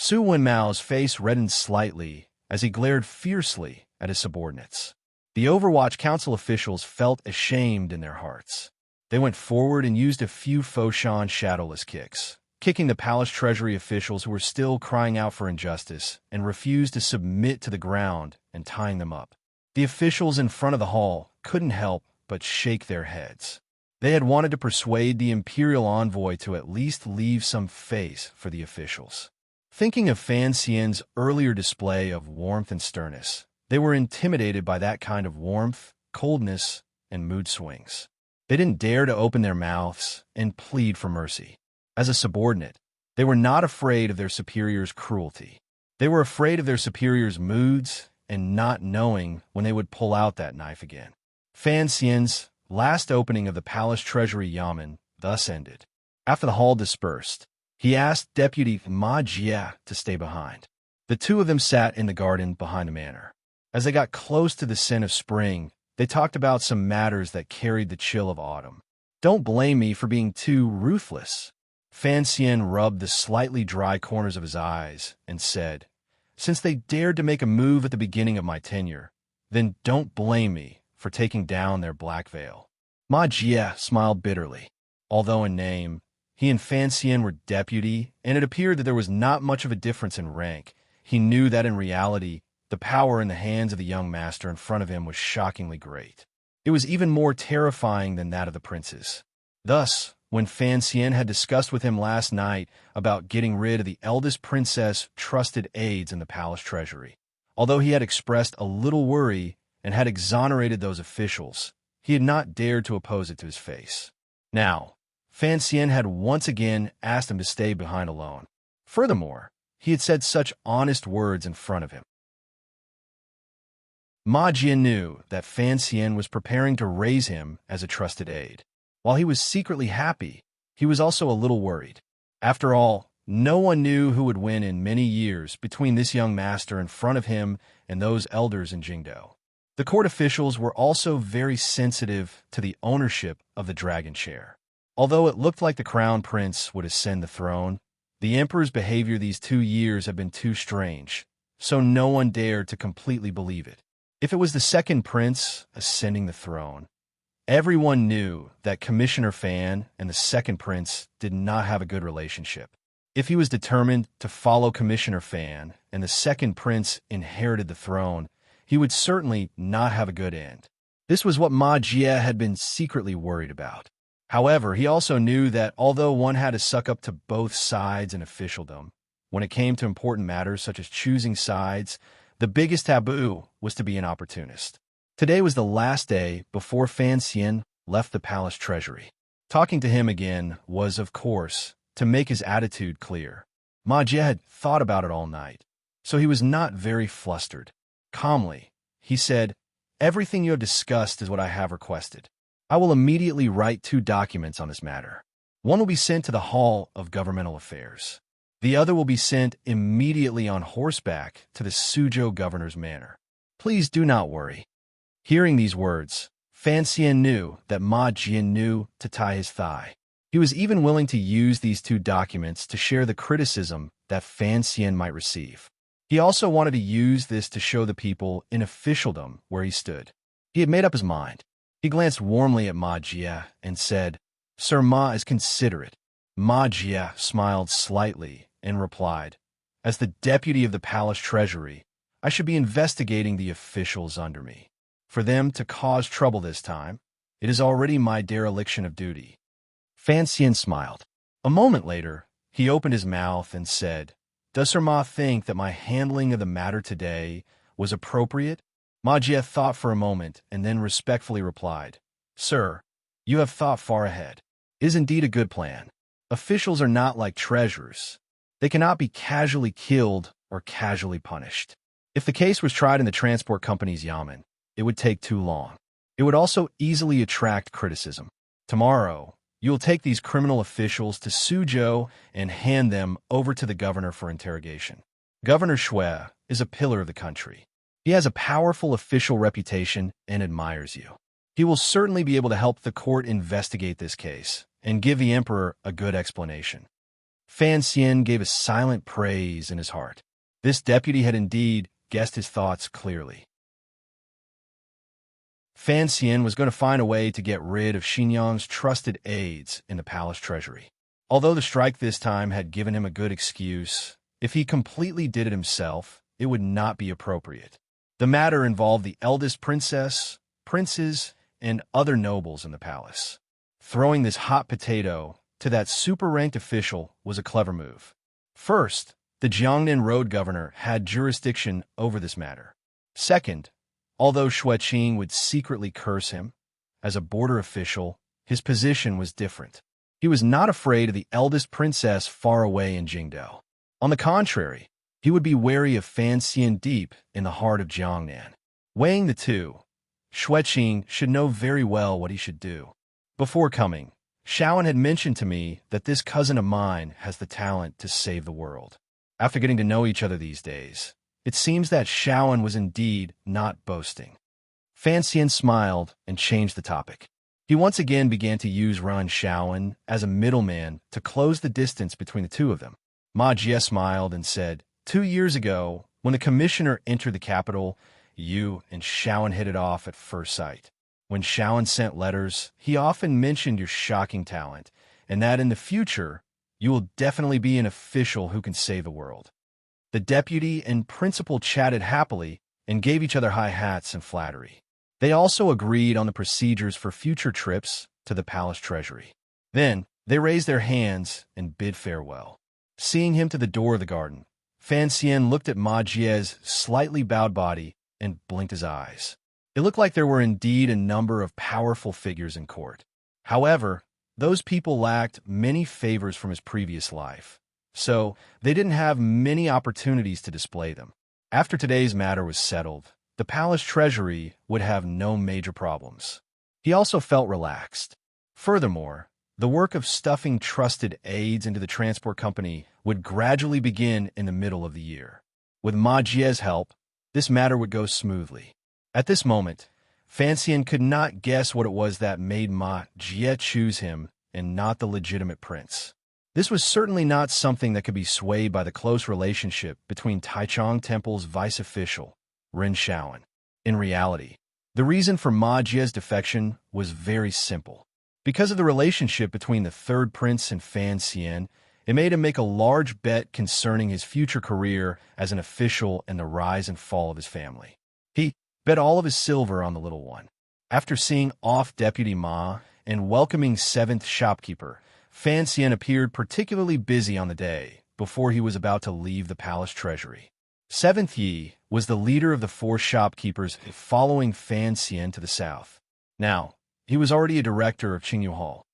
Su Wenmao's face reddened slightly as he glared fiercely at his subordinates. The Overwatch Council officials felt ashamed in their hearts. They went forward and used a few Foshan shadowless kicks, kicking the palace treasury officials who were still crying out for injustice and refused to submit to the ground and tying them up. The officials in front of the hall couldn't help but shake their heads. They had wanted to persuade the imperial envoy to at least leave some face for the officials. Thinking of Fan Xian's earlier display of warmth and sternness, they were intimidated by that kind of warmth, coldness, and mood swings. They didn't dare to open their mouths and plead for mercy. As a subordinate, they were not afraid of their superior's cruelty. They were afraid of their superior's moods and not knowing when they would pull out that knife again. Fan Xian's last opening of the palace treasury yamen thus ended. After the hall dispersed, he asked Deputy Ma Jie to stay behind. The two of them sat in the garden behind the manor. As they got close to the scent of spring, they talked about some matters that carried the chill of autumn. "Don't blame me for being too ruthless." Fan Xian rubbed the slightly dry corners of his eyes and said, "Since they dared to make a move at the beginning of my tenure, then don't blame me for taking down their black veil." Ma Jie smiled bitterly. Although in name, he and Fan Xian were deputy, and it appeared that there was not much of a difference in rank, he knew that in reality, the power in the hands of the young master in front of him was shockingly great. It was even more terrifying than that of the princes. Thus, when Fan Xian had discussed with him last night about getting rid of the eldest princess' trusted aides in the palace treasury, although he had expressed a little worry and had exonerated those officials, he had not dared to oppose it to his face. Now, Fan Xian had once again asked him to stay behind alone. Furthermore, he had said such honest words in front of him. Ma Jie knew that Fan Xian was preparing to raise him as a trusted aide. While he was secretly happy, he was also a little worried. After all, no one knew who would win in many years between this young master in front of him and those elders in Jingdou. The court officials were also very sensitive to the ownership of the dragon chair. Although it looked like the crown prince would ascend the throne, the emperor's behavior these 2 years had been too strange, so no one dared to completely believe it. If it was the second prince ascending the throne, everyone knew that Commissioner Fan and the second prince did not have a good relationship. If he was determined to follow Commissioner Fan and the second prince inherited the throne, he would certainly not have a good end. This was what Ma Jie had been secretly worried about. However, he also knew that although one had to suck up to both sides in officialdom, when it came to important matters such as choosing sides, the biggest taboo was to be an opportunist. Today was the last day before Fan Xian left the palace treasury. Talking to him again was, of course, to make his attitude clear. Ma Jie had thought about it all night, so he was not very flustered. Calmly, he said, "Everything you have discussed is what I have requested. I will immediately write 2 documents on this matter. One will be sent to the Hall of Governmental Affairs. The other will be sent immediately on horseback to the Suzhou governor's manor. Please do not worry." Hearing these words, Fan Xian knew that Ma Jie knew to tie his thigh. He was even willing to use these 2 documents to share the criticism that Fan Xian might receive. He also wanted to use this to show the people in officialdom where he stood. He had made up his mind. He glanced warmly at Ma Jie and said, "Sir Ma is considerate." Ma Jie smiled slightly and replied, "As the deputy of the palace treasury, I should be investigating the officials under me. For them to cause trouble this time, it is already my dereliction of duty." Fan Xian smiled. A moment later, he opened his mouth and said, "Does Sir Ma think that my handling of the matter today was appropriate?" Ma Jie thought for a moment and then respectfully replied, "Sir, you have thought far ahead. It is indeed a good plan. Officials are not like treasurers. They cannot be casually killed or casually punished. If the case was tried in the transport company's yamen, it would take too long. It would also easily attract criticism. Tomorrow, you will take these criminal officials to Suzhou and hand them over to the governor for interrogation. Governor Shui is a pillar of the country. He has a powerful official reputation and admires you. He will certainly be able to help the court investigate this case and give the emperor a good explanation. Fan Xian gave a silent praise in his heart. This deputy had indeed guessed his thoughts clearly. Fan Xian was going to find a way to get rid of Xinyang's trusted aides in the palace treasury. Although the strike this time had given him a good excuse, if he completely did it himself, it would not be appropriate. The matter involved the eldest princess, princes, and other nobles in the palace. Throwing this hot potato to that super-ranked official was a clever move. First, the Jiangnan road governor had jurisdiction over this matter. Second, although Shui Qing would secretly curse him, as a border official, his position was different. He was not afraid of the eldest princess far away in Jingdao. On the contrary, he would be wary of Fan Xian deep in the heart of Jiangnan. Weighing the two, Shui Qing should know very well what he should do. Before coming, Shaoan had mentioned to me that this cousin of mine has the talent to save the world. After getting to know each other these days, it seems that Shaoan was indeed not boasting. Fan Xian smiled and changed the topic. He once again began to use Ran Shaoan as a middleman to close the distance between the two of them. Ma Jie smiled and said, 2 years ago, when the commissioner entered the capital, you and Shaoan hit it off at first sight. When Shaoan sent letters, he often mentioned your shocking talent, and that in the future, you will definitely be an official who can save the world. The deputy and principal chatted happily and gave each other high hats and flattery. They also agreed on the procedures for future trips to the palace treasury. Then, they raised their hands and bid farewell. Seeing him to the door of the garden, Fan Xian looked at Ma Jie's slightly bowed body and blinked his eyes. It looked like there were indeed a number of powerful figures in court. However, those people lacked many favors from his previous life, so they didn't have many opportunities to display them. After today's matter was settled, the palace treasury would have no major problems. He also felt relaxed. Furthermore, the work of stuffing trusted aides into the transport company would gradually begin in the middle of the year. With Ma Jie's help, this matter would go smoothly. At this moment, Fan Xian could not guess what it was that made Ma Jie choose him and not the legitimate prince. This was certainly not something that could be swayed by the close relationship between Taichung Temple's vice official, Ren Shaoan. In reality, the reason for Ma Jie's defection was very simple. Because of the relationship between the third prince and Fan Xian, it made him make a large bet concerning his future career as an official and the rise and fall of his family. He bet all of his silver on the little one. After seeing off Deputy Ma and welcoming 7th shopkeeper, Fan Xian appeared particularly busy on the day before he was about to leave the palace treasury. 7th Yi was the leader of the 4 shopkeepers following Fan Xian to the south. Now, he was already a director of Qingyu Hall.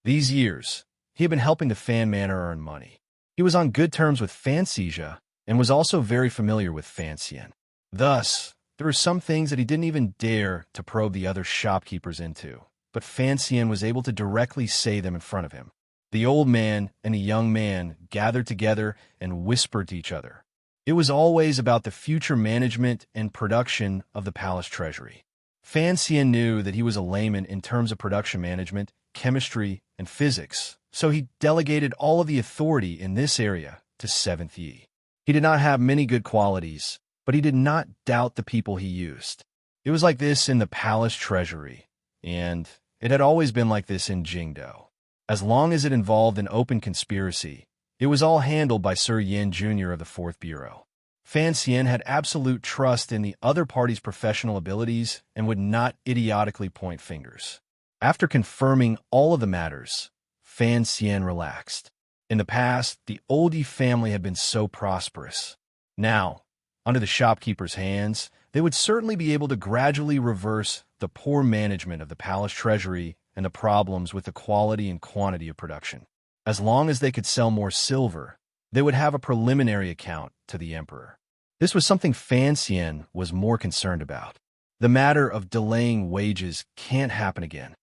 These years, he had been helping the Fan Manor earn money. He was on good terms with Fan Xizha and was also very familiar with Fan Xian. Thus, there were some things that he didn't even dare to probe the other shopkeepers into, but Fan Xian was able to directly say them in front of him. The old man and the young man gathered together and whispered to each other. It was always about the future management and production of the palace treasury. Fan Xian knew that he was a layman in terms of production management, chemistry, and physics, so he delegated all of the authority in this area to 7th Yi. He did not have many good qualities, but he did not doubt the people he used. It was like this in the palace treasury, and it had always been like this in Jingdao. As long as it involved an open conspiracy, it was all handled by Sir Yin Jr. of the 4th Bureau. Fan Xian had absolute trust in the other party's professional abilities and would not idiotically point fingers. After confirming all of the matters, Fan Xian relaxed. In the past, the old Yi family had been so prosperous. Now, under the shopkeepers' hands, they would certainly be able to gradually reverse the poor management of the palace treasury and the problems with the quality and quantity of production. As long as they could sell more silver, they would have a preliminary account to the emperor. This was something Fan Xian was more concerned about. The matter of delaying wages can't happen again.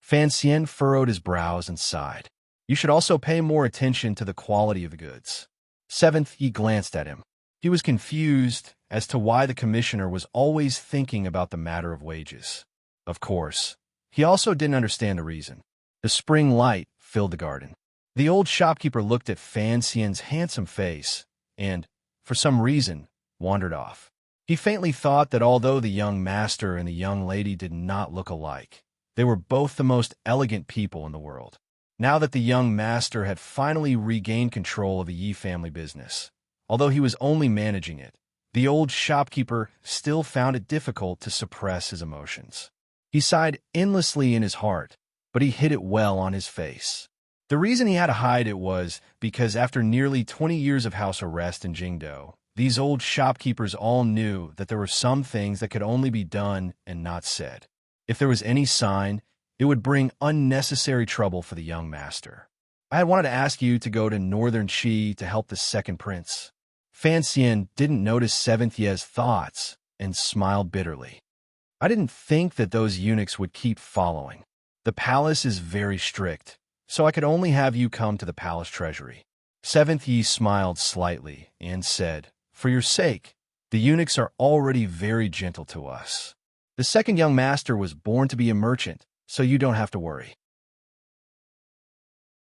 Fan Xian furrowed his brows and sighed. You should also pay more attention to the quality of the goods. Seventh, he glanced at him. He was confused as to why the commissioner was always thinking about the matter of wages. Of course, he also didn't understand the reason. The spring light filled the garden. The old shopkeeper looked at Fan Xian's handsome face and, for some reason, wandered off. He faintly thought that although the young master and the young lady did not look alike, they were both the most elegant people in the world. Now that the young master had finally regained control of the Yi family business, although he was only managing it, the old shopkeeper still found it difficult to suppress his emotions. He sighed endlessly in his heart, but he hid it well on his face. The reason he had to hide it was because after nearly 20 years of house arrest in Jingdo, these old shopkeepers all knew that there were some things that could only be done and not said. If there was any sign, it would bring unnecessary trouble for the young master. I had wanted to ask you to go to Northern Qi to help the second prince. Fan Xian didn't notice Seventh Ye's thoughts and smiled bitterly. I didn't think that those eunuchs would keep following. The palace is very strict, so I could only have you come to the palace treasury. Seventh Yi smiled slightly and said, For your sake, the eunuchs are already very gentle to us. The second young master was born to be a merchant, so you don't have to worry.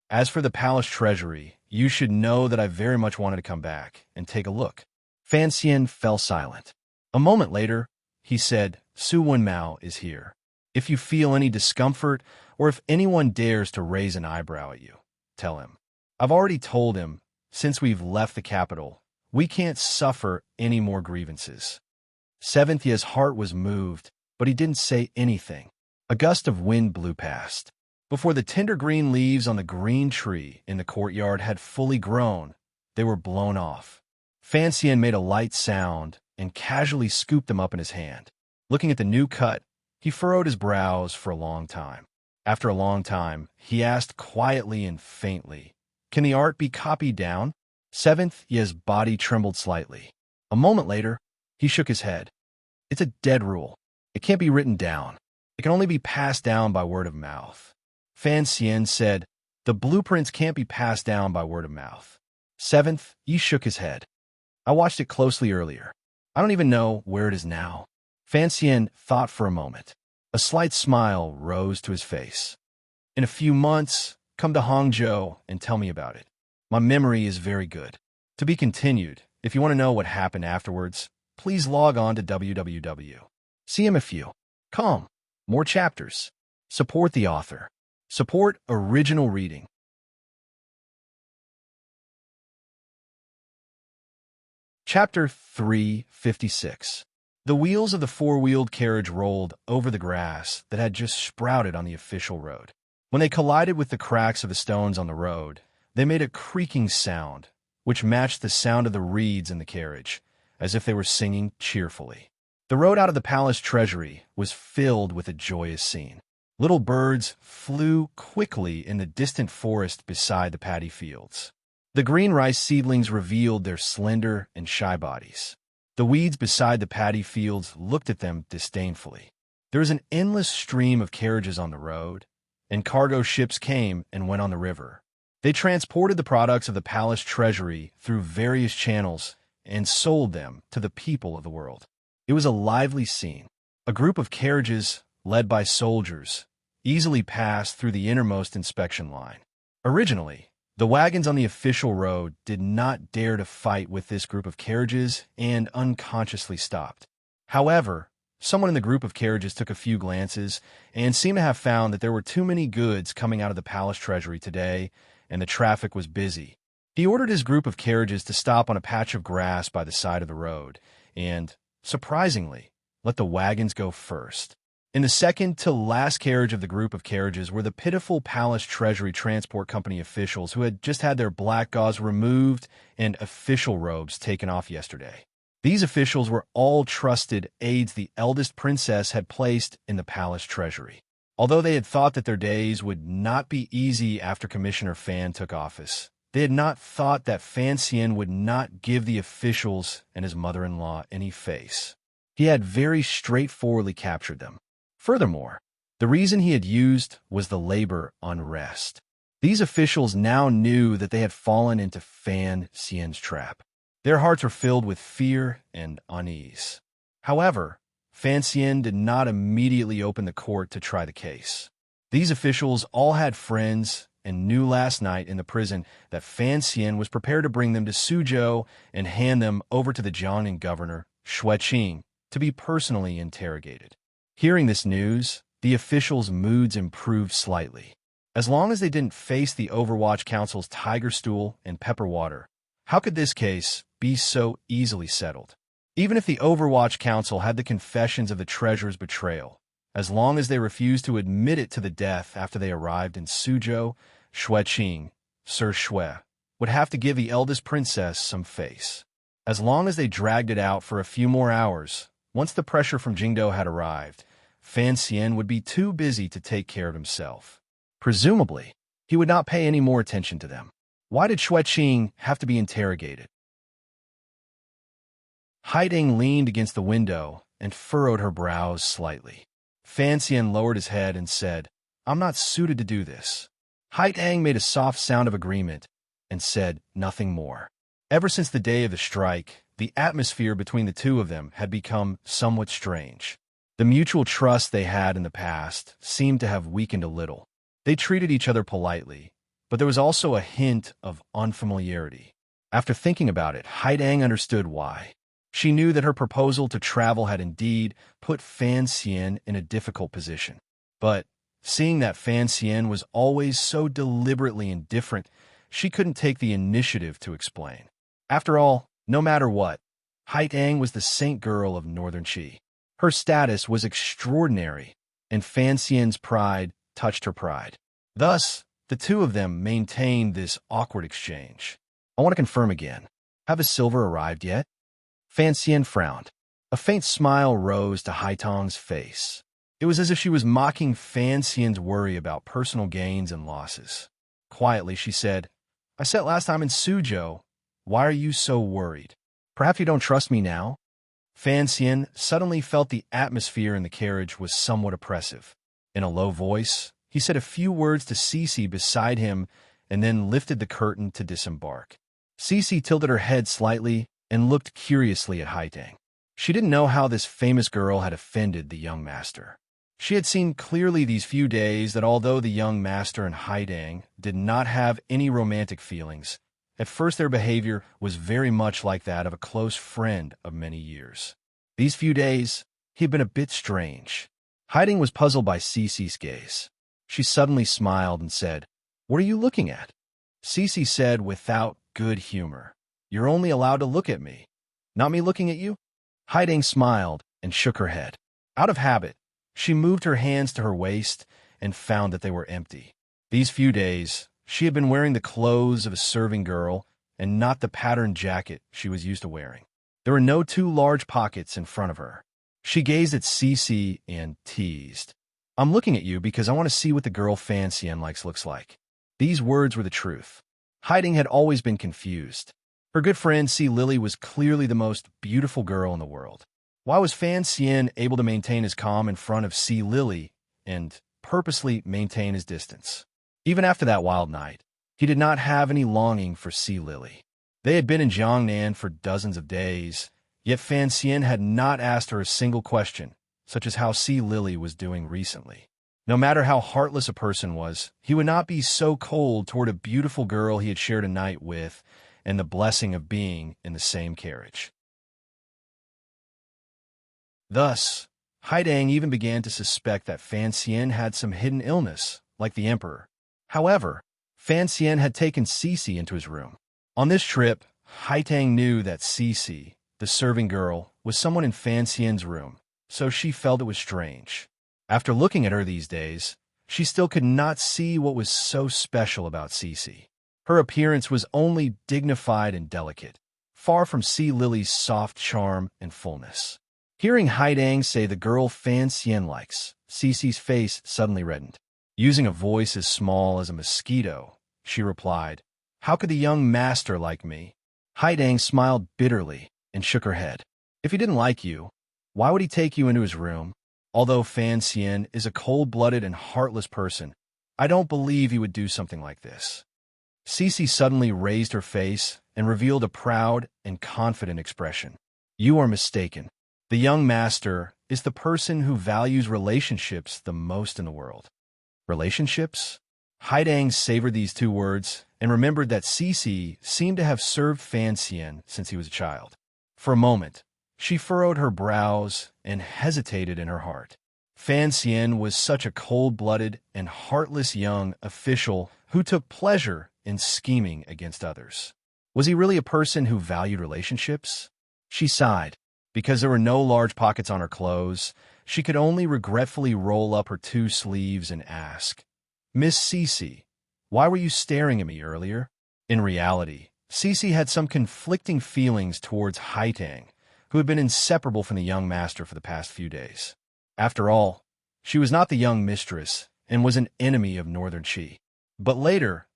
As for the palace treasury, you should know that I very much wanted to come back and take a look. Fan Xian fell silent. A moment later, he said, Su Wenmao is here. If you feel any discomfort, or if anyone dares to raise an eyebrow at you, tell him. I've already told him, since we've left the capital, we can't suffer any more grievances. Seventh Ye's heart was moved, but he didn't say anything. A gust of wind blew past. Before the tender green leaves on the green tree in the courtyard had fully grown, they were blown off. Fan Xian made a light sound and casually scooped them up in his hand. Looking at the new cut, he furrowed his brows for a long time. After a long time, he asked quietly and faintly, Can the art be copied down? Seventh Ye's body trembled slightly. A moment later, he shook his head. It's a dead rule. It can't be written down. It can only be passed down by word of mouth. Fan Xian said, The blueprints can't be passed down by word of mouth. Seventh Yi shook his head. I watched it closely earlier. I don't even know where it is now. Fan Xian thought for a moment. A slight smile rose to his face. In a few months, come to Hangzhou and tell me about it. My memory is very good. To be continued. If you want to know what happened afterwards, please log on to www. CMFU. Come. More chapters. Support the author. Support original reading. Chapter 356. The wheels of the four-wheeled carriage rolled over the grass that had just sprouted on the official road. When they collided with the cracks of the stones on the road, they made a creaking sound, which matched the sound of the reeds in the carriage, as if they were singing cheerfully. The road out of the palace treasury was filled with a joyous scene. Little birds flew quickly in the distant forest beside the paddy fields. The green rice seedlings revealed their slender and shy bodies. The weeds beside the paddy fields looked at them disdainfully. There was an endless stream of carriages on the road, and cargo ships came and went on the river. They transported the products of the palace treasury through various channels and sold them to the people of the world. It was a lively scene. A group of carriages, led by soldiers, easily passed through the innermost inspection line. Originally, the wagons on the official road did not dare to fight with this group of carriages and unconsciously stopped. However, someone in the group of carriages took a few glances and seemed to have found that there were too many goods coming out of the palace treasury today, and the traffic was busy. He ordered his group of carriages to stop on a patch of grass by the side of the road and, surprisingly, let the wagons go first. In the second to last carriage of the group of carriages were the pitiful Palace Treasury Transport Company officials who had just had their black gauze removed and official robes taken off yesterday. These officials were all trusted aides the eldest princess had placed in the palace treasury. Although they had thought that their days would not be easy after Commissioner Fan took office, they had not thought that Fan Xian would not give the officials and his mother-in-law any face. He had very straightforwardly captured them. Furthermore, the reason he had used was the labor unrest. These officials now knew that they had fallen into Fan Xian's trap. Their hearts were filled with fear and unease. However, Fan Xian did not immediately open the court to try the case. These officials all had friends and knew last night in the prison that Fan Xian was prepared to bring them to Suzhou and hand them over to the Jiangnan governor, Xueqing, to be personally interrogated. Hearing this news, the officials' moods improved slightly. As long as they didn't face the Overwatch Council's tiger stool and pepper water, how could this case be so easily settled? Even if the Overwatch Council had the confessions of the treasurer's betrayal, as long as they refused to admit it to the death after they arrived in Suzhou, Xueqing, Sir Xue, would have to give the eldest princess some face. As long as they dragged it out for a few more hours, once the pressure from Jingdo had arrived, Fan Xian would be too busy to take care of himself. Presumably, he would not pay any more attention to them. Why did Xueqing have to be interrogated? Haiding leaned against the window and furrowed her brows slightly. Fan Xian lowered his head and said, "I'm not suited to do this." Haiding made a soft sound of agreement and said nothing more. Ever since the day of the strike, the atmosphere between the two of them had become somewhat strange. The mutual trust they had in the past seemed to have weakened a little. They treated each other politely, but there was also a hint of unfamiliarity. After thinking about it, Haiding understood why. She knew that her proposal to travel had indeed put Fan Xian in a difficult position. But, seeing that Fan Xian was always so deliberately indifferent, she couldn't take the initiative to explain. After all, no matter what, Haiding was the saint girl of Northern Qi. Her status was extraordinary, and Fan Xian's pride touched her pride. Thus, the two of them maintained this awkward exchange. "I want to confirm again. Have the silver arrived yet?" Fan Xian frowned. A faint smile rose to Haitong's face. It was as if she was mocking Fan Xian's worry about personal gains and losses. Quietly, she said, "I said last time in Suzhou. Why are you so worried? Perhaps you don't trust me now?" Fan Xian suddenly felt the atmosphere in the carriage was somewhat oppressive. In a low voice, he said a few words to Cece beside him and then lifted the curtain to disembark. Cece tilted her head slightly and looked curiously at Haitong. She didn't know how this famous girl had offended the young master. She had seen clearly these few days that although the young master and Haitong did not have any romantic feelings, at first their behavior was very much like that of a close friend of many years. These few days, he had been a bit strange. Haitong was puzzled by Cece's gaze. She suddenly smiled and said, "What are you looking at?" Cece said without good humor, "You're only allowed to look at me. Not me looking at you?" Haiding smiled and shook her head. Out of habit, she moved her hands to her waist and found that they were empty. These few days, she had been wearing the clothes of a serving girl and not the patterned jacket she was used to wearing. There were no two large pockets in front of her. She gazed at Cece and teased, "I'm looking at you because I want to see what the girl Fan Xian looks like." These words were the truth. Haiding had always been confused. Her good friend C. Lily was clearly the most beautiful girl in the world. Why was Fan Xian able to maintain his calm in front of C. Lily and purposely maintain his distance? Even after that wild night, he did not have any longing for C. Lily. They had been in Jiangnan for dozens of days, yet Fan Xian had not asked her a single question, such as how C. Lily was doing recently. No matter how heartless a person was, he would not be so cold toward a beautiful girl he had shared a night with and the blessing of being in the same carriage. Thus, Haiding even began to suspect that Fan Xian had some hidden illness, like the emperor. However, Fan Xian had taken Cece into his room. On this trip, Haitong knew that Cece, the serving girl, was someone in Fan Xian's room, so she felt it was strange. After looking at her these days, she still could not see what was so special about Cece. Her appearance was only dignified and delicate, far from C. Lily's soft charm and fullness. Hearing Haidang say the girl Fan Xian likes, Cece's face suddenly reddened. Using a voice as small as a mosquito, she replied, "How could the young master like me?" Haidang smiled bitterly and shook her head. "If he didn't like you, why would he take you into his room? Although Fan Xian is a cold-blooded and heartless person, I don't believe he would do something like this." Cece suddenly raised her face and revealed a proud and confident expression. "You are mistaken. The young master is the person who values relationships the most in the world." Relationships? Haidang savored these two words and remembered that Cece seemed to have served Fan Xian since he was a child. For a moment, she furrowed her brows and hesitated in her heart. Fan Xian was such a cold-blooded and heartless young official who took pleasure in scheming against others. Was he really a person who valued relationships? She sighed. Because there were no large pockets on her clothes, she could only regretfully roll up her two sleeves and ask, "Miss Cece, why were you staring at me earlier?" In reality, Cece had some conflicting feelings towards Haitang, who had been inseparable from the young master for the past few days. After all, she was not the young mistress and was an enemy of Northern Qi. But later,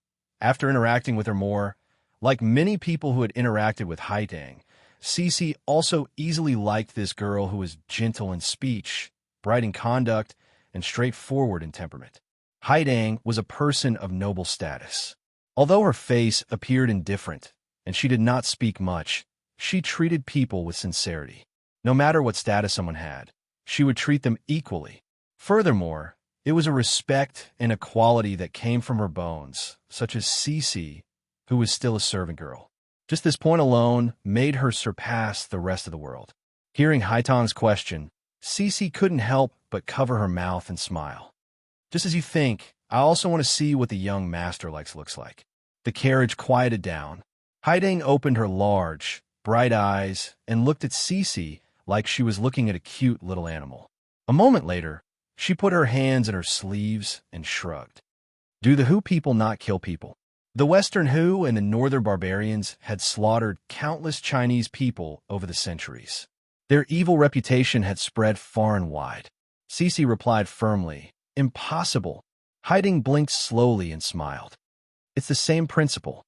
after interacting with her more, like many people who had interacted with Haitang, Cece also easily liked this girl who was gentle in speech, bright in conduct, and straightforward in temperament. Haidang was a person of noble status. Although her face appeared indifferent, and she did not speak much, she treated people with sincerity. No matter what status someone had, she would treat them equally. Furthermore, it was a respect and a quality that came from her bones, such as Cece, who was still a servant girl. Just this point alone made her surpass the rest of the world. Hearing Haitang's question, Cece couldn't help but cover her mouth and smile. "Just as you think, I also want to see what the young master looks like." The carriage quieted down. Haidang opened her large, bright eyes and looked at Cece like she was looking at a cute little animal. A moment later, she put her hands in her sleeves and shrugged. Do the Hu people not kill people? The Western Hu and the Northern barbarians had slaughtered countless Chinese people over the centuries. Their evil reputation had spread far and wide. Cece replied firmly, "Impossible." Haidang blinked slowly and smiled. "It's the same principle."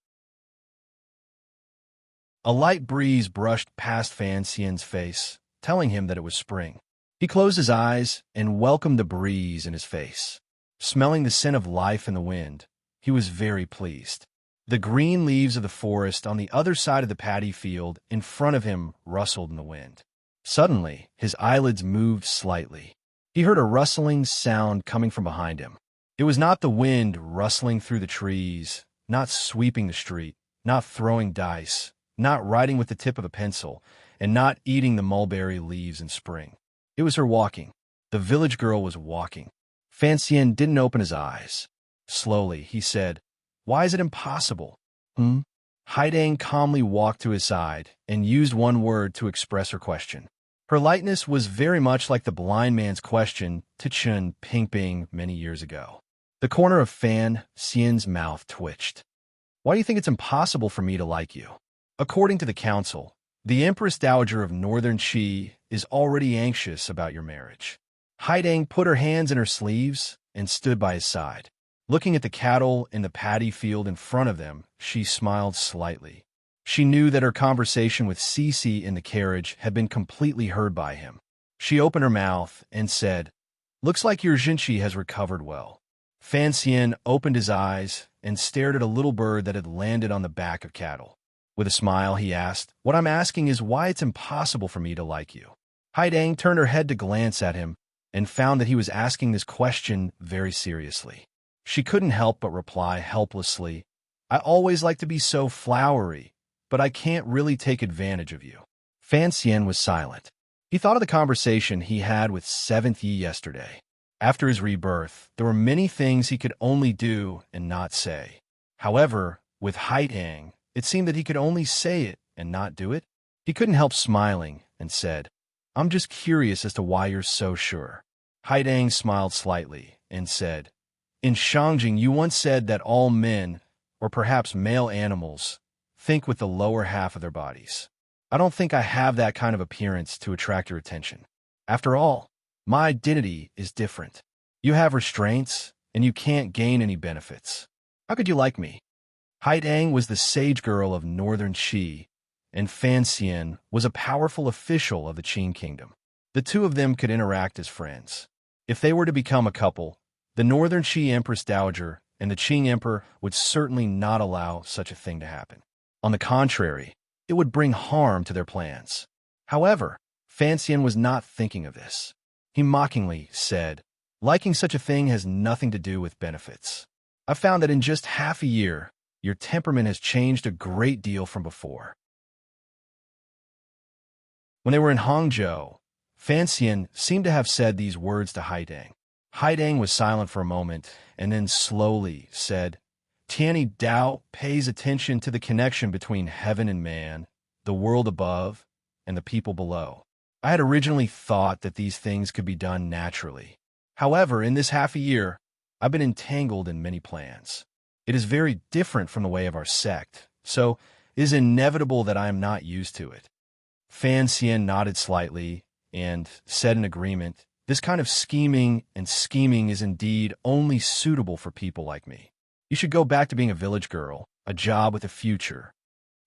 A light breeze brushed past Fan Xian's face, telling him that it was spring. He closed his eyes and welcomed the breeze in his face. Smelling the scent of life in the wind, he was very pleased. The green leaves of the forest on the other side of the paddy field in front of him rustled in the wind. Suddenly, his eyelids moved slightly. He heard a rustling sound coming from behind him. It was not the wind rustling through the trees, not sweeping the street, not throwing dice, not writing with the tip of a pencil, and not eating the mulberry leaves in spring. It was her walking. The village girl was walking. Fan Xian didn't open his eyes. Slowly, he said, "Why is it impossible?" Haidang calmly walked to his side and used one word to express her question. Her lightness was very much like the blind man's question to Chen Pingping many years ago. The corner of Fan Xian's mouth twitched. "Why do you think it's impossible for me to like you?" According to the council, the Empress Dowager of Northern Qi is already anxious about your marriage. Haidang put her hands in her sleeves and stood by his side. Looking at the cattle in the paddy field in front of them, she smiled slightly. She knew that her conversation with Cece in the carriage had been completely heard by him. She opened her mouth and said, "Looks like your Jinchi has recovered well." Fan Xian opened his eyes and stared at a little bird that had landed on the back of cattle. With a smile, he asked, "What I'm asking is why it's impossible for me to like you." Haidang turned her head to glance at him and found that he was asking this question very seriously. She couldn't help but reply helplessly, "I always like to be so flowery, but I can't really take advantage of you." Fan Xian was silent. He thought of the conversation he had with Seventh Yi yesterday. After his rebirth, there were many things he could only do and not say. However, with Haitang, it seemed that he could only say it and not do it. He couldn't help smiling and said, "I'm just curious as to why you're so sure." Haitang smiled slightly and said, "In Shangjing, you once said that all men, or perhaps male animals, think with the lower half of their bodies. I don't think I have that kind of appearance to attract your attention. After all, my identity is different. You have restraints, and you can't gain any benefits. How could you like me? Haidang was the sage girl of northern Qi, and Fan Xian was a powerful official of the Qin kingdom. The two of them could interact as friends. If they were to become a couple, the northern Qi Empress Dowager and the Qing Emperor would certainly not allow such a thing to happen. On the contrary, it would bring harm to their plans. However, Fan Xian was not thinking of this. He mockingly said, "Liking such a thing has nothing to do with benefits. I've found that in just half a year, your temperament has changed a great deal from before." When they were in Hangzhou, Fan Xian seemed to have said these words to Haidang. Haidang was silent for a moment and then slowly said, "Tianyi Dao pays attention to the connection between heaven and man, the world above, and the people below. I had originally thought that these things could be done naturally. However, in this half a year, I've been entangled in many plans. It is very different from the way of our sect, so it is inevitable that I am not used to it." Fan Xian nodded slightly and said in agreement, "This kind of scheming is indeed only suitable for people like me. You should go back to being a village girl, a job with a future."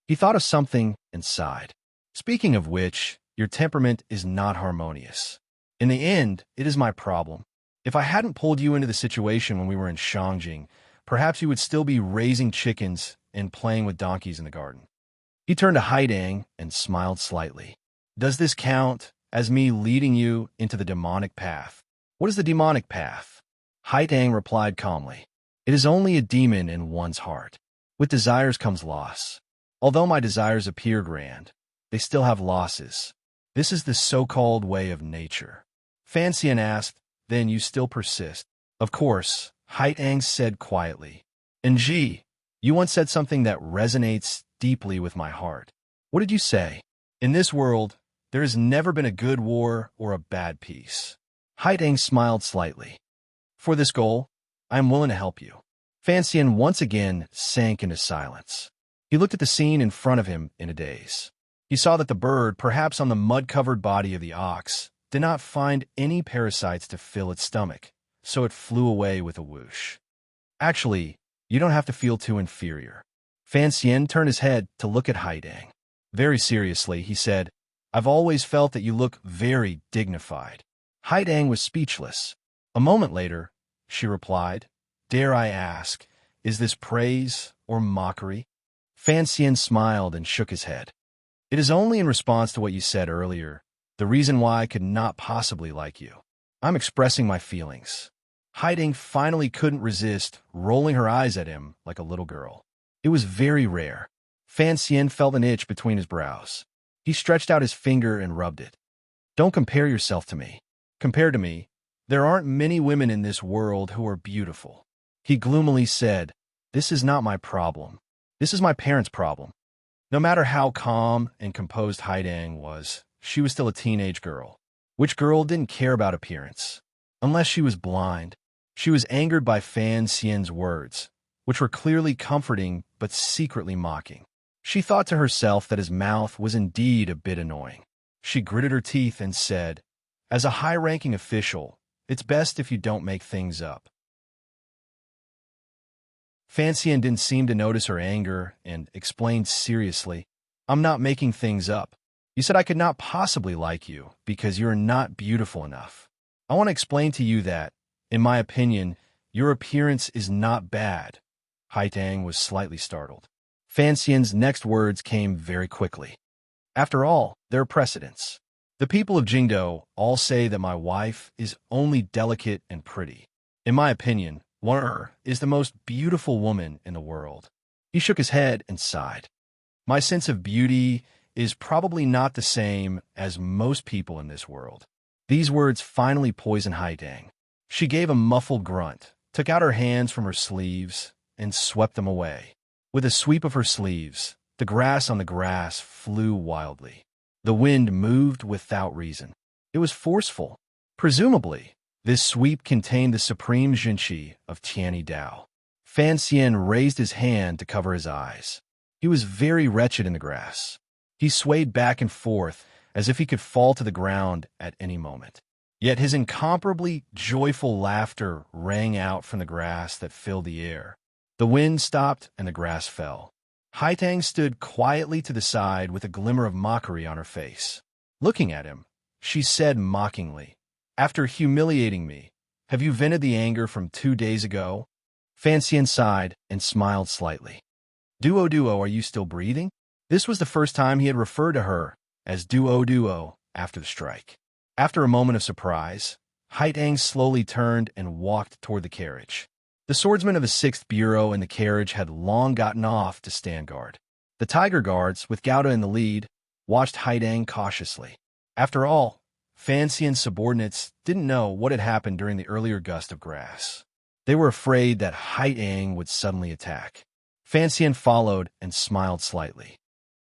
He thought of something and sighed. "Speaking of which, your temperament is not harmonious. In the end, it is my problem. If I hadn't pulled you into the situation when we were in Shangjing, perhaps you would still be raising chickens and playing with donkeys in the garden." He turned to Haidang and smiled slightly. "Does this count as me leading you into the demonic path?" "What is the demonic path?" Haidang replied calmly. "It is only a demon in one's heart. With desires comes loss. Although my desires appear grand, they still have losses. This is the so-called way of nature." Fan Xian asked, "Then you still persist?" "Of course," Haidang said quietly. "Enji, you once said something that resonates deeply with my heart." "What did you say?" "In this world, there has never been a good war or a bad peace." Haidang smiled slightly. "For this goal, I am willing to help you." Fan Xian once again sank into silence. He looked at the scene in front of him in a daze. He saw that the bird, perhaps on the mud-covered body of the ox, did not find any parasites to fill its stomach, so it flew away with a whoosh. "Actually, you don't have to feel too inferior." Fan Xian turned his head to look at Haidang. Very seriously, he said, "I've always felt that you look very dignified." Haidang was speechless. A moment later, she replied, "Dare I ask, is this praise or mockery?" Fan Xian smiled and shook his head. "It is only in response to what you said earlier, the reason why I could not possibly like you. I'm expressing my feelings." Haidang finally couldn't resist rolling her eyes at him like a little girl. It was very rare. Fan Xian felt an itch between his brows. He stretched out his finger and rubbed it. "Don't compare yourself to me. Compared to me, there aren't many women in this world who are beautiful." He gloomily said, "This is not my problem. This is my parents' problem." No matter how calm and composed Haidang was, she was still a teenage girl. Which girl didn't care about appearance? Unless she was blind. She was angered by Fan Xian's words, which were clearly comforting but secretly mocking. She thought to herself that his mouth was indeed a bit annoying. She gritted her teeth and said, "As a high-ranking official, it's best if you don't make things up." Fan Xian didn't seem to notice her anger and explained seriously, "I'm not making things up. You said I could not possibly like you because you're not beautiful enough. I want to explain to you that, in my opinion, your appearance is not bad." Haidang was slightly startled. Fan Xian's next words came very quickly. "After all, there are precedents. The people of Jingdo all say that my wife is only delicate and pretty. In my opinion, Wer is the most beautiful woman in the world." He shook his head and sighed. "My sense of beauty is probably not the same as most people in this world." These words finally poisoned Haidang. She gave a muffled grunt, took out her hands from her sleeves, and swept them away. With a sweep of her sleeves, the grass on the grass flew wildly. The wind moved without reason. It was forceful. Presumably, this sweep contained the supreme Jinqi of Tianyi Dao. Fan Xian raised his hand to cover his eyes. He was very wretched in the grass. He swayed back and forth as if he could fall to the ground at any moment. Yet his incomparably joyful laughter rang out from the grass that filled the air. The wind stopped and the grass fell. Haitang stood quietly to the side with a glimmer of mockery on her face. Looking at him, she said mockingly, "After humiliating me, have you vented the anger from 2 days ago?" Fanxian sighed and smiled slightly. Duo, are you still breathing?" This was the first time he had referred to her as Duo after the strike. After a moment of surprise, Haitang slowly turned and walked toward the carriage. The swordsmen of the 6th Bureau in the carriage had long gotten off to stand guard. The Tiger Guards, with Gouda in the lead, watched Haitang cautiously. After all, Fanxian's subordinates didn't know what had happened during the earlier gust of grass. They were afraid that Haitang would suddenly attack. Fanxian followed and smiled slightly.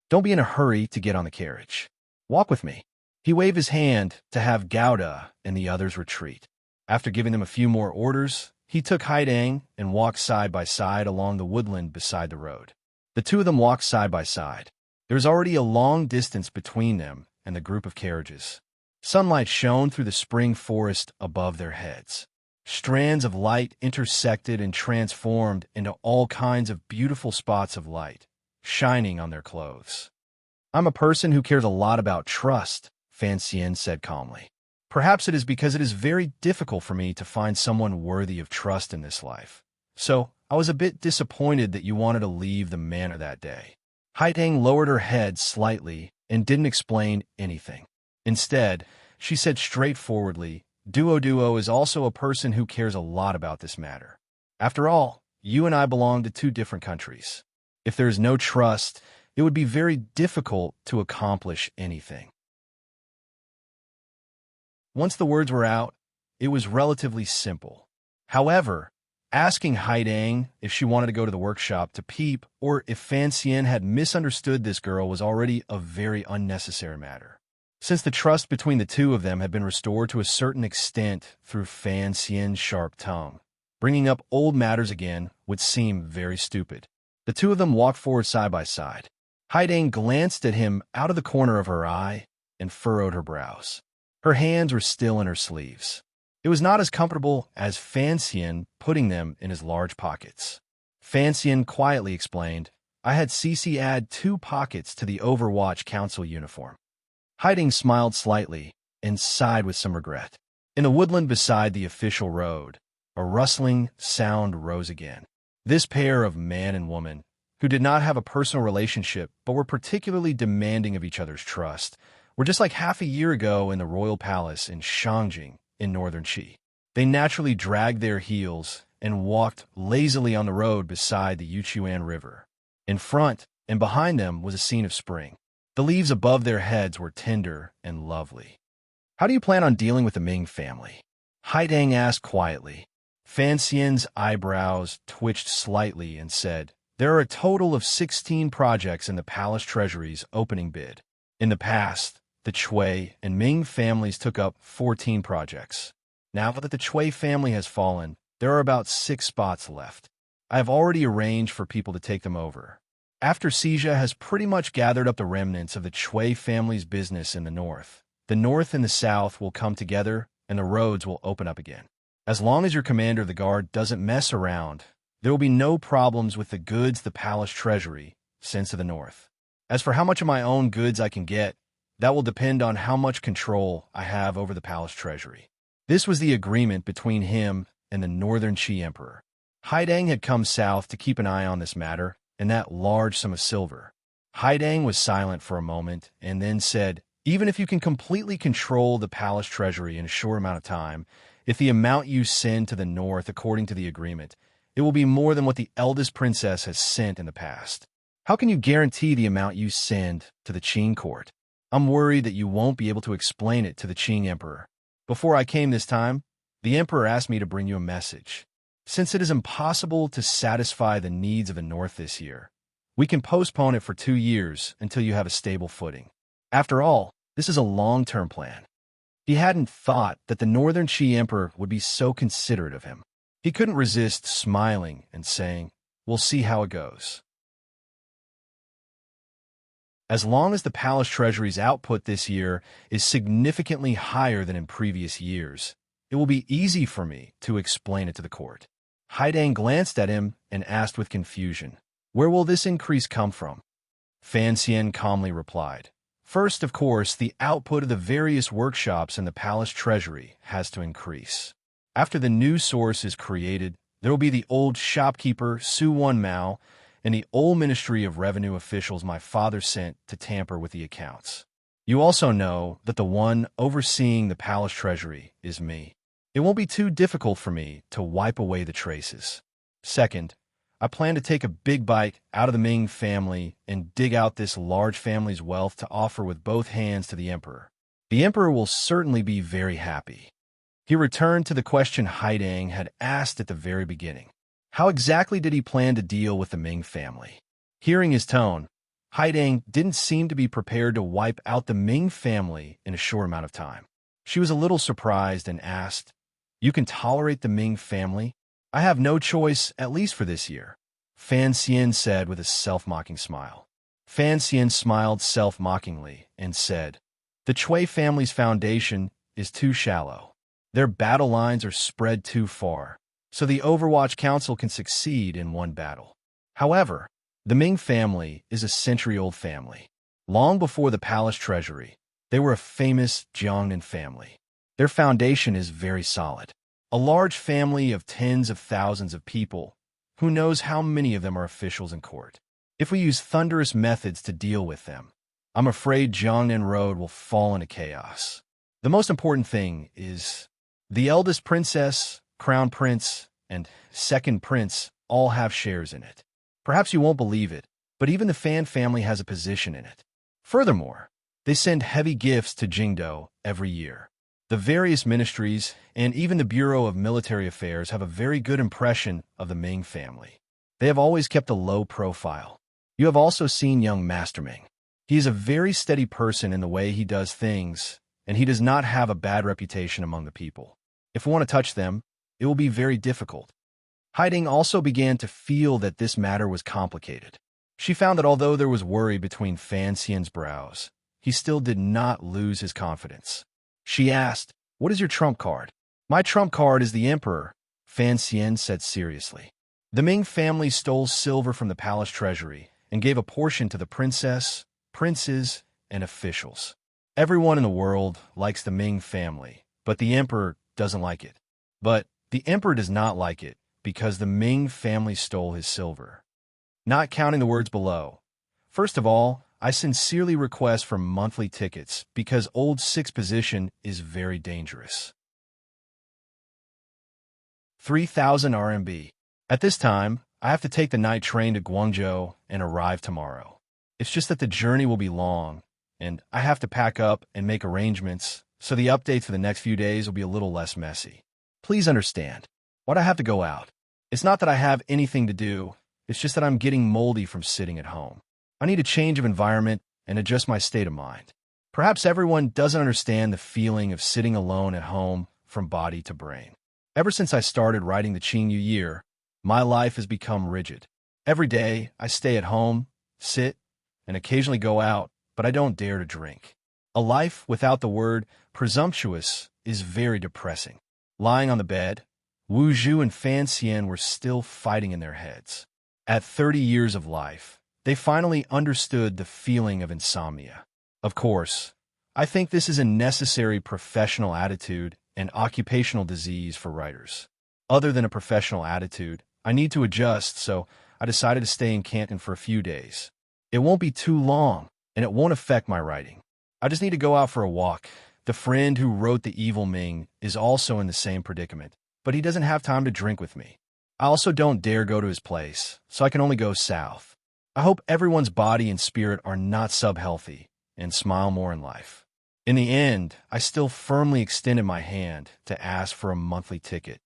"Don't be in a hurry to get on the carriage. Walk with me." He waved his hand to have Gouda and the others retreat. After giving them a few more orders, he took Haitang and walked side by side along the woodland beside the road. The two of them walked side by side. There was already a long distance between them and the group of carriages. Sunlight shone through the spring forest above their heads. Strands of light intersected and transformed into all kinds of beautiful spots of light, shining on their clothes. "I'm a person who cares a lot about trust," Fanxian said calmly. "Perhaps it is because it is very difficult for me to find someone worthy of trust in this life. So, I was a bit disappointed that you wanted to leave the manor that day." Haitang lowered her head slightly and didn't explain anything. Instead, she said straightforwardly, Duo is also a person who cares a lot about this matter. After all, you and I belong to 2 different countries. If there is no trust, it would be very difficult to accomplish anything." Once the words were out, it was relatively simple. However, asking Haitang if she wanted to go to the workshop to peep or if Fanxian had misunderstood this girl was already a very unnecessary matter. Since the trust between the two of them had been restored to a certain extent through Fanxian's sharp tongue, bringing up old matters again would seem very stupid. The two of them walked forward side by side. Haitang glanced at him out of the corner of her eye and furrowed her brows. Her hands were still in her sleeves. It was not as comfortable as Fanxian putting them in his large pockets. Fanxian quietly explained, "I had Cece add 2 pockets to the Overwatch Council uniform." Haitang smiled slightly and sighed with some regret. In the woodland beside the official road, a rustling sound rose again. This pair of man and woman, who did not have a personal relationship but were particularly demanding of each other's trust, were just like half a year ago in the royal palace in Shangjing in northern Qi. They naturally dragged their heels and walked lazily on the road beside the Yuchuan River. In front and behind them was a scene of spring. The leaves above their heads were tender and lovely. "How do you plan on dealing with the Ming family?" Haitang asked quietly. Fanxian's eyebrows twitched slightly and said, "There are a total of 16 projects in the palace treasury's opening bid. In the past, the Chui and Ming families took up 14 projects. Now that the Chui family has fallen, there are about 6 spots left. I have already arranged for people to take them over. After Xia has pretty much gathered up the remnants of the Chui family's business in the north and the south will come together and the roads will open up again. As long as your commander of the guard doesn't mess around, there will be no problems with the goods the palace treasury sends to the north. As for how much of my own goods I can get, that will depend on how much control I have over the palace treasury." This was the agreement between him and the northern Qi emperor. Haitang had come south to keep an eye on this matter and that large sum of silver. Haitang was silent for a moment and then said, "Even if you can completely control the palace treasury in a short amount of time, if the amount you send to the north according to the agreement, it will be more than what the eldest princess has sent in the past. How can you guarantee the amount you send to the Qing court? I'm worried that you won't be able to explain it to the Qing emperor. Before I came this time, the emperor asked me to bring you a message. Since it is impossible to satisfy the needs of the north this year, we can postpone it for 2 years until you have a stable footing. After all, this is a long-term plan." He hadn't thought that the northern Qi emperor would be so considerate of him. He couldn't resist smiling and saying, "We'll see how it goes." As long as the palace treasury's output this year is significantly higher than in previous years, it will be easy for me to explain it to the court. Haidang glanced at him and asked with confusion, "Where will this increase come from?" Fan Xian calmly replied, "First, of course, the output of the various workshops in the palace treasury has to increase. After the new source is created, there will be the old shopkeeper Su Wan Mao and the old Ministry of Revenue officials my father sent to tamper with the accounts. You also know that the one overseeing the palace treasury is me. It won't be too difficult for me to wipe away the traces. Second, I plan to take a big bite out of the Ming family and dig out this large family's wealth to offer with both hands to the emperor. The emperor will certainly be very happy." He returned to the question Haidang had asked at the very beginning. How exactly did he plan to deal with the Ming family? Hearing his tone, Haidang didn't seem to be prepared to wipe out the Ming family in a short amount of time. She was a little surprised and asked, "You can tolerate the Ming family? I have no choice, at least for this year," Fan Xian said with a self-mocking smile. Fan Xian smiled self-mockingly and said, "The Chui family's foundation is too shallow. Their battle lines are spread too far, so the Overwatch Council can succeed in one battle. However, the Ming family is a century-old family. Long before the palace treasury, they were a famous Jiangnan family. Their foundation is very solid. A large family of tens of thousands of people. Who knows how many of them are officials in court? If we use thunderous methods to deal with them, I'm afraid Jiangnan Road will fall into chaos. The most important thing is the eldest princess, crown prince, and second prince all have shares in it. Perhaps you won't believe it, but even the Fan family has a position in it. Furthermore, they send heavy gifts to Jingdo every year. The various ministries and even the Bureau of Military Affairs have a very good impression of the Ming family. They have always kept a low profile. You have also seen young Master Ming. He is a very steady person in the way he does things, and he does not have a bad reputation among the people. If we want to touch them, it will be very difficult." Haiding also began to feel that this matter was complicated. She found that although there was worry between Fan Xian's brows, he still did not lose his confidence. She asked, "What is your trump card?" "My trump card is the emperor," Fan Xian said seriously. "The Ming family stole silver from the palace treasury and gave a portion to the princess, princes, and officials. Everyone in the world likes the Ming family, but the emperor doesn't like it. But the emperor does not like it because the Ming family stole his silver. Not counting the words below. First of all, I sincerely request for monthly tickets because old sixth position is very dangerous. 3,000 RMB. At this time, I have to take the night train to Guangzhou and arrive tomorrow. It's just that the journey will be long, and I have to pack up and make arrangements, so the updates for the next few days will be a little less messy. Please understand. Why'd I have to go out? It's not that I have anything to do, it's just that I'm getting moldy from sitting at home. I need a change of environment and adjust my state of mind. Perhaps everyone doesn't understand the feeling of sitting alone at home from body to brain. Ever since I started writing the Qingyu year, my life has become rigid. Every day, I stay at home, sit, and occasionally go out, but I don't dare to drink. A life without the word presumptuous is very depressing. Lying on the bed, Wu Zhu and Fan Xian were still fighting in their heads. At 30 years of life, they finally understood the feeling of insomnia. Of course, I think this is a necessary professional attitude and occupational disease for writers. Other than a professional attitude, I need to adjust, so I decided to stay in Canton for a few days. It won't be too long, and it won't affect my writing. I just need to go out for a walk. The friend who wrote The Evil Ming is also in the same predicament, but he doesn't have time to drink with me. I also don't dare go to his place, so I can only go south. I hope everyone's body and spirit are not sub-healthy and smile more in life. In the end, I still firmly extended my hand to ask for a monthly ticket.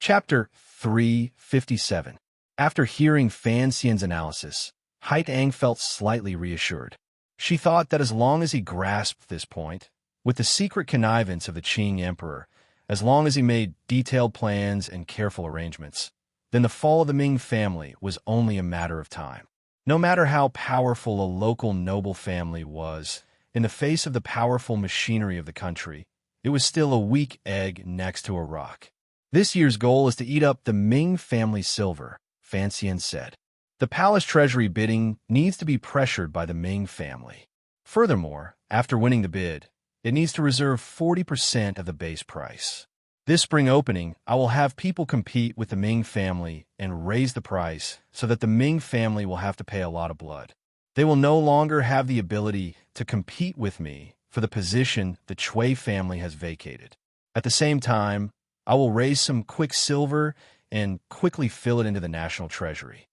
Chapter 357. After hearing Fan Xian's analysis, Haitang felt slightly reassured. She thought that as long as he grasped this point, with the secret connivance of the Qing emperor, as long as he made detailed plans and careful arrangements, then the fall of the Ming family was only a matter of time. No matter how powerful a local noble family was, in the face of the powerful machinery of the country, it was still a weak egg next to a rock. This year's goal is to eat up the Ming family's silver, Fan Xian said. The palace treasury bidding needs to be pressured by the Ming family. Furthermore, after winning the bid, it needs to reserve 40% of the base price. This spring opening, I will have people compete with the Ming family and raise the price so that the Ming family will have to pay a lot of blood. They will no longer have the ability to compete with me for the position the Chui family has vacated. At the same time, I will raise some quick silver and quickly fill it into the national treasury.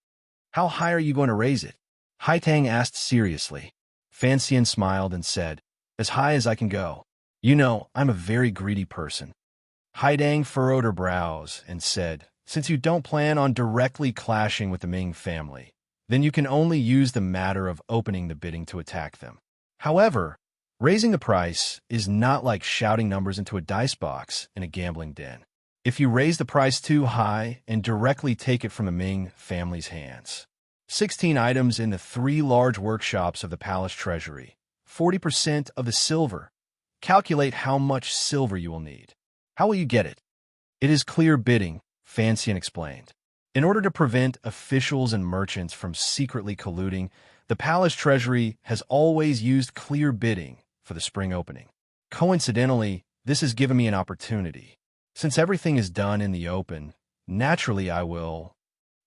How high are you going to raise it? Haitang asked seriously. Fan Xian smiled and said, as high as I can go. You know, I'm a very greedy person. Haidang furrowed her brows and said, since you don't plan on directly clashing with the Ming family, then you can only use the matter of opening the bidding to attack them. However, raising the price is not like shouting numbers into a dice box in a gambling den. If you raise the price too high and directly take it from the Ming family's hands. 16 items in the 3 large workshops of the palace treasury. 40% of the silver. Calculate how much silver you will need. How will you get it? It is clear bidding, Fan Xian explained. In order to prevent officials and merchants from secretly colluding, the palace treasury has always used clear bidding for the spring opening. Coincidentally, this has given me an opportunity. Since everything is done in the open, naturally I will.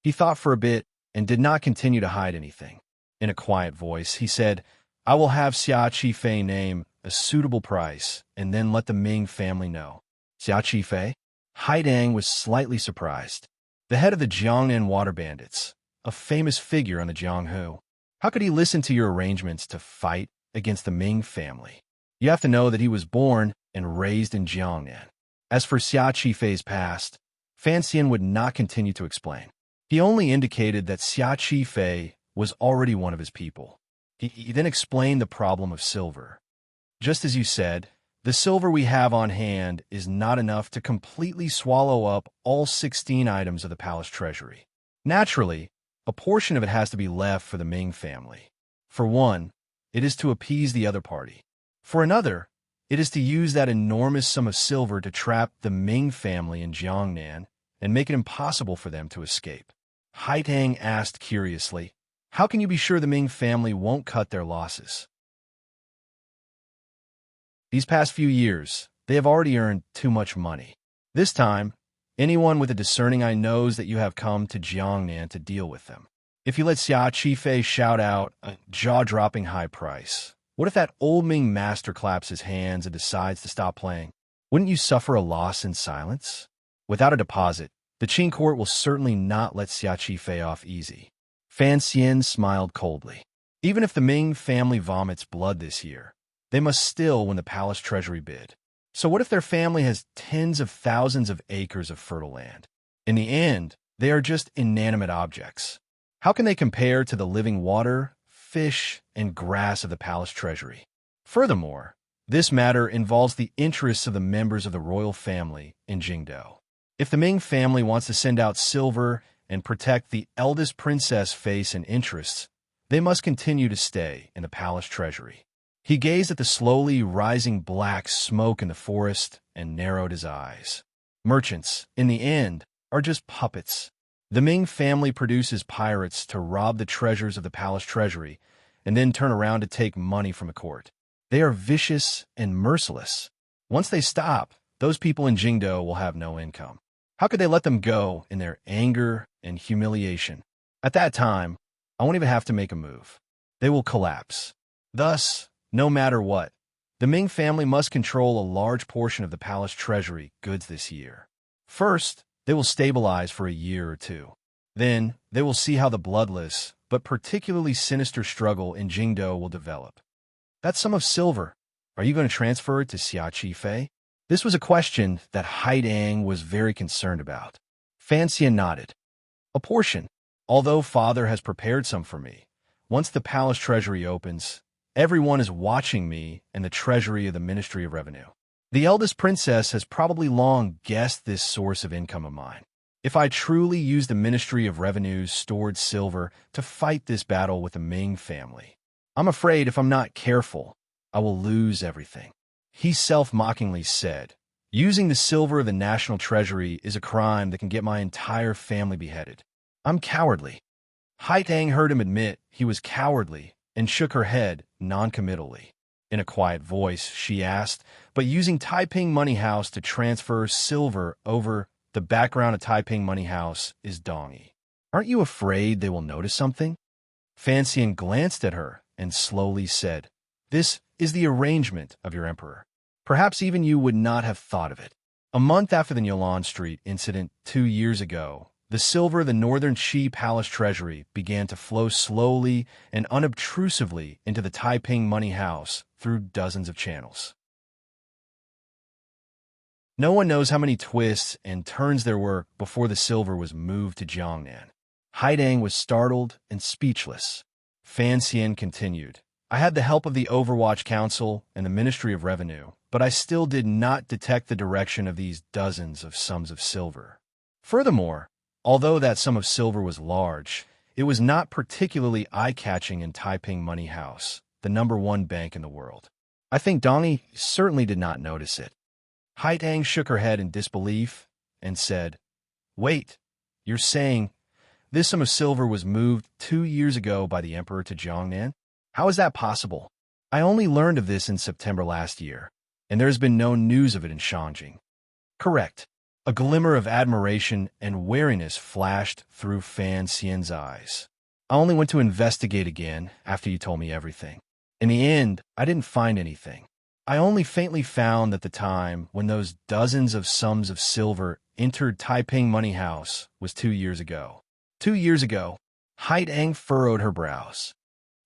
He thought for a bit and did not continue to hide anything. In a quiet voice, he said, I will have Xia Qifei name a suitable price and then let the Ming family know. Xia Qifei? Haidang was slightly surprised. The head of the Jiangnan water bandits, a famous figure on the Jianghu. How could he listen to your arrangements to fight against the Ming family? You have to know that he was born and raised in Jiangnan. As for Xia Qifei's past, Fan Xian would not continue to explain. He only indicated that Xia Qifei was already one of his people. He then explained the problem of silver. Just as you said, the silver we have on hand is not enough to completely swallow up all 16 items of the palace treasury. Naturally, a portion of it has to be left for the Ming family. For one, it is to appease the other party. For another, it is to use that enormous sum of silver to trap the Ming family in Jiangnan and make it impossible for them to escape. Haitang asked curiously, how can you be sure the Ming family won't cut their losses? These past few years, they have already earned too much money. This time, anyone with a discerning eye knows that you have come to Jiangnan to deal with them. If you let Xia Qifei shout out a jaw-dropping high price, what if that old Ming master claps his hands and decides to stop playing? Wouldn't you suffer a loss in silence? Without a deposit, the Qing court will certainly not let Xia Qifei off easy. Fan Xian smiled coldly. Even if the Ming family vomits blood this year, they must still win the palace treasury bid. So what if their family has tens of thousands of acres of fertile land? In the end, they are just inanimate objects. How can they compare to the living water, fish, and grass of the palace treasury? Furthermore, this matter involves the interests of the members of the royal family in Jingdou. If the Ming family wants to send out silver and protect the eldest princess' face and interests, they must continue to stay in the palace treasury. He gazed at the slowly rising black smoke in the forest and narrowed his eyes. Merchants, in the end, are just puppets. The Ming family produces pirates to rob the treasures of the palace treasury and then turn around to take money from the court. They are vicious and merciless. Once they stop, those people in Jingdou will have no income. How could they let them go in their anger and humiliation? At that time, I won't even have to make a move. They will collapse. Thus, no matter what, the Ming family must control a large portion of the palace treasury goods this year. First, they will stabilize for a year or two. Then, they will see how the bloodless, but particularly sinister struggle in Jingdou will develop. That sum of silver, are you going to transfer it to Xia Qifei? This was a question that Haidang was very concerned about. Fan Xian nodded. A portion, although father has prepared some for me. Once the palace treasury opens, everyone is watching me and the treasury of the Ministry of Revenue. The eldest princess has probably long guessed this source of income of mine. If I truly use the Ministry of Revenue's stored silver to fight this battle with the Ming family, I'm afraid if I'm not careful, I will lose everything. He self-mockingly said, using the silver of the national treasury is a crime that can get my entire family beheaded. I'm cowardly. Haitang heard him admit he was cowardly and shook her head noncommittally. In a quiet voice, she asked, but using Taiping Money House to transfer silver over the background of Taiping Money House is dongy. Aren't you afraid they will notice something? Fan Xian glanced at her and slowly said, this is the arrangement of your emperor. Perhaps even you would not have thought of it. A month after the Niulan Street incident 2 years ago, the silver of the Northern Qi Palace treasury began to flow slowly and unobtrusively into the Taiping Money House through dozens of channels. No one knows how many twists and turns there were before the silver was moved to Jiangnan. Haidang was startled and speechless. Fan Xian continued, I had the help of the Overwatch Council and the Ministry of Revenue, but I still did not detect the direction of these dozens of sums of silver. Furthermore, although that sum of silver was large, it was not particularly eye-catching in Taiping Money House, the #1 bank in the world. I think Donnie certainly did not notice it. Haitang shook her head in disbelief and said, wait, you're saying this sum of silver was moved 2 years ago by the emperor to Jiangnan? How is that possible? I only learned of this in September last year, and there has been no news of it in Shangjing. Correct. A glimmer of admiration and wariness flashed through Fan Xian's eyes. I only went to investigate again after you told me everything. In the end, I didn't find anything. I only faintly found that the time when those dozens of sums of silver entered Taiping Money House was 2 years ago. 2 years ago, Haitang furrowed her brows.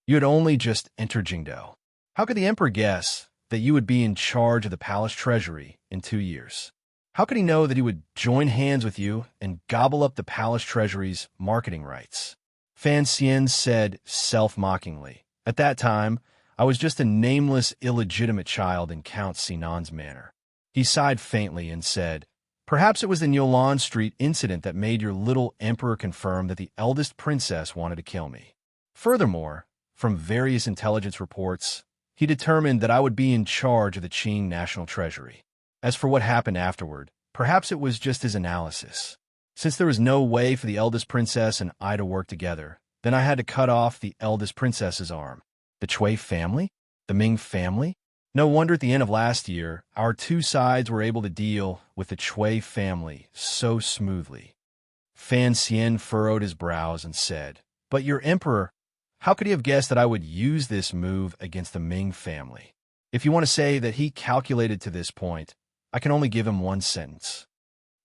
You had only just entered Jingdou. How could the emperor guess that you would be in charge of the palace treasury in 2 years? How could he know that he would join hands with you and gobble up the palace treasury's marketing rights? Fan Xian said self-mockingly, at that time, I was just a nameless, illegitimate child in Count Sinan's manor. He sighed faintly and said, perhaps it was the Niulan Street incident that made your little emperor confirm that the eldest princess wanted to kill me. Furthermore, from various intelligence reports, he determined that I would be in charge of the Qing National Treasury. As for what happened afterward, perhaps it was just his analysis. Since there was no way for the eldest princess and I to work together, then I had to cut off the eldest princess's arm. The Cui family? The Ming family? No wonder at the end of last year, our two sides were able to deal with the Cui family so smoothly. Fan Xian furrowed his brows and said, but your emperor, how could he have guessed that I would use this move against the Ming family? If you want to say that he calculated to this point, I can only give him one sentence.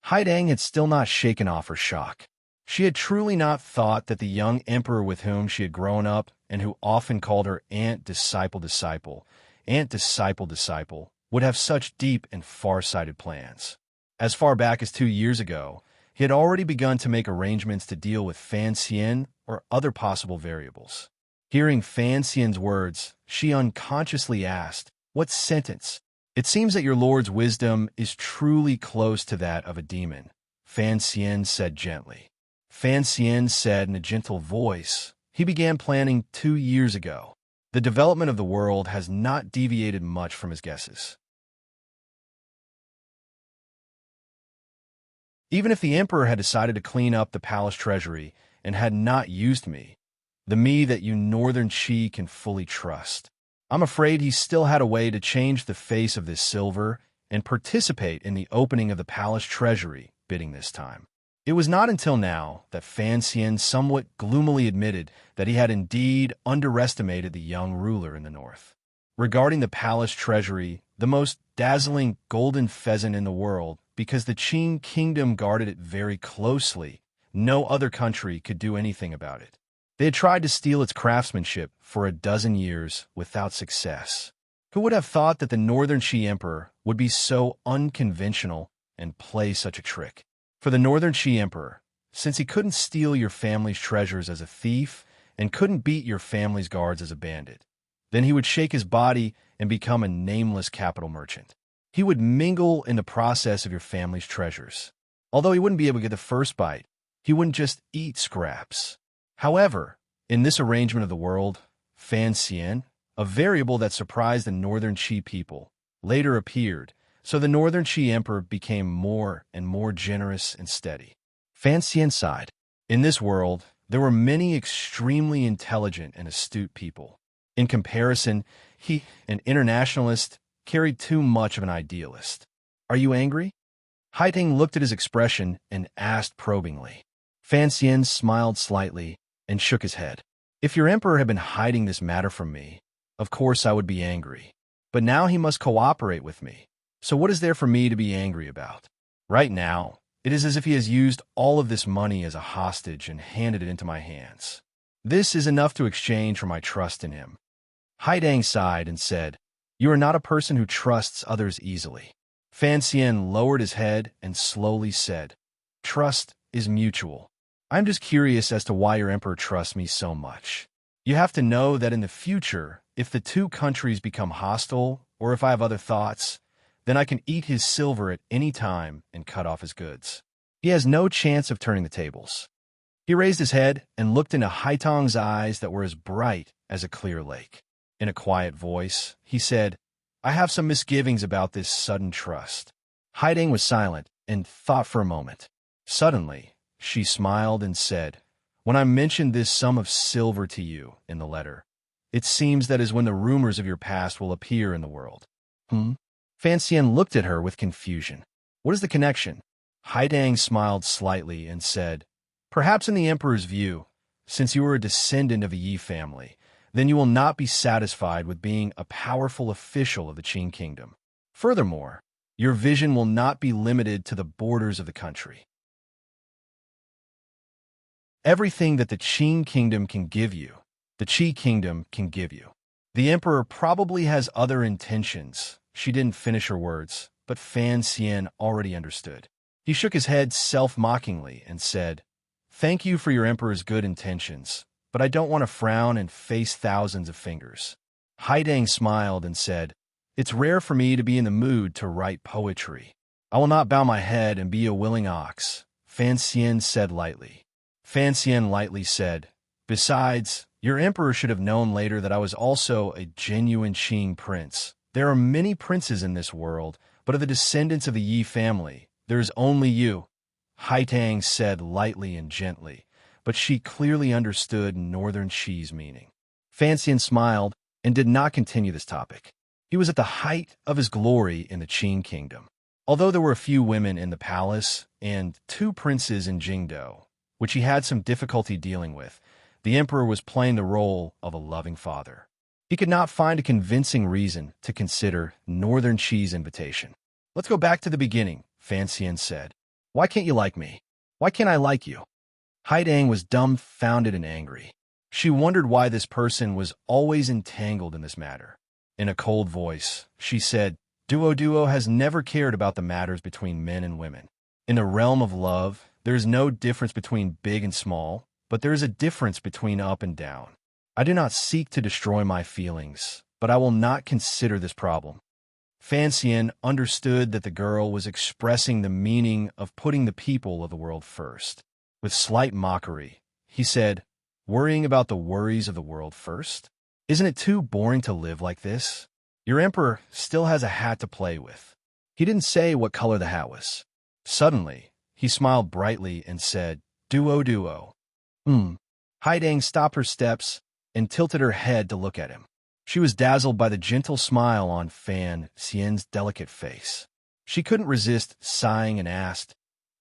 Haidang had still not shaken off her shock. She had truly not thought that the young emperor with whom she had grown up and who often called her Aunt Disciple, would have such deep and far-sighted plans. As far back as 2 years ago, he had already begun to make arrangements to deal with Fan Xian or other possible variables. Hearing Fan Xian's words, she unconsciously asked, what sentence? It seems that your lord's wisdom is truly close to that of a demon, Fan Xian said gently. Fan Xian said in a gentle voice, he began planning 2 years ago. The development of the world has not deviated much from his guesses. Even if the emperor had decided to clean up the palace treasury and had not used me, the me that you Northern Qi can fully trust, I'm afraid he still had a way to change the face of this silver and participate in the opening of the palace treasury bidding this time. It was not until now that Fan Xian somewhat gloomily admitted that he had indeed underestimated the young ruler in the north. Regarding the palace treasury, the most dazzling golden pheasant in the world, because the Qing kingdom guarded it very closely, no other country could do anything about it. They had tried to steal its craftsmanship for a dozen years without success. Who would have thought that the Northern Qi Emperor would be so unconventional and play such a trick? For the Northern Qi Emperor, since he couldn't steal your family's treasures as a thief and couldn't beat your family's guards as a bandit, then he would shake his body and become a nameless capital merchant. He would mingle in the process of your family's treasures. Although he wouldn't be able to get the first bite, he wouldn't just eat scraps. However, in this arrangement of the world, Fan Xian, a variable that surprised the Northern Qi people, later appeared, so the Northern Qi Emperor became more and more generous and steady. Fan Xian sighed. In this world, there were many extremely intelligent and astute people. In comparison, he, an internationalist, carried too much of an idealist. Are you angry? Haiding looked at his expression and asked probingly. Fan Xian smiled slightly and shook his head. If your emperor had been hiding this matter from me, of course I would be angry. But now he must cooperate with me. So what is there for me to be angry about? Right now, it is as if he has used all of this money as a hostage and handed it into my hands. This is enough to exchange for my trust in him. Haidang sighed and said, You are not a person who trusts others easily. Fan Xian lowered his head and slowly said, Trust is mutual. I'm just curious as to why your emperor trusts me so much. You have to know that in the future, if the two countries become hostile, or if I have other thoughts, then I can eat his silver at any time and cut off his goods. He has no chance of turning the tables. He raised his head and looked into Haitong's eyes that were as bright as a clear lake. In a quiet voice, he said, I have some misgivings about this sudden trust. Haiding was silent and thought for a moment. Suddenly, she smiled and said, When I mentioned this sum of silver to you in the letter, it seems that is when the rumors of your past will appear in the world. Fan Xian looked at her with confusion. What is the connection? Haidang smiled slightly and said, Perhaps in the emperor's view, since you are a descendant of a Yi family, then you will not be satisfied with being a powerful official of the Qin kingdom. Furthermore, your vision will not be limited to the borders of the country. Everything that the Qin kingdom can give you, the Qi kingdom can give you. The emperor probably has other intentions. She didn't finish her words, but Fan Xian already understood. He shook his head self-mockingly and said, Thank you for your emperor's good intentions, but I don't want to frown and face thousands of fingers. Haidang smiled and said, It's rare for me to be in the mood to write poetry. I will not bow my head and be a willing ox, Fan Xian said lightly. Fan Xian lightly said, Besides, your emperor should have known later that I was also a genuine Qing prince. There are many princes in this world, but of the descendants of the Yi family, there is only you. Haitang said lightly and gently, but she clearly understood Northern Qi's meaning. Fan Xian smiled and did not continue this topic. He was at the height of his glory in the Qin kingdom. Although there were a few women in the palace and 2 princes in Jingdo, which he had some difficulty dealing with, the emperor was playing the role of a loving father. He could not find a convincing reason to consider Northern Qi's invitation. Let's go back to the beginning, Fan Xian said. Why can't you like me? Why can't I like you? Haidang was dumbfounded and angry. She wondered why this person was always entangled in this matter. In a cold voice, she said, Duo has never cared about the matters between men and women. In the realm of love, there is no difference between big and small, but there is a difference between up and down. I do not seek to destroy my feelings, but I will not consider this problem. Fan Xian understood that the girl was expressing the meaning of putting the people of the world first. With slight mockery, he said, Worrying about the worries of the world first? Isn't it too boring to live like this? Your emperor still has a hat to play with. He didn't say what color the hat was. Suddenly, he smiled brightly and said, Duo. Haidang stopped her steps and tilted her head to look at him. She was dazzled by the gentle smile on Fan Xian's delicate face. She couldn't resist sighing and asked,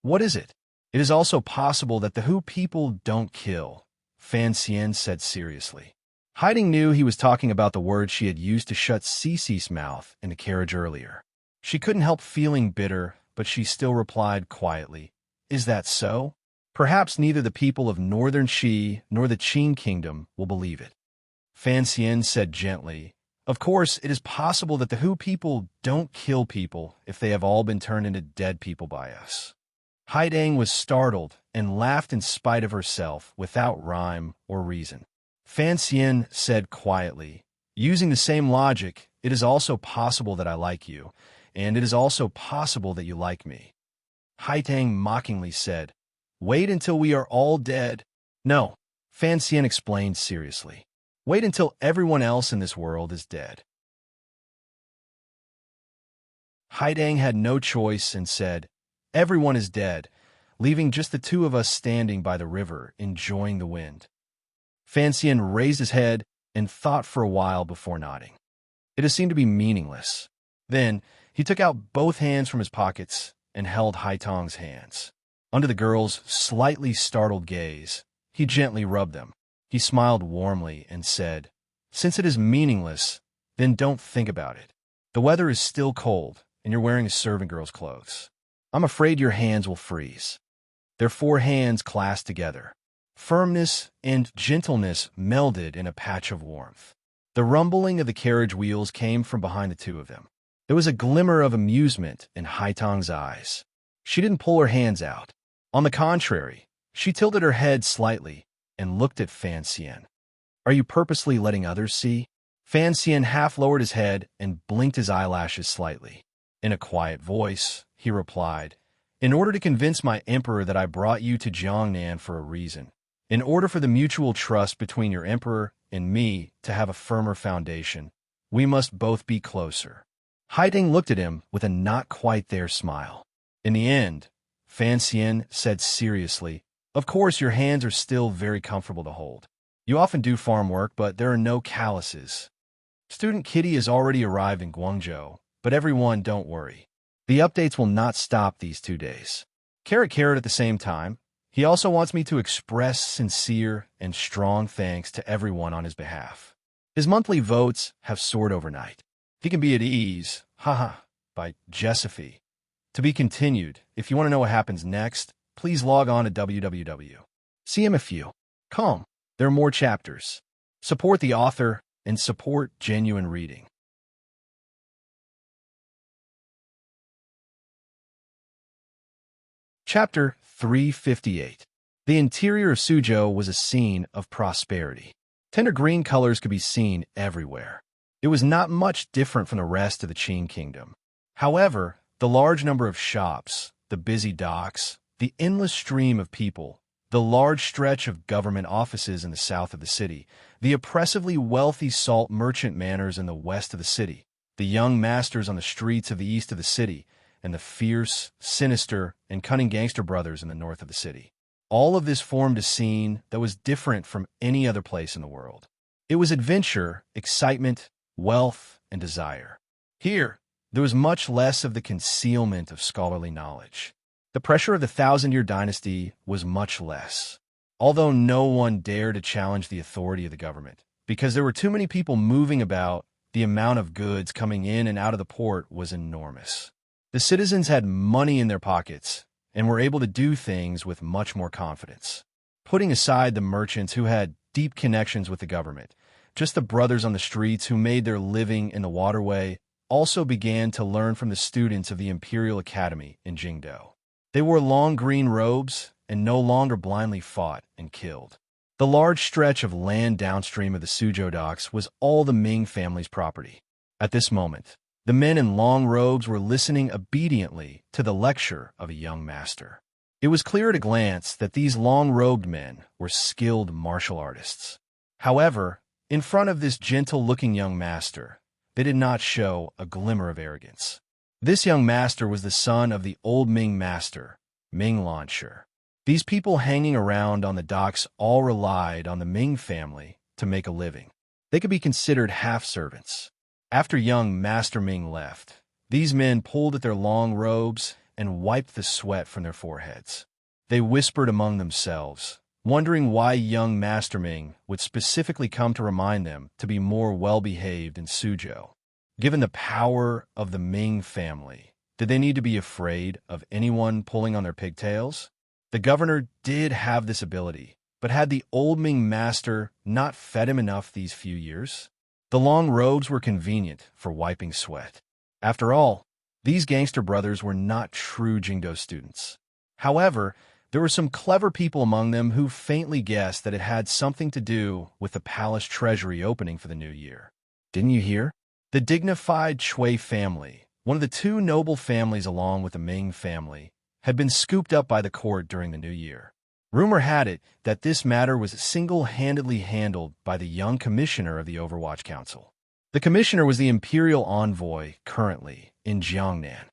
What is it? It is also possible that the Hu people don't kill, Fan Xian said seriously. Haiding knew he was talking about the words she had used to shut Cece's mouth in the carriage earlier. She couldn't help feeling bitter, but she still replied quietly, Is that so? Perhaps neither the people of Northern Qi nor the Qin kingdom will believe it. Fan Xian said gently, Of course, it is possible that the Hu people don't kill people if they have all been turned into dead people by us. Haidang was startled and laughed in spite of herself without rhyme or reason. Fan Xian said quietly, Using the same logic, it is also possible that I like you, and it is also possible that you like me. Haitang mockingly said. Wait until we are all dead. No, Fan Xian explained seriously. Wait until everyone else in this world is dead. Haitang had no choice and said, Everyone is dead, leaving just the two of us standing by the river, enjoying the wind. Fan Xian raised his head and thought for a while before nodding. It had seemed to be meaningless. Then he took out both hands from his pockets and held Haitang's hands. Under the girl's slightly startled gaze, he gently rubbed them. He smiled warmly and said, Since it is meaningless, then don't think about it. The weather is still cold, and you're wearing a servant girl's clothes. I'm afraid your hands will freeze. Their 4 hands clasped together. Firmness and gentleness melded in a patch of warmth. The rumbling of the carriage wheels came from behind the two of them. There was a glimmer of amusement in Haitang's eyes. She didn't pull her hands out. On the contrary, she tilted her head slightly and looked at Fan Xian. Are you purposely letting others see? Fan Xian half lowered his head and blinked his eyelashes slightly. In a quiet voice, he replied, In order to convince my emperor that I brought you to Jiangnan for a reason. In order for the mutual trust between your emperor and me to have a firmer foundation, we must both be closer. Haitang looked at him with a not-quite-there smile. In the end, Fan Xian said seriously, Of course your hands are still very comfortable to hold. You often do farm work, but there are no calluses. Student Kitty has already arrived in Guangzhou, but everyone don't worry. The updates will not stop these 2 days. Carrot at the same time, he also wants me to express sincere and strong thanks to everyone on his behalf. His monthly votes have soared overnight. He can be at ease, haha, by Jessiphy. To be continued. If you want to know what happens next, please log on to www.cmfu.com. There are more chapters. Support the author and support genuine reading. Chapter 358. The interior of Suzhou was a scene of prosperity. Tender green colors could be seen everywhere. It was not much different from the rest of the Qin kingdom. However, the large number of shops, the busy docks, the endless stream of people, the large stretch of government offices in the south of the city, the oppressively wealthy salt merchant manors in the west of the city, the young masters on the streets of the east of the city, and the fierce, sinister, and cunning gangster brothers in the north of the city. All of this formed a scene that was different from any other place in the world. It was adventure, excitement, wealth, and desire. Here, there was much less of the concealment of scholarly knowledge. The pressure of the thousand-year dynasty was much less, although no one dared to challenge the authority of the government. Because there were too many people moving about, the amount of goods coming in and out of the port was enormous. The citizens had money in their pockets and were able to do things with much more confidence. Putting aside the merchants who had deep connections with the government, just the brothers on the streets who made their living in the waterway also began to learn from the students of the Imperial Academy in Jingdou. They wore long green robes and no longer blindly fought and killed. The large stretch of land downstream of the Suzhou docks was all the Ming family's property. At this moment, the men in long robes were listening obediently to the lecture of a young master. It was clear at a glance that these long-robed men were skilled martial artists. However, in front of this gentle-looking young master, they did not show a glimmer of arrogance. This young master was the son of the old Ming master, Ming Lanshi. These people hanging around on the docks all relied on the Ming family to make a living. They could be considered half-servants. After young Master Ming left, these men pulled at their long robes and wiped the sweat from their foreheads. They whispered among themselves, wondering why young Master Ming would specifically come to remind them to be more well-behaved in Suzhou. Given the power of the Ming family, did they need to be afraid of anyone pulling on their pigtails? The governor did have this ability, but had the old Ming master not fed him enough these few years? The long robes were convenient for wiping sweat. After all, these gangster brothers were not true Jingdou students. However, there were some clever people among them who faintly guessed that it had something to do with the palace treasury opening for the new year. Didn't you hear? The dignified Chui family, one of the 2 noble families along with the Ming family, had been scooped up by the court during the new year. Rumor had it that this matter was single-handedly handled by the young commissioner of the Overwatch Council. The commissioner was the imperial envoy currently in Jiangnan.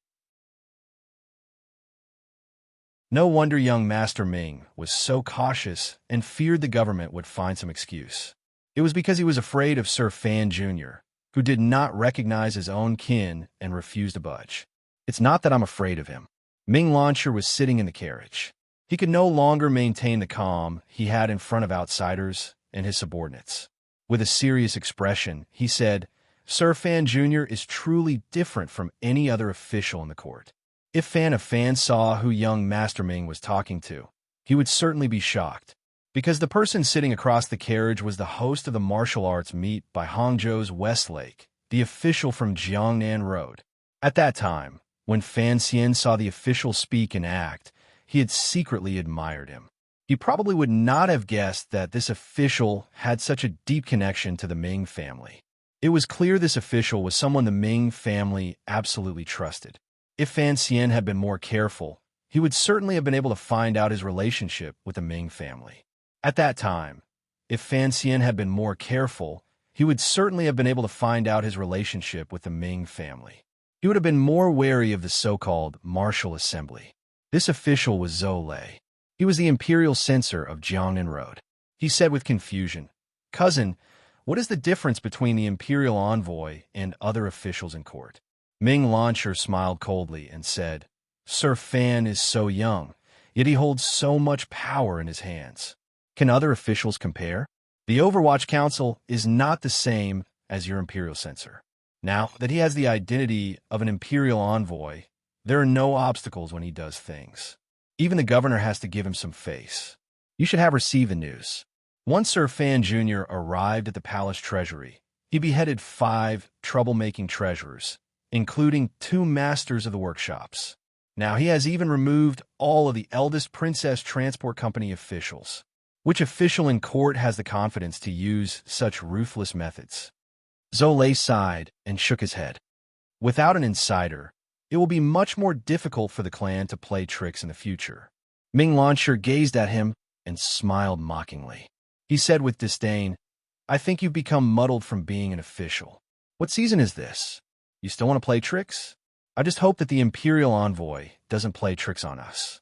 No wonder young Master Ming was so cautious and feared the government would find some excuse. It was because he was afraid of Sir Fan Jr., who did not recognize his own kin and refused to budge. It's not that I'm afraid of him. Ming Launcher was sitting in the carriage. He could no longer maintain the calm he had in front of outsiders and his subordinates. With a serious expression, he said, Sir Fan Jr. is truly different from any other official in the court. If Fan saw who young Master Ming was talking to, he would certainly be shocked, because the person sitting across the carriage was the host of the martial arts meet by Hangzhou's Westlake, the official from Jiangnan Road. At that time, when Fan Xian saw the official speak and act, he had secretly admired him. He probably would not have guessed that this official had such a deep connection to the Ming family. It was clear this official was someone the Ming family absolutely trusted. If Fan Xian had been more careful, he would certainly have been able to find out his relationship with the Ming family. At that time, if Fan Xian had been more careful, he would certainly have been able to find out his relationship with the Ming family. He would have been more wary of the so-called martial assembly. This official was Zhou Lei. He was the imperial censor of Jiangnan Road. He said with confusion, Cousin, what is the difference between the imperial envoy and other officials in court? Ming Launcher smiled coldly and said, Sir Fan is so young, yet he holds so much power in his hands. Can other officials compare? The Overwatch Council is not the same as your imperial censor. Now that he has the identity of an imperial envoy, there are no obstacles when he does things. Even the governor has to give him some face. You should have received the news. Once Sir Fan Jr. arrived at the palace treasury, he beheaded 5 troublemaking treasurers, including 2 masters of the workshops. Now he has even removed all of the eldest Princess Transport Company officials. Which official in court has the confidence to use such ruthless methods? Zhou Lei sighed and shook his head. Without an insider, it will be much more difficult for the clan to play tricks in the future. Ming Launcher gazed at him and smiled mockingly. He said with disdain, I think you've become muddled from being an official. What season is this? You still want to play tricks? I just hope that the Imperial Envoy doesn't play tricks on us.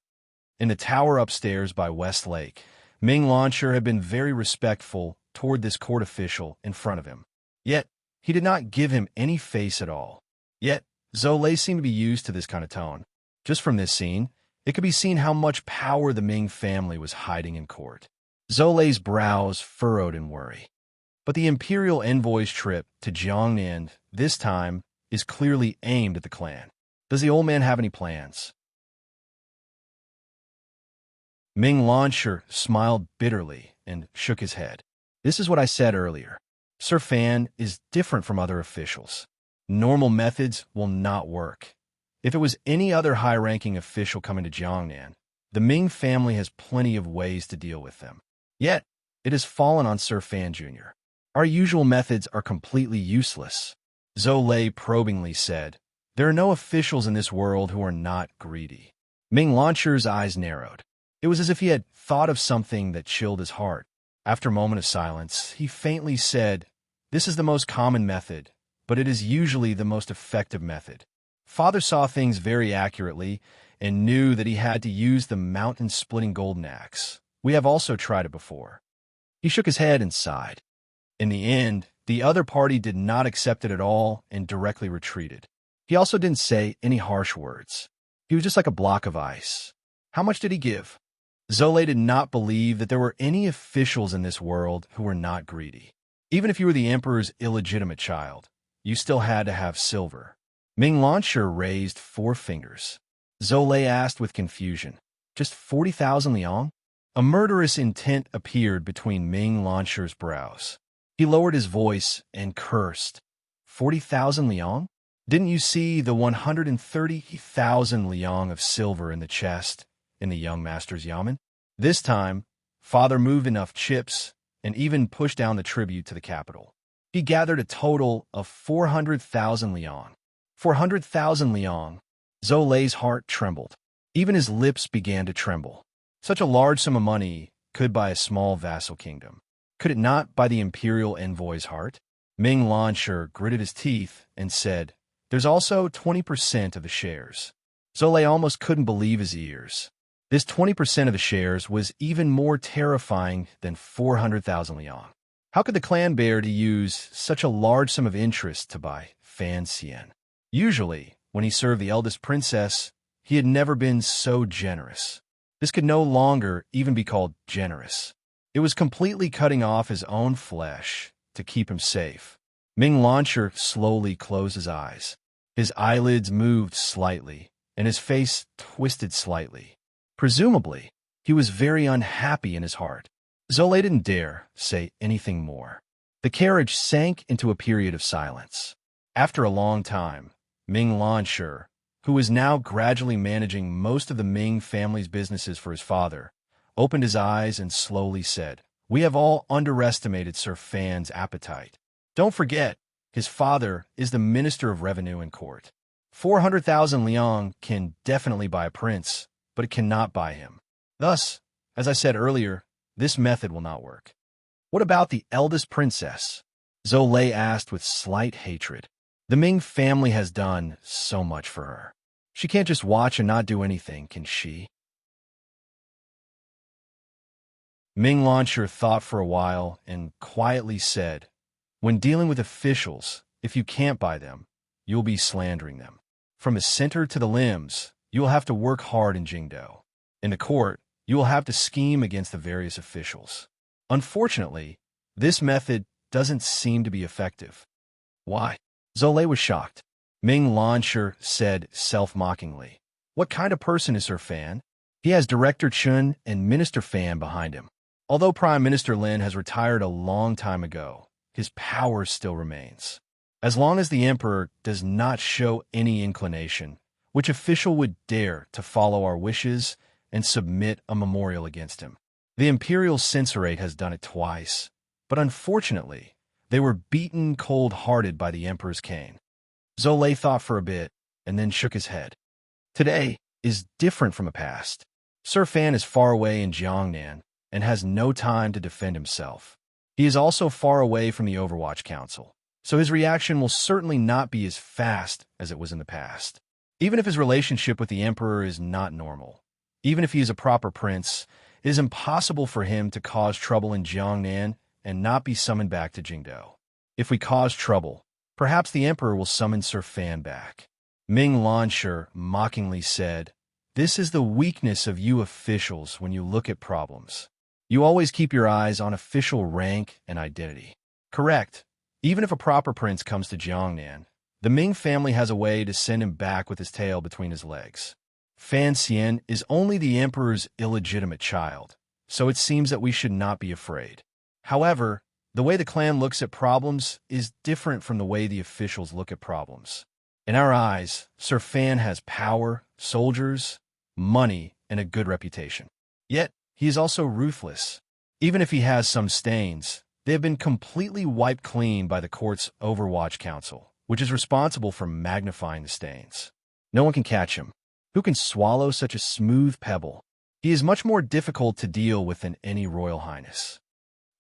In the tower upstairs by Westlake, Ming Launcher had been very respectful toward this court official in front of him. Yet, he did not give him any face at all. Yet, Zhou Lei seemed to be used to this kind of tone. Just from this scene, it could be seen how much power the Ming family was hiding in court. Zhou Lei's brows furrowed in worry. But the Imperial Envoy's trip to Jiangnan, this time, is clearly aimed at the clan. Does the old man have any plans? Ming Launcher smiled bitterly and shook his head. This is what I said earlier. Sir Fan is different from other officials. Normal methods will not work. If it was any other high-ranking official coming to Jiangnan, the Ming family has plenty of ways to deal with them. Yet, it has fallen on Sir Fan Jr. Our usual methods are completely useless. Zhou Lei probingly said, There are no officials in this world who are not greedy. Ming Launcher's eyes narrowed. It was as if he had thought of something that chilled his heart. After a moment of silence, he faintly said, This is the most common method, but it is usually the most effective method. Father saw things very accurately and knew that he had to use the mountain-splitting golden axe. We have also tried it before. He shook his head and sighed. In the end, the other party did not accept it at all and directly retreated. He also didn't say any harsh words. He was just like a block of ice. How much did he give? Zhou Lei did not believe that there were any officials in this world who were not greedy. Even if you were the emperor's illegitimate child, you still had to have silver. Ming Launcher raised 4 fingers. Zhou Lei asked with confusion, Just 40,000 liang? A murderous intent appeared between Ming Launcher's brows. He lowered his voice and cursed. 40,000 liang? Didn't you see the 130,000 liang of silver in the chest in the young master's yamen? This time, Father moved enough chips and even pushed down the tribute to the capital. He gathered a total of 400,000 liang. 400,000 liang. Zhou Lei's heart trembled. Even his lips began to tremble. Such a large sum of money could buy a small vassal kingdom. Could it not buy the imperial envoy's heart? Ming Lansher gritted his teeth and said, "There's also 20% of the shares." Zole almost couldn't believe his ears. This 20% of the shares was even more terrifying than 400,000 liang. How could the clan bear to use such a large sum of interest to buy Fan Xian? Usually, when he served the eldest princess, he had never been so generous. This could no longer even be called generous. It was completely cutting off his own flesh to keep him safe. Ming Lansher slowly closed his eyes. His eyelids moved slightly, and his face twisted slightly. Presumably, he was very unhappy in his heart. Zole didn't dare say anything more. The carriage sank into a period of silence. After a long time, Ming Lansher, who was now gradually managing most of the Ming family's businesses for his father, opened his eyes and slowly said, "We have all underestimated Sir Fan's appetite. Don't forget, his father is the Minister of Revenue and Court. 400,000 liang can definitely buy a prince, but it cannot buy him. Thus, as I said earlier, this method will not work." "What about the eldest princess?" Zole asked with slight hatred. "The Ming family has done so much for her. She can't just watch and not do anything, can she?" Ming Lansher thought for a while and quietly said, "When dealing with officials, if you can't buy them, you'll be slandering them. From the center to the limbs, you will have to work hard in Jingdo. In the court, you will have to scheme against the various officials. Unfortunately, this method doesn't seem to be effective." "Why?" Zole was shocked. Ming Lansher said self-mockingly, "What kind of person is Sir Fan? He has Director Chun and Minister Fan behind him. Although Prime Minister Lin has retired a long time ago, his power still remains. As long as the Emperor does not show any inclination, which official would dare to follow our wishes and submit a memorial against him? The Imperial Censorate has done it twice, but unfortunately, they were beaten cold-hearted by the Emperor's cane." Zole thought for a bit and then shook his head. "Today is different from the past. Sir Fan is far away in Jiangnan and has no time to defend himself. He is also far away from the Overwatch Council, so his reaction will certainly not be as fast as it was in the past. Even if his relationship with the Emperor is not normal, even if he is a proper prince, it is impossible for him to cause trouble in Jiangnan and not be summoned back to Jingdo. If we cause trouble, perhaps the Emperor will summon Sir Fan back." Ming Lansher mockingly said, "This is the weakness of you officials when you look at problems. You always keep your eyes on official rank and identity. Correct. Even if a proper prince comes to Jiangnan, the Ming family has a way to send him back with his tail between his legs. Fan Xian is only the Emperor's illegitimate child, so it seems that we should not be afraid. However, the way the clan looks at problems is different from the way the officials look at problems. In our eyes, Sir Fan has power, soldiers, money, and a good reputation. Yet, he is also ruthless. Even if he has some stains, they have been completely wiped clean by the court's Overwatch Council, which is responsible for magnifying the stains. No one can catch him. Who can swallow such a smooth pebble? He is much more difficult to deal with than any royal highness.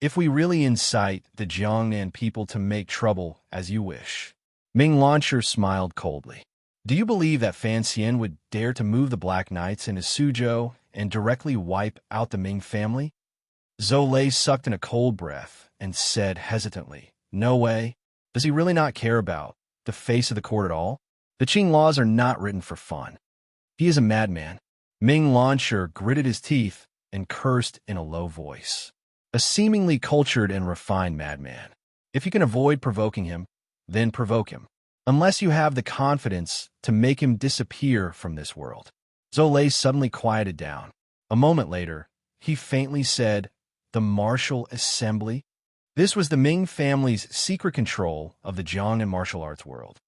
If we really incite the Jiangnan people to make trouble as you wish." Ming Lansher smiled coldly. "Do you believe that Fan Xian would dare to move the Black Knights into Suzhou and directly wipe out the Ming family?" Zole sucked in a cold breath and said hesitantly, "No way. Does he really not care about the face of the court at all? The Qing laws are not written for fun. He is a madman." Ming Lansher gritted his teeth and cursed in a low voice. "A seemingly cultured and refined madman. If you can avoid provoking him, then provoke him. Unless you have the confidence to make him disappear from this world." Zole suddenly quieted down. A moment later, he faintly said, "The Martial Assembly?" This was the Ming family's secret control of the Jiangnan martial arts world.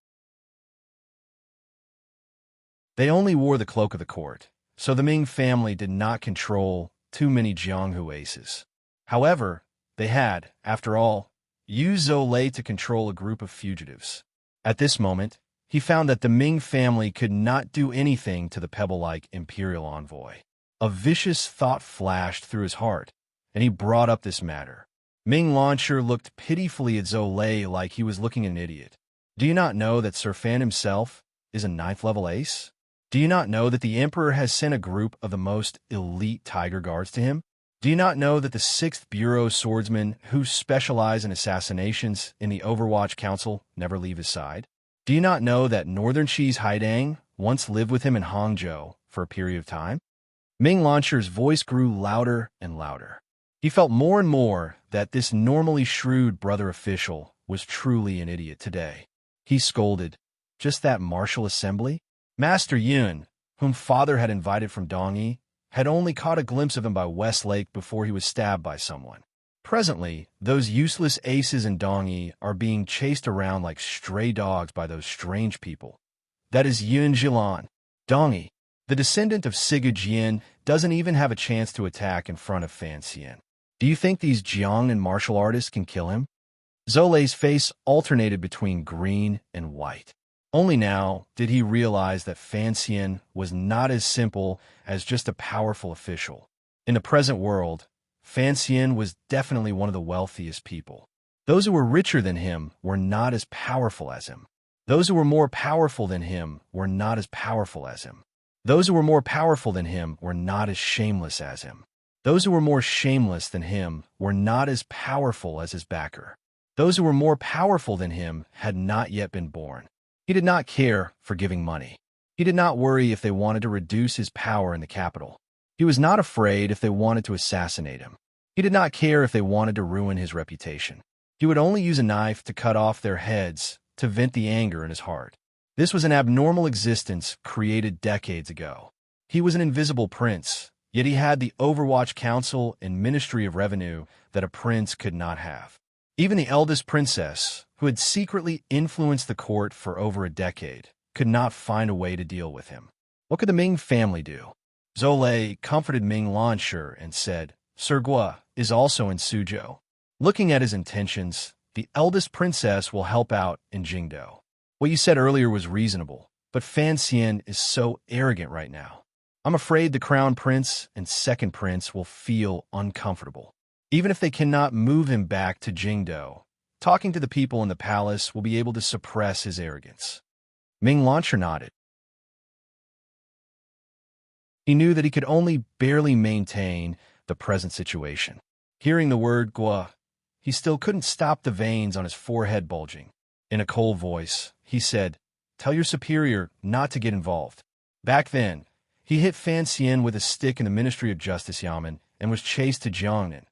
They only wore the cloak of the court, so the Ming family did not control too many Jianghu aces. However, they had, after all, used Zole to control a group of fugitives. At this moment, he found that the Ming family could not do anything to the pebble-like imperial envoy. A vicious thought flashed through his heart, and he brought up this matter. Ming Launcher looked pitifully at Zhou Lei like he was looking at an idiot. Do you not know that Sir Fan himself is a 9th-level ace? Do you not know that the Emperor has sent a group of the most elite Tiger Guards to him? Do you not know that the 6th Bureau swordsmen who specialize in assassinations in the Overwatch Council never leave his side? Do you not know that Northern Shi's Haidang once lived with him in Hangzhou for a period of time? Ming Launcher's voice grew louder and louder. He felt more and more that this normally shrewd brother official was truly an idiot today. He scolded, "Just that martial assembly?" Master Yun, whom father had invited from Dongyi, had only caught a glimpse of him by Westlake before he was stabbed by someone. Presently, those useless aces in Dongyi are being chased around like stray dogs by those strange people. That is Yun Jilan. Dongyi, the descendant of Siga Jian, doesn't even have a chance to attack in front of Fan Xian. Do you think these Jiangnan martial artists can kill him? Zhou Lei's face alternated between green and white. Only now did he realize that Fan Xian was not as simple as just a powerful official. In the present world, Fan Xian was definitely one of the wealthiest people. Those who were richer than him were not as powerful as him. Those who were more powerful than him were not as powerful as him. Those who were more powerful than him were not as shameless as him. Those who were more shameless than him were not as powerful as his backer. Those who were more powerful than him had not yet been born. He did not care for giving money. He did not worry if they wanted to reduce his power in the capital. He was not afraid if they wanted to assassinate him. He did not care if they wanted to ruin his reputation. He would only use a knife to cut off their heads to vent the anger in his heart. This was an abnormal existence created decades ago. He was an invisible prince, yet he had the Overwatch Council and Ministry of Revenue that a prince could not have. Even the eldest princess, who had secretly influenced the court for over a decade, could not find a way to deal with him. What could the Ming family do? Zhou Lei comforted Ming Launcher and said, "Sir Guo is also in Suzhou. Looking at his intentions, the eldest princess will help out in Jingdou. What you said earlier was reasonable, but Fan Xian is so arrogant right now. I'm afraid the crown prince and second prince will feel uncomfortable. Even if they cannot move him back to Jingdou, talking to the people in the palace will be able to suppress his arrogance." Ming Launcher nodded. He knew that he could only barely maintain the present situation. Hearing the word Guo, he still couldn't stop the veins on his forehead bulging. In a cold voice, he said, "Tell your superior not to get involved." Back then, he hit Fan Xian with a stick in the Ministry of Justice Yamen and was chased to Jiangnan.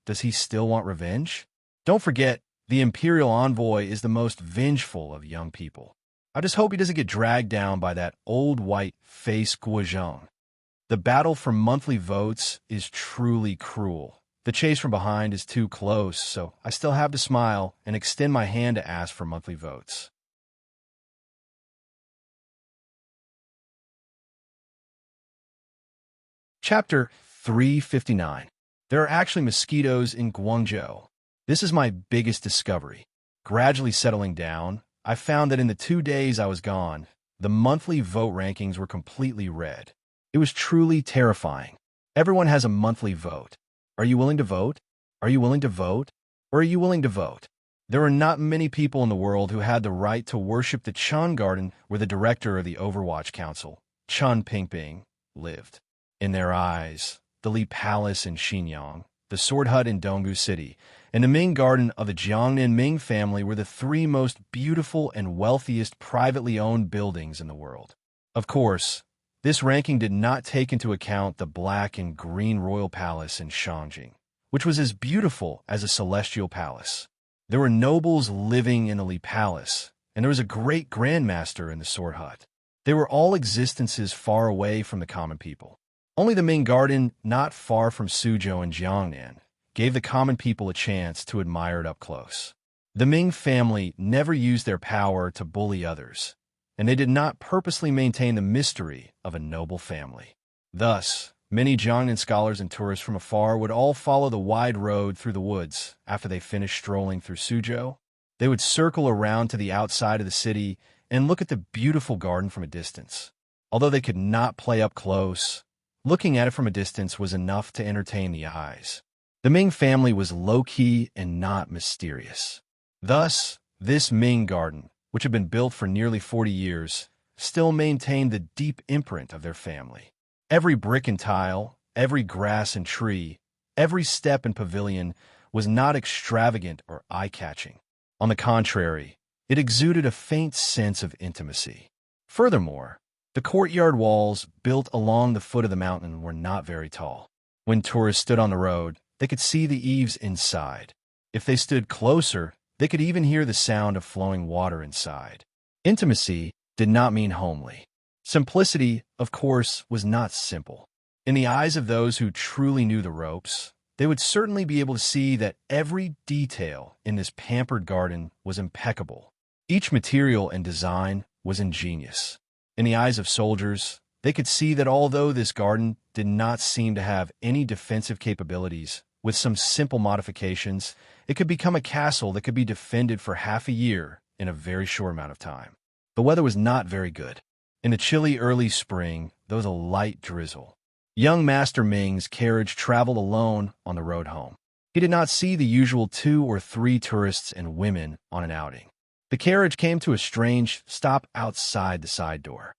Does he still want revenge? Don't forget, the Imperial Envoy is the most vengeful of young people. I just hope he doesn't get dragged down by that old white-faced Guozhang. The battle for monthly votes is truly cruel. The chase from behind is too close, so I still have to smile and extend my hand to ask for monthly votes. Chapter 359. There are actually mosquitoes in Guangzhou. This is my biggest discovery. Gradually settling down, I found that in the 2 days I was gone, the monthly vote rankings were completely red. It was truly terrifying. Everyone has a monthly vote. Are you willing to vote? Are you willing to vote? Or are you willing to vote? There are not many people in the world who had the right to worship the Chun Garden where the director of the Overwatch Council, Chun Pingping, lived. In their eyes, the Li Palace in Xinyang, the Sword Hut in Donggu City, and the Ming Garden of the Jiangnan Ming family were the 3 most beautiful and wealthiest privately owned buildings in the world. Of course, this ranking did not take into account the black and green royal palace in Shangjing, which was as beautiful as a celestial palace. There were nobles living in the Li Palace, and there was a great grandmaster in the Sword Hut. They were all existences far away from the common people. Only the Ming Garden, not far from Suzhou and Jiangnan, gave the common people a chance to admire it up close. The Ming family never used their power to bully others, and they did not purposely maintain the mystery of a noble family. Thus, many Jiangnan scholars and tourists from afar would all follow the wide road through the woods after they finished strolling through Suzhou. They would circle around to the outside of the city and look at the beautiful garden from a distance. Although they could not play up close, looking at it from a distance was enough to entertain the eyes. The Ming family was low-key and not mysterious. Thus, this Ming garden, which had been built for nearly 40 years, still maintained the deep imprint of their family. Every brick and tile, every grass and tree, every step and pavilion was not extravagant or eye-catching. On the contrary, it exuded a faint sense of intimacy. Furthermore, the courtyard walls built along the foot of the mountain were not very tall. When tourists stood on the road, they could see the eaves inside. If they stood closer, they could even hear the sound of flowing water inside. Intimacy did not mean homely. Simplicity, of course, was not simple. In the eyes of those who truly knew the ropes, they would certainly be able to see that every detail in this pampered garden was impeccable. Each material and design was ingenious. In the eyes of soldiers, they could see that although this garden did not seem to have any defensive capabilities, with some simple modifications, it could become a castle that could be defended for half a year in a very short amount of time. The weather was not very good. In the chilly early spring, there was a light drizzle. Young Master Ming's carriage traveled alone on the road home. He did not see the usual 2 or 3 tourists and women on an outing. The carriage came to a strange stop outside the side door.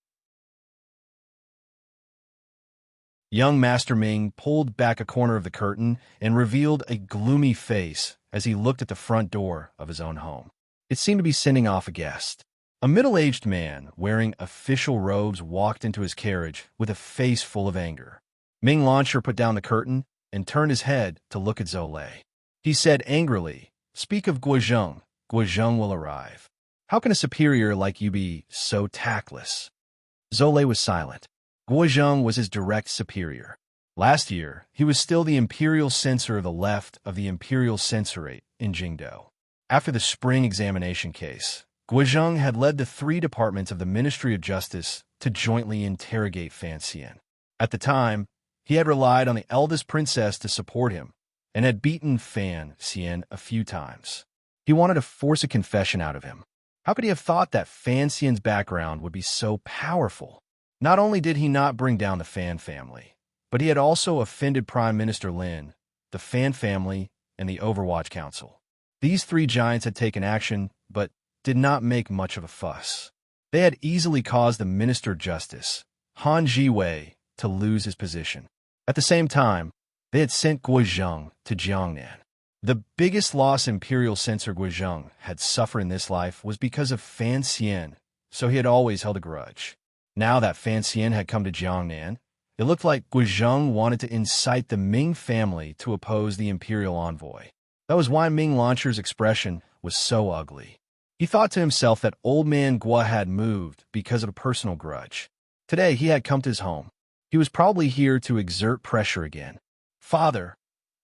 Young Master Ming pulled back a corner of the curtain and revealed a gloomy face as he looked at the front door of his own home. It seemed to be sending off a guest. A middle-aged man wearing official robes walked into his carriage with a face full of anger. Ming Launcher put down the curtain and turned his head to look at Zole. He said angrily, "Speak of Guozheng. Guozheng will arrive. How can a superior like you be so tactless?" Zole was silent. Guozheng was his direct superior. Last year, he was still the imperial censor of the left of the imperial censorate in Jingdou. After the spring examination case, Guozheng had led the 3 departments of the Ministry of Justice to jointly interrogate Fan Xian. At the time, he had relied on the eldest princess to support him and had beaten Fan Xian a few times. He wanted to force a confession out of him. How could he have thought that Fan Xian's background would be so powerful? Not only did he not bring down the Fan family, but he had also offended Prime Minister Lin, the Fan family, and the Overwatch Council. These 3 giants had taken action, but did not make much of a fuss. They had easily caused the Minister of Justice, Han Jiwei, to lose his position. At the same time, they had sent Guozheng to Jiangnan. The biggest loss Imperial Censor Guozheng had suffered in this life was because of Fan Xian, so he had always held a grudge. Now that Fan Xian had come to Jiangnan, it looked like Guozheng wanted to incite the Ming family to oppose the imperial envoy. That was why Ming Launcher's expression was so ugly. He thought to himself that old man Guo had moved because of a personal grudge. Today he had come to his home. He was probably here to exert pressure again. "Father,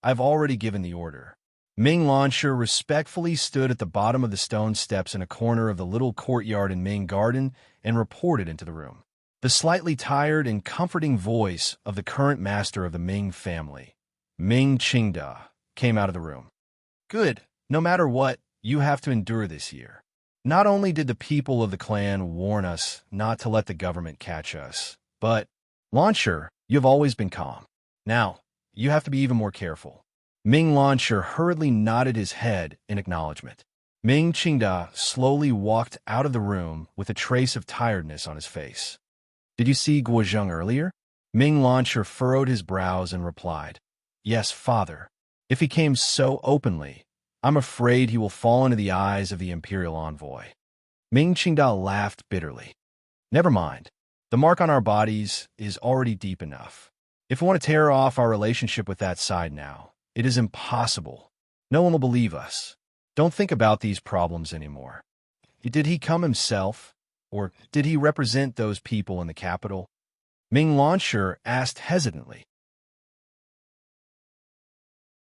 I've already given the order." Ming Launcher respectfully stood at the bottom of the stone steps in a corner of the little courtyard in Ming Garden and reported into the room. The slightly tired and comforting voice of the current master of the Ming family, Ming Qingda, came out of the room. "Good. No matter what, you have to endure this year. Not only did the people of the clan warn us not to let the government catch us, but, Launcher, you have always been calm. Now, you have to be even more careful." Ming Launcher hurriedly nodded his head in acknowledgement. Ming Qingda slowly walked out of the room with a trace of tiredness on his face. "Did you see Guozheng earlier?" Ming Launcher furrowed his brows and replied, "Yes, father. If he came so openly, I'm afraid he will fall into the eyes of the imperial envoy." Ming Qingda laughed bitterly. "Never mind. The mark on our bodies is already deep enough. If we want to tear off our relationship with that side now, it is impossible. No one will believe us. Don't think about these problems anymore. Did he come himself, or did he represent those people in the capital?" Ming Launcher asked hesitantly.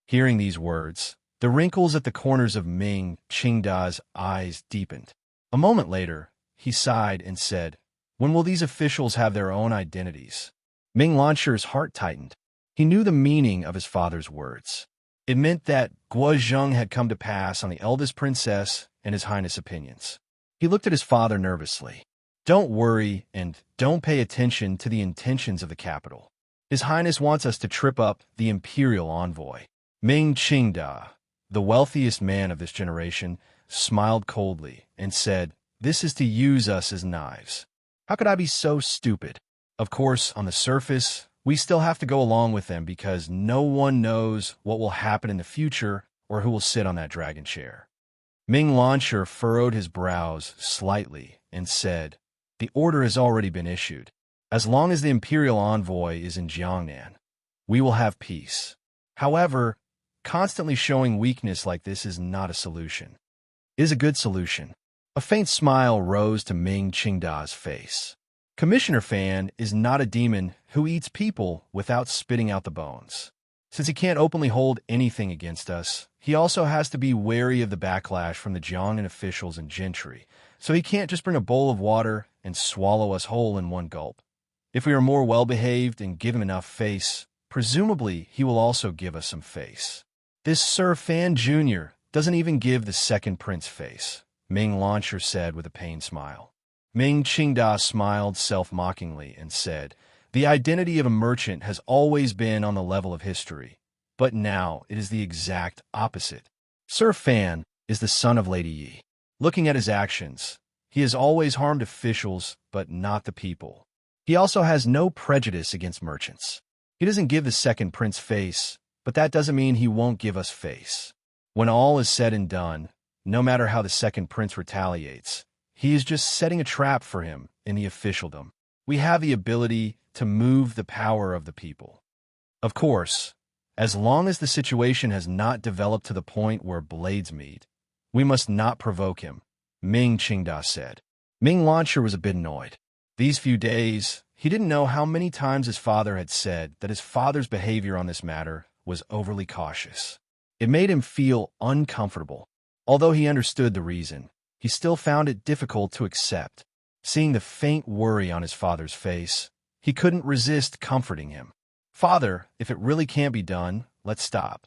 Hearing these words, the wrinkles at the corners of Ming Qingda's eyes deepened. A moment later, he sighed and said, "When will these officials have their own identities?" Ming Launcher's heart tightened. He knew the meaning of his father's words. It meant that Guozheng had come to pass on the eldest princess and His Highness' opinions. He looked at his father nervously. Don't worry and don't pay attention to the intentions of the capital. His Highness wants us to trip up the imperial envoy. Ming Qingda, the wealthiest man of this generation, smiled coldly and said, "This is to use us as knives." How could I be so stupid? Of course, on the surface, we still have to go along with them because no one knows what will happen in the future or who will sit on that dragon chair. Ming Launcher furrowed his brows slightly and said, "The order has already been issued. As long as the imperial envoy is in Jiangnan, we will have peace. However, constantly showing weakness like this is not a solution. It is a good solution." A faint smile rose to Ming Qingda's face. Commissioner Fan is not a demon who eats people without spitting out the bones. Since he can't openly hold anything against us, he also has to be wary of the backlash from the Jiangnan officials and gentry, so he can't just bring a bowl of water and swallow us whole in one gulp. If we are more well-behaved and give him enough face, presumably he will also give us some face. This Sir Fan Jr. doesn't even give the second prince face, Ming Launcher said with a pained smile. Ming Qingda smiled self-mockingly and said, "The identity of a merchant has always been on the level of history, but now it is the exact opposite. Sir Fan is the son of Lady Yi. Looking at his actions, he has always harmed officials, but not the people. He also has no prejudice against merchants. He doesn't give the second prince face, but that doesn't mean he won't give us face. When all is said and done, no matter how the second prince retaliates, he is just setting a trap for him in the officialdom. We have the ability to move the power of the people. Of course, as long as the situation has not developed to the point where blades meet, we must not provoke him," Ming Qingda said. Ming Launcher was a bit annoyed. These few days, he didn't know how many times his father had said that his father's behavior on this matter was overly cautious. It made him feel uncomfortable. Although he understood the reason, he still found it difficult to accept. Seeing the faint worry on his father's face, he couldn't resist comforting him. "Father, if it really can't be done, let's stop."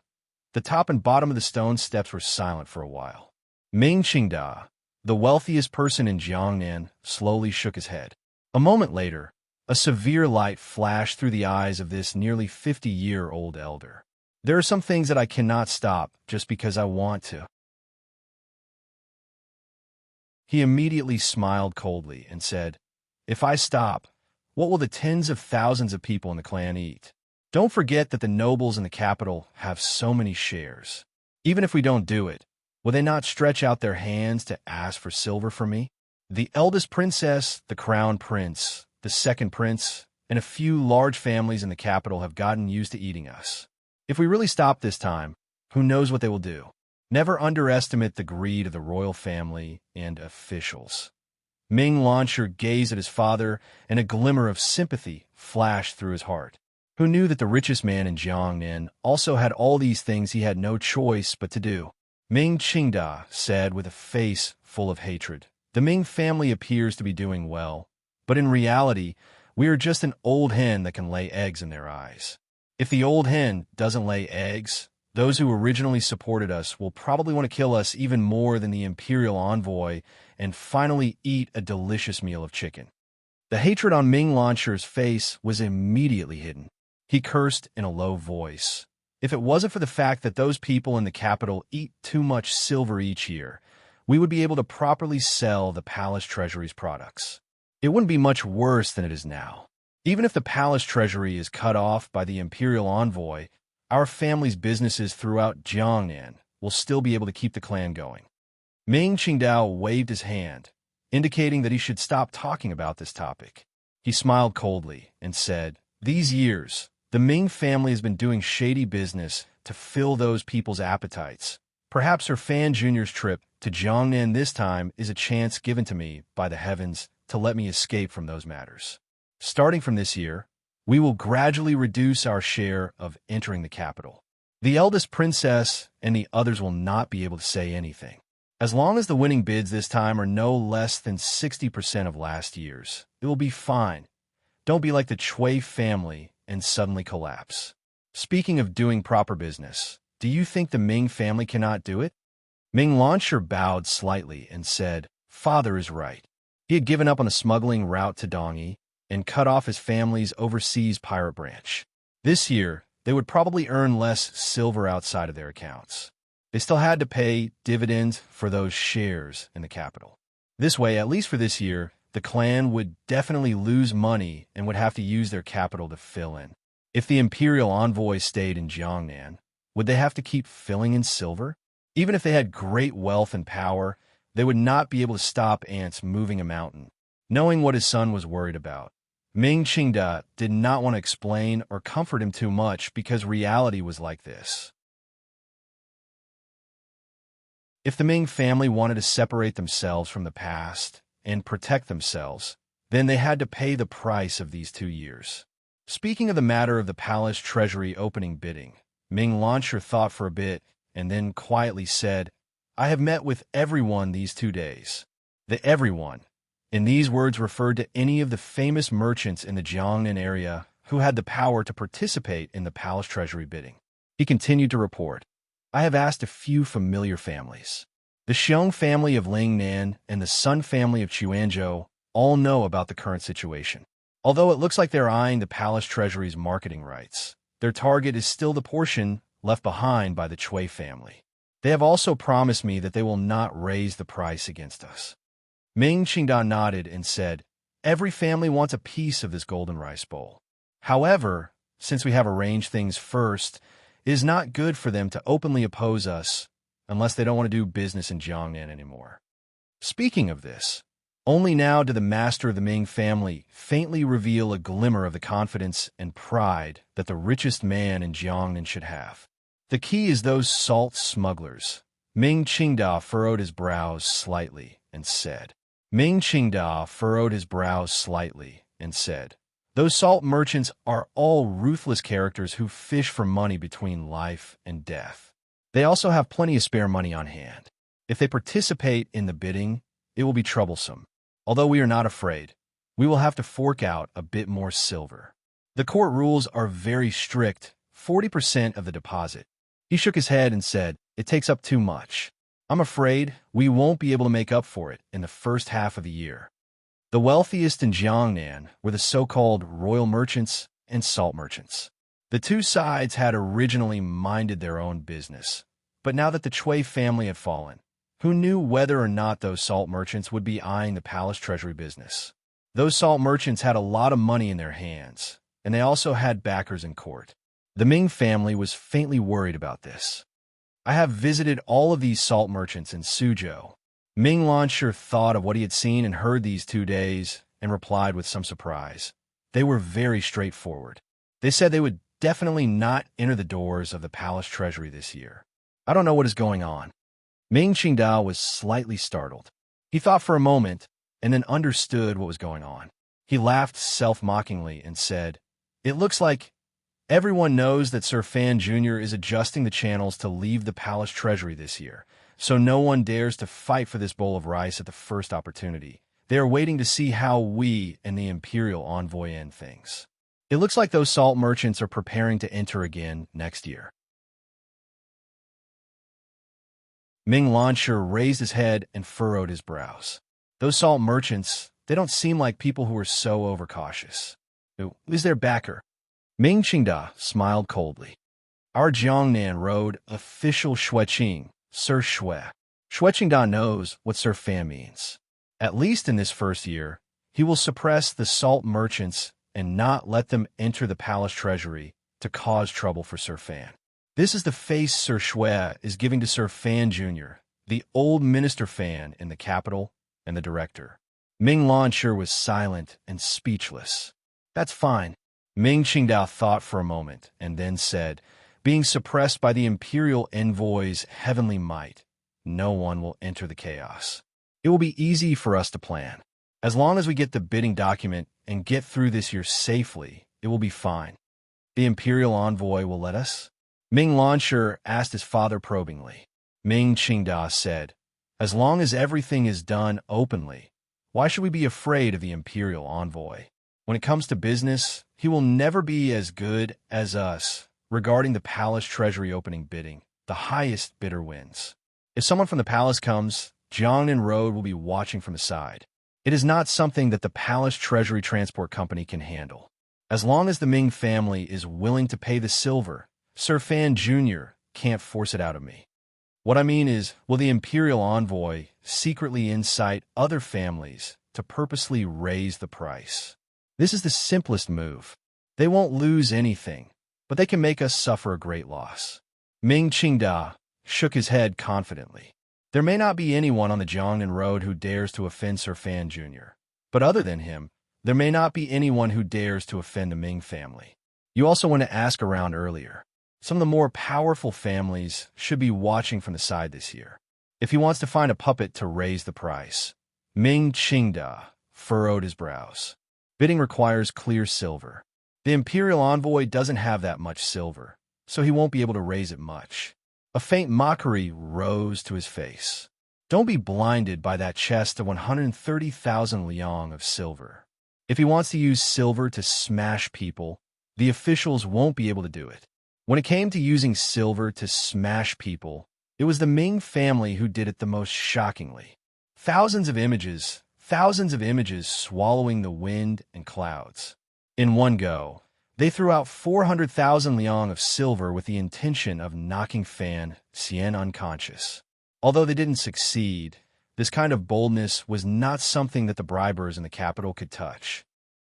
The top and bottom of the stone steps were silent for a while. Ming Qingda, the wealthiest person in Jiangnan, slowly shook his head. A moment later, a severe light flashed through the eyes of this nearly 50-year-old elder. "There are some things that I cannot stop just because I want to." He immediately smiled coldly and said, "If I stop, what will the tens of thousands of people in the clan eat? Don't forget that the nobles in the capital have so many shares. Even if we don't do it, will they not stretch out their hands to ask for silver from me? The eldest princess, the crown prince, the second prince, and a few large families in the capital have gotten used to eating us. If we really stop this time, who knows what they will do? Never underestimate the greed of the royal family and officials." Ming Launcher gazed at his father, and a glimmer of sympathy flashed through his heart. Who knew that the richest man in Jiangnan also had all these things he had no choice but to do? Ming Qingda said with a face full of hatred, "The Ming family appears to be doing well, but in reality, we are just an old hen that can lay eggs in their eyes. If the old hen doesn't lay eggs, those who originally supported us will probably want to kill us even more than the imperial envoy and finally eat a delicious meal of chicken." The hatred on Ming Launcher's face was immediately hidden. He cursed in a low voice. If it wasn't for the fact that those people in the capital eat too much silver each year, we would be able to properly sell the palace treasury's products. It wouldn't be much worse than it is now. Even if the palace treasury is cut off by the imperial envoy, our family's businesses throughout Jiangnan will still be able to keep the clan going. Ming Qingdao waved his hand, indicating that he should stop talking about this topic. He smiled coldly and said, "These years, the Ming family has been doing shady business to fill those people's appetites. Perhaps Sir Fan Jr.'s trip to Jiangnan this time is a chance given to me by the heavens to let me escape from those matters. Starting from this year, we will gradually reduce our share of entering the capital. The eldest princess and the others will not be able to say anything. As long as the winning bids this time are no less than 60% of last year's, it will be fine. Don't be like the Chui family and suddenly collapse. Speaking of doing proper business, do you think the Ming family cannot do it?" Ming Launcher bowed slightly and said, father is right. He had given up on the smuggling route to Dongyi and cut off his family's overseas pirate branch. This year, they would probably earn less silver outside of their accounts. They still had to pay dividends for those shares in the capital. This way, at least for this year, the clan would definitely lose money and would have to use their capital to fill in. If the imperial envoy stayed in Jiangnan, would they have to keep filling in silver? Even if they had great wealth and power, they would not be able to stop ants moving a mountain. Knowing what his son was worried about, Ming Qingda did not want to explain or comfort him too much because reality was like this. If the Ming family wanted to separate themselves from the past and protect themselves, then they had to pay the price of these 2 years. Speaking of the matter of the palace treasury opening bidding, Ming Launcher thought for a bit and then quietly said, "I have met with everyone these 2 days." The everyone, in these words, referred to any of the famous merchants in the Jiangnan area who had the power to participate in the palace treasury bidding. He continued to report, "I have asked a few familiar families. The Xiong family of Lingnan and the Sun family of Chuanzhou all know about the current situation. Although it looks like they're eyeing the palace treasury's marketing rights, their target is still the portion left behind by the Chui family. They have also promised me that they will not raise the price against us." Ming Qingda nodded and said, "Every family wants a piece of this golden rice bowl. However, since we have arranged things first, it is not good for them to openly oppose us unless they don't want to do business in Jiangnan anymore." Speaking of this, only now did the master of the Ming family faintly reveal a glimmer of the confidence and pride that the richest man in Jiangnan should have. "The key is those salt smugglers." Ming Qingda furrowed his brows slightly and said, "Those salt merchants are all ruthless characters who fish for money between life and death. They also have plenty of spare money on hand. If they participate in the bidding, it will be troublesome. Although we are not afraid, we will have to fork out a bit more silver. The court rules are very strict, 40% of the deposit." He shook his head and said, "It takes up too much. I'm afraid we won't be able to make up for it in the first half of the year." The wealthiest in Jiangnan were the so-called royal merchants and salt merchants. The two sides had originally minded their own business, but now that the Chui family had fallen, who knew whether or not those salt merchants would be eyeing the palace treasury business? Those salt merchants had a lot of money in their hands, and they also had backers in court. The Ming family was faintly worried about this. "I have visited all of these salt merchants in Suzhou." Ming Launcher thought of what he had seen and heard these 2 days and replied with some surprise. They were very straightforward. They said they would definitely not enter the doors of the palace treasury this year. "I don't know what is going on." Ming Qingda was slightly startled. He thought for a moment and then understood what was going on. He laughed self-mockingly and said, "It looks like everyone knows that Sir Fan Jr. is adjusting the channels to leave the palace treasury this year, so no one dares to fight for this bowl of rice at the first opportunity. They are waiting to see how we and the imperial envoy end things. It looks like those salt merchants are preparing to enter again next year." Ming Launcher raised his head and furrowed his brows. "Those salt merchants, they don't seem like people who are so overcautious. Who is their backer?" Ming Qingda smiled coldly. "Our Jiangnan road official Xueqing, Sir Xue. Xueqingda knows what Sir Fan means. At least in this first year, he will suppress the salt merchants and not let them enter the palace treasury to cause trouble for Sir Fan. This is the face Sir Xue is giving to Sir Fan Jr., the old Minister Fan in the capital and the director." Ming Launcher was silent and speechless. "That's fine." Ming Qingda thought for a moment and then said, "Being suppressed by the imperial envoy's heavenly might, no one will enter the chaos. It will be easy for us to plan. As long as we get the bidding document and get through this year safely, it will be fine. The imperial envoy will let us?" Ming Launcher asked his father probingly. Ming Qingda said, "As long as everything is done openly, why should we be afraid of the imperial envoy? When it comes to business, he will never be as good as us regarding the palace treasury opening bidding. The highest bidder wins. If someone from the palace comes, Jiangnan Road will be watching from the side. It is not something that the Palace Treasury Transport Company can handle. As long as the Ming family is willing to pay the silver, Sir Fan Jr. can't force it out of me. What I mean is, will the Imperial Envoy secretly incite other families to purposely raise the price? This is the simplest move. They won't lose anything, but they can make us suffer a great loss. Ming Qingda shook his head confidently. There may not be anyone on the Jiangnan Road who dares to offend Sir Fan Jr., but other than him, there may not be anyone who dares to offend the Ming family. You also want to ask around earlier. Some of the more powerful families should be watching from the side this year. If he wants to find a puppet to raise the price, Ming Qingda furrowed his brows. Bidding requires clear silver. The Imperial Envoy doesn't have that much silver, so he won't be able to raise it much. A faint mockery rose to his face. Don't be blinded by that chest of 130,000 liang of silver. If he wants to use silver to smash people, the officials won't be able to do it. When it came to using silver to smash people, it was the Ming family who did it the most shockingly. Thousands of images swallowing the wind and clouds. In one go, they threw out 400,000 liang of silver with the intention of knocking Fan Xian unconscious. Although they didn't succeed, this kind of boldness was not something that the bribers in the capital could touch.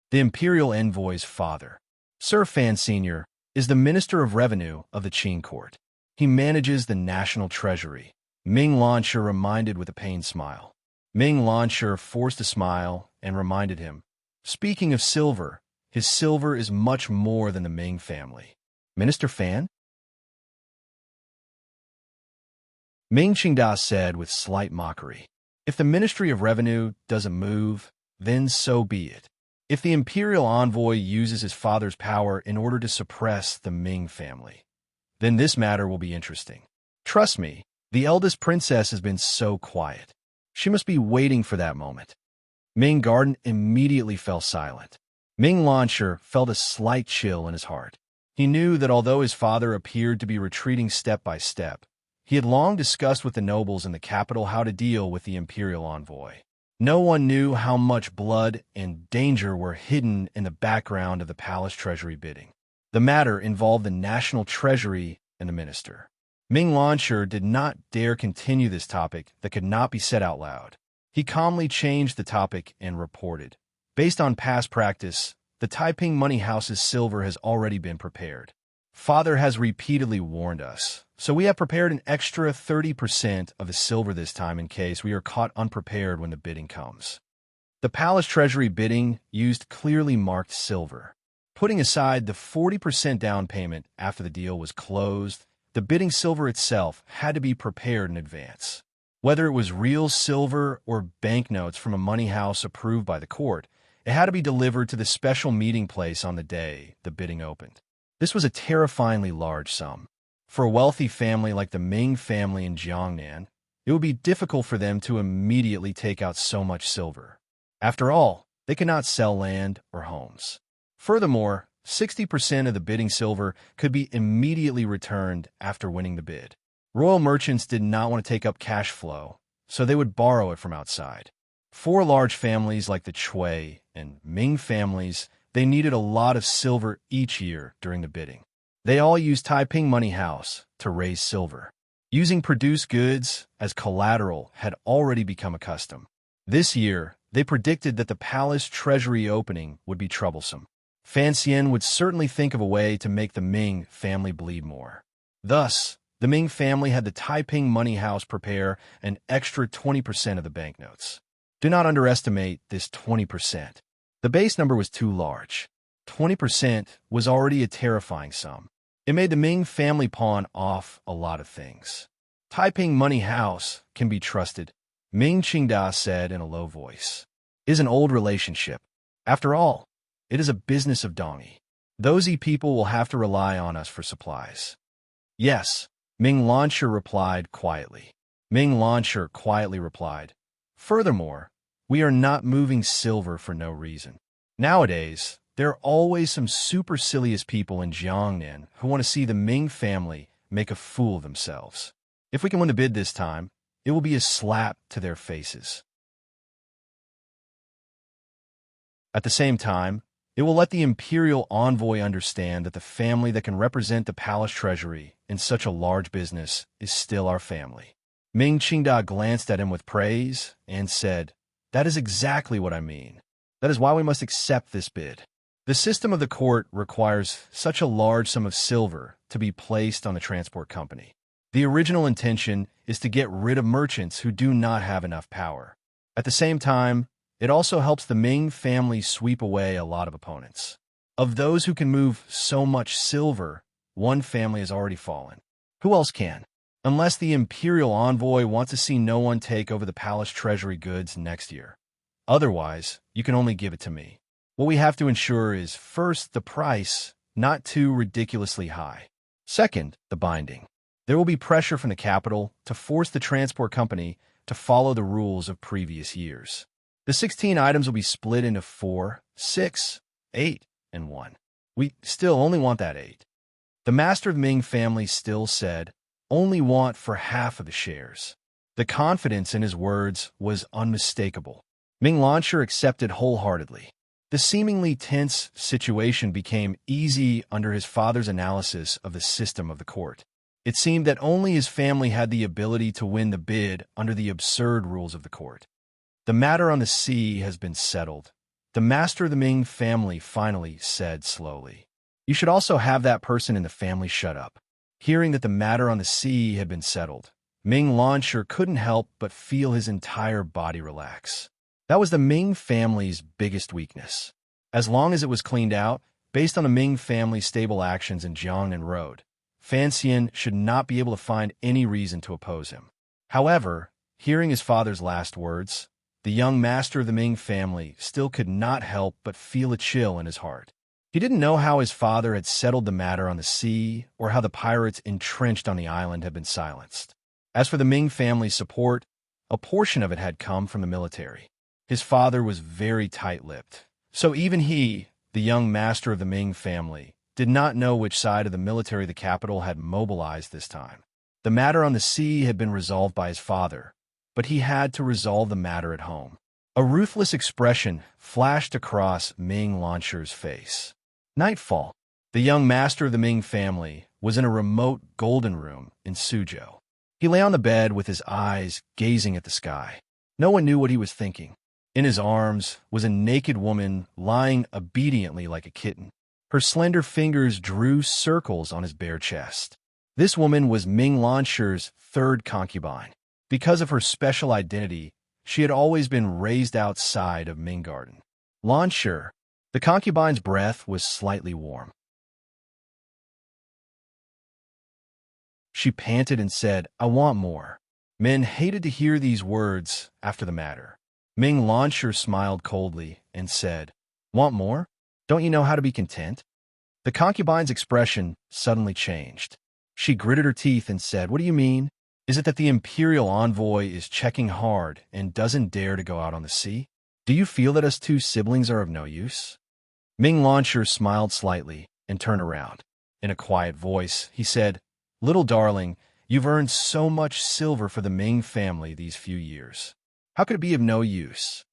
The Imperial Envoy's father, Sir Fan Sr., is the Minister of Revenue of the Qing Court. He manages the national treasury. Ming Lansher reminded with a pained smile. Ming Lansher forced a smile and reminded him, speaking of silver, his silver is much more than the Ming family. Minister Fan? Ming Qingda said with slight mockery. If the Ministry of Revenue doesn't move, then so be it. If the Imperial Envoy uses his father's power in order to suppress the Ming family, then this matter will be interesting. Trust me, the eldest princess has been so quiet. She must be waiting for that moment. Ming Garden immediately fell silent. Ming Lansher felt a slight chill in his heart. He knew that although his father appeared to be retreating step by step, he had long discussed with the nobles in the capital how to deal with the Imperial Envoy. No one knew how much blood and danger were hidden in the background of the palace treasury bidding. The matter involved the national treasury and the minister. Ming Lansher did not dare continue this topic that could not be said out loud. He calmly changed the topic and reported. Based on past practice, the Taiping Money House's silver has already been prepared. Father has repeatedly warned us, so we have prepared an extra 30% of the silver this time in case we are caught unprepared when the bidding comes. The palace treasury bidding used clearly marked silver. Putting aside the 40% down payment after the deal was closed, the bidding silver itself had to be prepared in advance. Whether it was real silver or banknotes from a money house approved by the court, it had to be delivered to the special meeting place on the day the bidding opened. This was a terrifyingly large sum. For a wealthy family like the Ming family in Jiangnan, it would be difficult for them to immediately take out so much silver. After all, they cannot sell land or homes. Furthermore, 60% of the bidding silver could be immediately returned after winning the bid. Royal merchants did not want to take up cash flow, so they would borrow it from outside. For large families like the Chui and Ming families, they needed a lot of silver each year during the bidding. They all used Taiping Money House to raise silver. Using produced goods as collateral had already become a custom. This year, they predicted that the palace treasury opening would be troublesome. Fan Xian would certainly think of a way to make the Ming family bleed more. Thus, the Ming family had the Taiping Money House prepare an extra 20% of the banknotes. Do not underestimate this 20%. The base number was too large. 20% was already a terrifying sum. It made the Ming family pawn off a lot of things. Taiping Money House can be trusted, Ming Qingda said in a low voice. It is an old relationship. After all, it is a business of Dongi. Those people will have to rely on us for supplies. Yes, Ming Lansher replied quietly. Furthermore, we are not moving silver for no reason. Nowadays, there are always some supercilious people in Jiangnan who want to see the Ming family make a fool of themselves. If we can win the bid this time, it will be a slap to their faces. At the same time, it will let the imperial envoy understand that the family that can represent the palace treasury in such a large business is still our family. Ming Qingda glanced at him with praise and said, "That is exactly what I mean. That is why we must accept this bid. The system of the court requires such a large sum of silver to be placed on the transport company. The original intention is to get rid of merchants who do not have enough power. At the same time, it also helps the Ming family sweep away a lot of opponents. Of those who can move so much silver, one family has already fallen. Who else can? Unless the imperial envoy wants to see no one take over the palace treasury goods next year. Otherwise, you can only give it to me. What we have to ensure is, first, the price, not too ridiculously high. Second, the binding. There will be pressure from the capital to force the transport company to follow the rules of previous years. The 16 items will be split into 4, 6, 8, and 1. We still only want that 8. The master of the Ming family still said, only want for half of the shares. The confidence in his words was unmistakable. Ming Launcher accepted wholeheartedly. The seemingly tense situation became easy under his father's analysis of the system of the court. It seemed that only his family had the ability to win the bid under the absurd rules of the court. The matter on the sea has been settled. The master of the Ming family finally said slowly. You should also have that person in the family shut up. Hearing that the matter on the sea had been settled, Ming Launcher couldn't help but feel his entire body relax. That was the Ming family's biggest weakness. As long as it was cleaned out, based on the Ming family's stable actions in Jiangnan Road, Fan Xian should not be able to find any reason to oppose him. However, hearing his father's last words, the young master of the Ming family still could not help but feel a chill in his heart. He didn't know how his father had settled the matter on the sea or how the pirates entrenched on the island had been silenced. As for the Ming family's support, a portion of it had come from the military. His father was very tight-lipped, so even he, the young master of the Ming family, did not know which side of the military the capital had mobilized this time. The matter on the sea had been resolved by his father, but he had to resolve the matter at home. A ruthless expression flashed across Ming Launcher's face. Nightfall. The young master of the Ming family was in a remote golden room in Suzhou. He lay on the bed with his eyes gazing at the sky. No one knew what he was thinking. In his arms was a naked woman lying obediently like a kitten. Her slender fingers drew circles on his bare chest. This woman was Ming Launcher's third concubine. Because of her special identity, she had always been raised outside of Ming Garden. Launcher. The concubine's breath was slightly warm. She panted and said, I want more. Men hated to hear these words after the matter. Ming Launcher smiled coldly and said, Want more? Don't you know how to be content? The concubine's expression suddenly changed. She gritted her teeth and said, What do you mean? Is it that the imperial envoy is checking hard and doesn't dare to go out on the sea? Do you feel that us two siblings are of no use? Ming Launcher smiled slightly and turned around. In a quiet voice, he said, Little darling, you've earned so much silver for the Ming family these few years. How could it be of no use?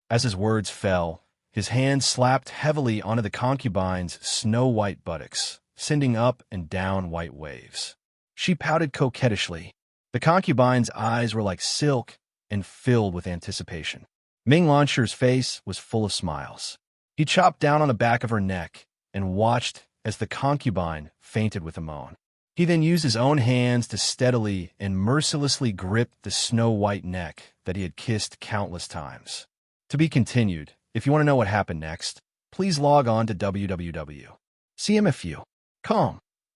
As his words fell, his hand slapped heavily onto the concubine's snow-white buttocks, sending up and down white waves. She pouted coquettishly. The concubine's eyes were like silk and filled with anticipation. Ming Launcher's face was full of smiles. He chopped down on the back of her neck and watched as the concubine fainted with a moan. He then used his own hands to steadily and mercilessly grip the snow-white neck that he had kissed countless times. To be continued. If you want to know what happened next, please log on to www.cmfu.com.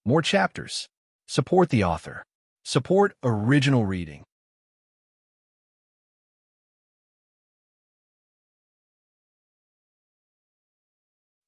More chapters. Support the author. Support original reading.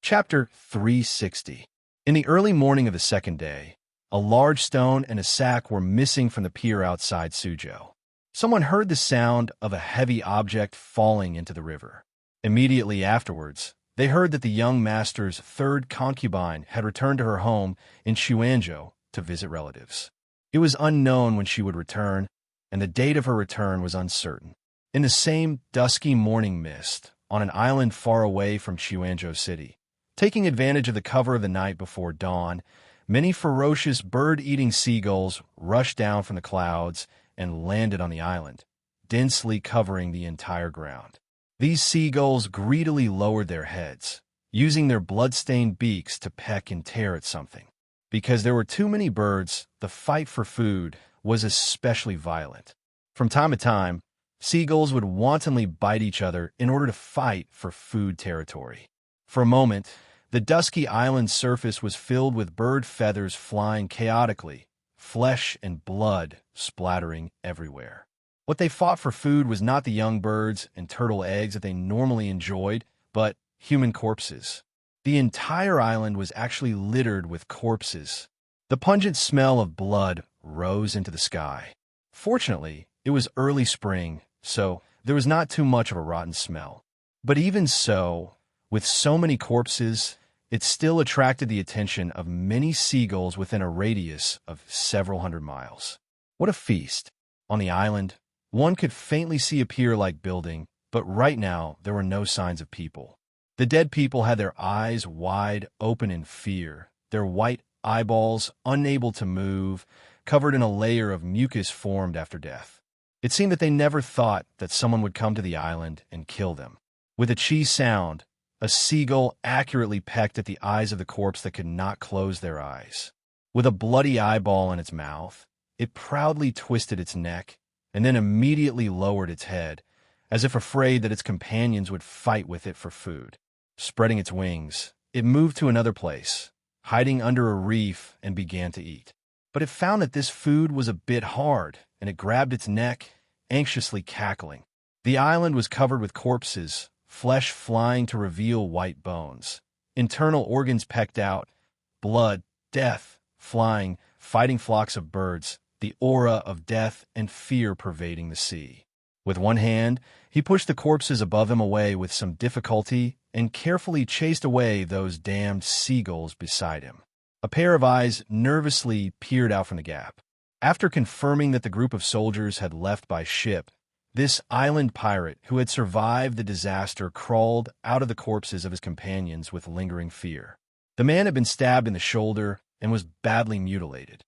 Chapter 360. In the early morning of the second day, a large stone and a sack were missing from the pier outside Suzhou. Someone heard the sound of a heavy object falling into the river. Immediately afterwards, they heard that the young master's third concubine had returned to her home in Xuanzhou to visit relatives. It was unknown when she would return, and the date of her return was uncertain. In the same dusky morning mist, on an island far away from Chuanzhou City, taking advantage of the cover of the night before dawn, many ferocious bird-eating seagulls rushed down from the clouds and landed on the island, densely covering the entire ground. These seagulls greedily lowered their heads, using their blood-stained beaks to peck and tear at something. Because there were too many birds, the fight for food was especially violent. From time to time, seagulls would wantonly bite each other in order to fight for food territory. For a moment, the dusky island surface was filled with bird feathers flying chaotically, flesh and blood splattering everywhere. What they fought for food was not the young birds and turtle eggs that they normally enjoyed, but human corpses. The entire island was actually littered with corpses. The pungent smell of blood rose into the sky. Fortunately, it was early spring, so there was not too much of a rotten smell. But even so, with so many corpses, it still attracted the attention of many seagulls within a radius of several hundred miles. What a feast! On the island, one could faintly see a pier-like building, but right now there were no signs of people. The dead people had their eyes wide open in fear, their white eyeballs unable to move, covered in a layer of mucus formed after death. It seemed that they never thought that someone would come to the island and kill them. With a cheese sound, a seagull accurately pecked at the eyes of the corpse that could not close their eyes. With a bloody eyeball in its mouth, it proudly twisted its neck and then immediately lowered its head, as if afraid that its companions would fight with it for food. Spreading its wings, it moved to another place, hiding under a reef, and began to eat. But it found that this food was a bit hard, and it grabbed its neck, anxiously cackling. The island was covered with corpses, flesh flying to reveal white bones. Internal organs pecked out, blood, death, flying, fighting flocks of birds, the aura of death and fear pervading the sea. With one hand, he pushed the corpses above him away with some difficulty and carefully chased away those damned seagulls beside him. A pair of eyes nervously peered out from the gap. After confirming that the group of soldiers had left by ship, this island pirate who had survived the disaster crawled out of the corpses of his companions with lingering fear. The man had been stabbed in the shoulder and was badly mutilated.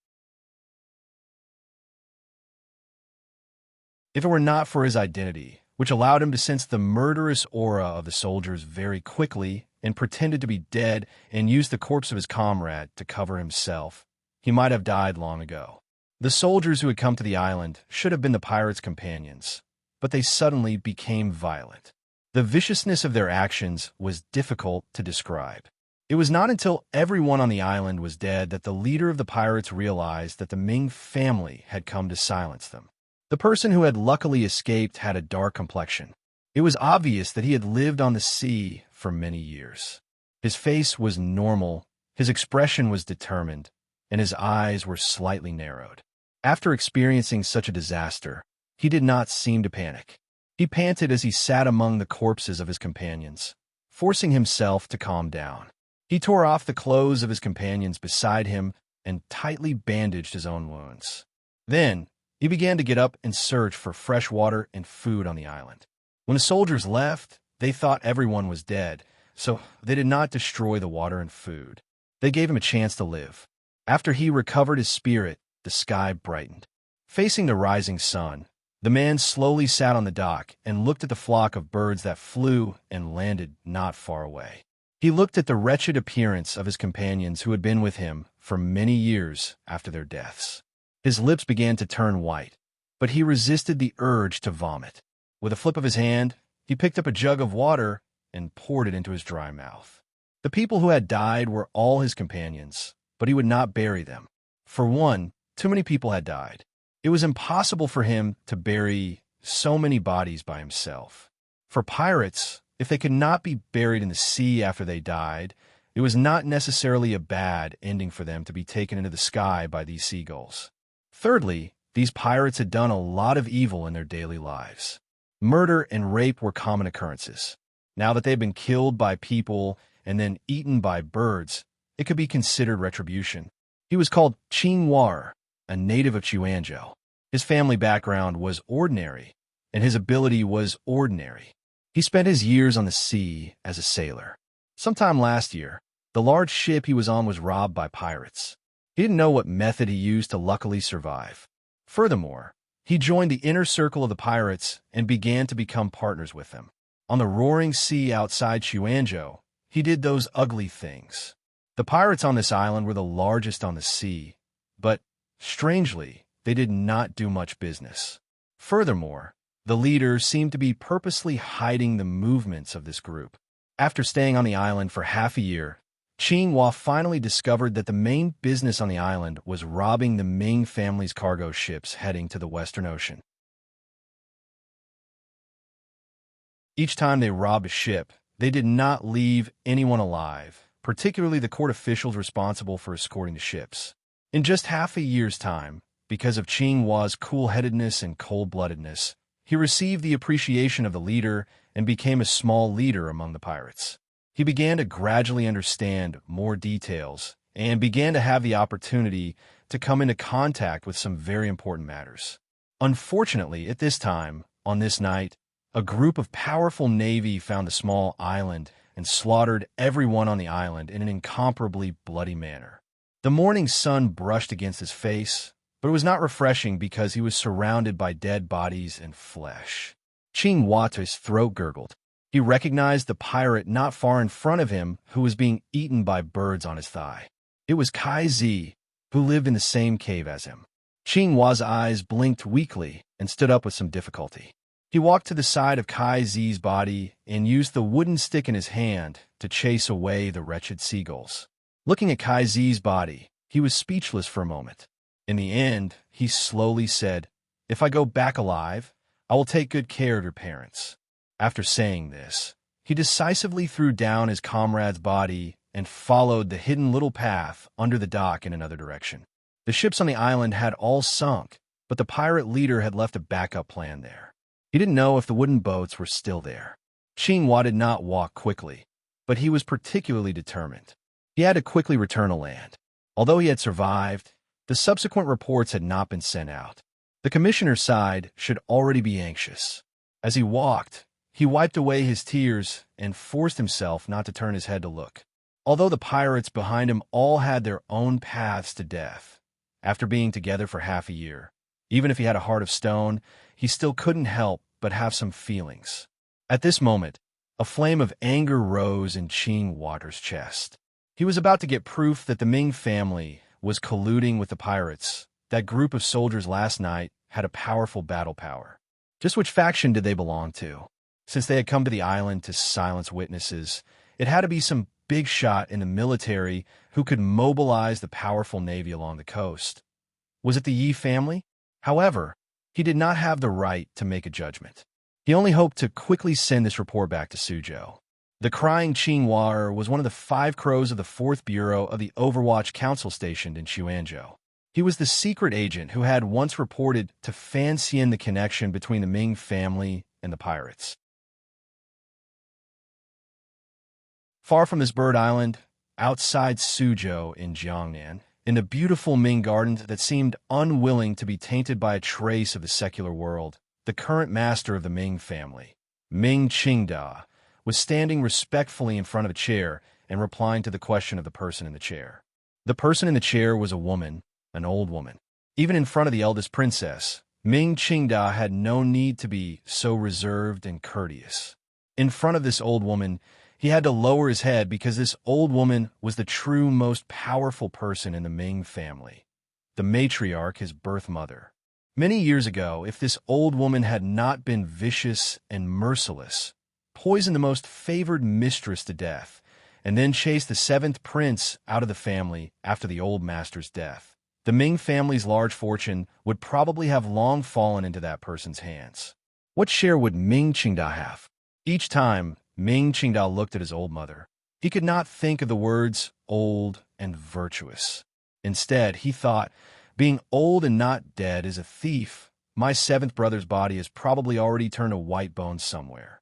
If it were not for his identity, which allowed him to sense the murderous aura of the soldiers very quickly and pretended to be dead and used the corpse of his comrade to cover himself, he might have died long ago. The soldiers who had come to the island should have been the pirates' companions, but they suddenly became violent. The viciousness of their actions was difficult to describe. It was not until everyone on the island was dead that the leader of the pirates realized that the Ming family had come to silence them. The person who had luckily escaped had a dark complexion. It was obvious that he had lived on the sea for many years. His face was normal, his expression was determined, and his eyes were slightly narrowed. After experiencing such a disaster, he did not seem to panic. He panted as he sat among the corpses of his companions, forcing himself to calm down. He tore off the clothes of his companions beside him and tightly bandaged his own wounds. Then, he began to get up and search for fresh water and food on the island. When the soldiers left, they thought everyone was dead, so they did not destroy the water and food. They gave him a chance to live. After he recovered his spirit, the sky brightened. Facing the rising sun, the man slowly sat on the dock and looked at the flock of birds that flew and landed not far away. He looked at the wretched appearance of his companions who had been with him for many years after their deaths. His lips began to turn white, but he resisted the urge to vomit. With a flip of his hand, he picked up a jug of water and poured it into his dry mouth. The people who had died were all his companions, but he would not bury them. For one, too many people had died. It was impossible for him to bury so many bodies by himself. For pirates, if they could not be buried in the sea after they died, it was not necessarily a bad ending for them to be taken into the sky by these seagulls. Thirdly, these pirates had done a lot of evil in their daily lives. Murder and rape were common occurrences. Now that they had been killed by people and then eaten by birds, it could be considered retribution. He was called Qing War, a native of Chuanzhou. His family background was ordinary, and his ability was ordinary. He spent his years on the sea as a sailor. Sometime last year, the large ship he was on was robbed by pirates. He didn't know what method he used to luckily survive. Furthermore, he joined the inner circle of the pirates and began to become partners with them. On the roaring sea outside Chuanzhou, he did those ugly things. The pirates on this island were the largest on the sea, but, strangely, they did not do much business. Furthermore, the leader seemed to be purposely hiding the movements of this group. After staying on the island for half a year, Qinghua finally discovered that the main business on the island was robbing the Ming family's cargo ships heading to the Western Ocean. Each time they robbed a ship, they did not leave anyone alive, particularly the court officials responsible for escorting the ships. In just half a year's time, because of Qinghua's cool-headedness and cold-bloodedness, he received the appreciation of the leader and became a small leader among the pirates. He began to gradually understand more details and began to have the opportunity to come into contact with some very important matters. Unfortunately, at this time, on this night, a group of powerful navy found the small island and slaughtered everyone on the island in an incomparably bloody manner. The morning sun brushed against his face, but it was not refreshing because he was surrounded by dead bodies and flesh. Qinghua's throat gurgled. He recognized the pirate not far in front of him who was being eaten by birds on his thigh. It was Kai Zi, who lived in the same cave as him. Qinghua's eyes blinked weakly and stood up with some difficulty. He walked to the side of Kai Zi's body and used the wooden stick in his hand to chase away the wretched seagulls. Looking at Kai Zi's body, he was speechless for a moment. In the end, he slowly said, "If I go back alive, I will take good care of your parents." After saying this, he decisively threw down his comrade's body and followed the hidden little path under the dock in another direction. The ships on the island had all sunk, but the pirate leader had left a backup plan there. He didn't know if the wooden boats were still there. Qinghua did not walk quickly, but he was particularly determined. He had to quickly return to land. Although he had survived, the subsequent reports had not been sent out. The commissioner's side should already be anxious. As he walked, he wiped away his tears and forced himself not to turn his head to look. Although the pirates behind him all had their own paths to death, after being together for half a year, even if he had a heart of stone, he still couldn't help but have some feelings. At this moment, a flame of anger rose in Qinghua's chest. He was about to get proof that the Ming family was colluding with the pirates. That group of soldiers last night had a powerful battle power. Just which faction did they belong to? Since they had come to the island to silence witnesses, it had to be some big shot in the military who could mobilize the powerful navy along the coast. Was it the Yi family? However, he did not have the right to make a judgment. He only hoped to quickly send this report back to Suzhou. The crying Qinghua was one of the 5 crows of the 4th Bureau of the Overwatch Council stationed in Chuanzhou. He was the secret agent who had once reported to Fan Xian the connection between the Ming family and the pirates. Far from this bird island, outside Suzhou in Jiangnan, in the beautiful Ming gardens that seemed unwilling to be tainted by a trace of the secular world, the current master of the Ming family, Ming Qingda, was standing respectfully in front of a chair and replying to the question of the person in the chair. The person in the chair was a woman, an old woman. Even in front of the eldest princess, Ming Qingda had no need to be so reserved and courteous. In front of this old woman, he had to lower his head because this old woman was the true most powerful person in the Ming family, the matriarch, his birth mother. Many years ago, if this old woman had not been vicious and merciless, poisoned the most favored mistress to death, and then chased the 7th prince out of the family after the old master's death, the Ming family's large fortune would probably have long fallen into that person's hands. What share would Ming Qingda have? Each time Ming Qingda looked at his old mother, he could not think of the words old and virtuous. Instead, he thought, being old and not dead is a thief. My 7th brother's body has probably already turned to white bones somewhere.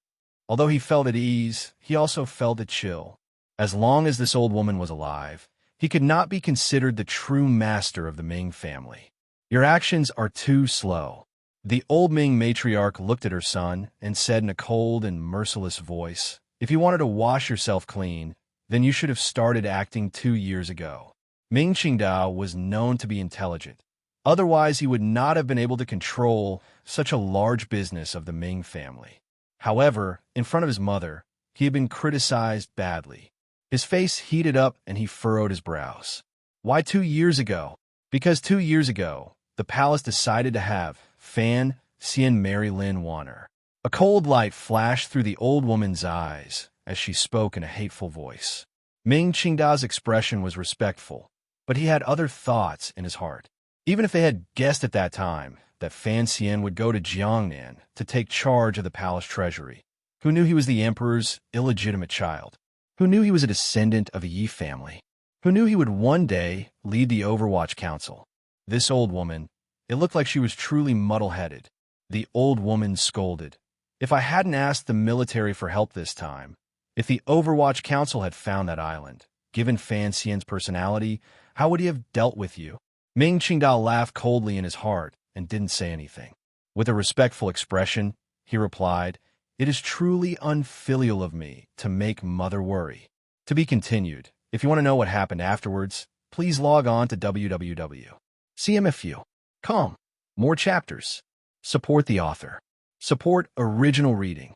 Although he felt at ease, he also felt a chill. As long as this old woman was alive, he could not be considered the true master of the Ming family. Your actions are too slow. The old Ming matriarch looked at her son and said in a cold and merciless voice, "If you wanted to wash yourself clean, then you should have started acting 2 years ago." Ming Qingdao was known to be intelligent. Otherwise, he would not have been able to control such a large business of the Ming family. However, in front of his mother, he had been criticized badly. His face heated up and he furrowed his brows. Why 2 years ago? Because 2 years ago, the palace decided to have Fan Xian marry Lin Wanner. A cold light flashed through the old woman's eyes as she spoke in a hateful voice. Ming Qingdao's expression was respectful, but he had other thoughts in his heart. Even if they had guessed at that time that Fan Xian would go to Jiangnan to take charge of the palace treasury, who knew he was the emperor's illegitimate child? Who knew he was a descendant of a Yi family? Who knew he would one day lead the Overwatch Council? This old woman, it looked like she was truly muddle-headed. The old woman scolded. If I hadn't asked the military for help this time, if the Overwatch Council had found that island, given Fan Xian's personality, how would he have dealt with you? Ming Qingdao laughed coldly in his heart and didn't say anything. With a respectful expression, he replied, "It is truly unfilial of me to make mother worry." To be continued. If you want to know what happened afterwards, please log on to www.cmfu.com. More chapters. Support the author. Support original reading.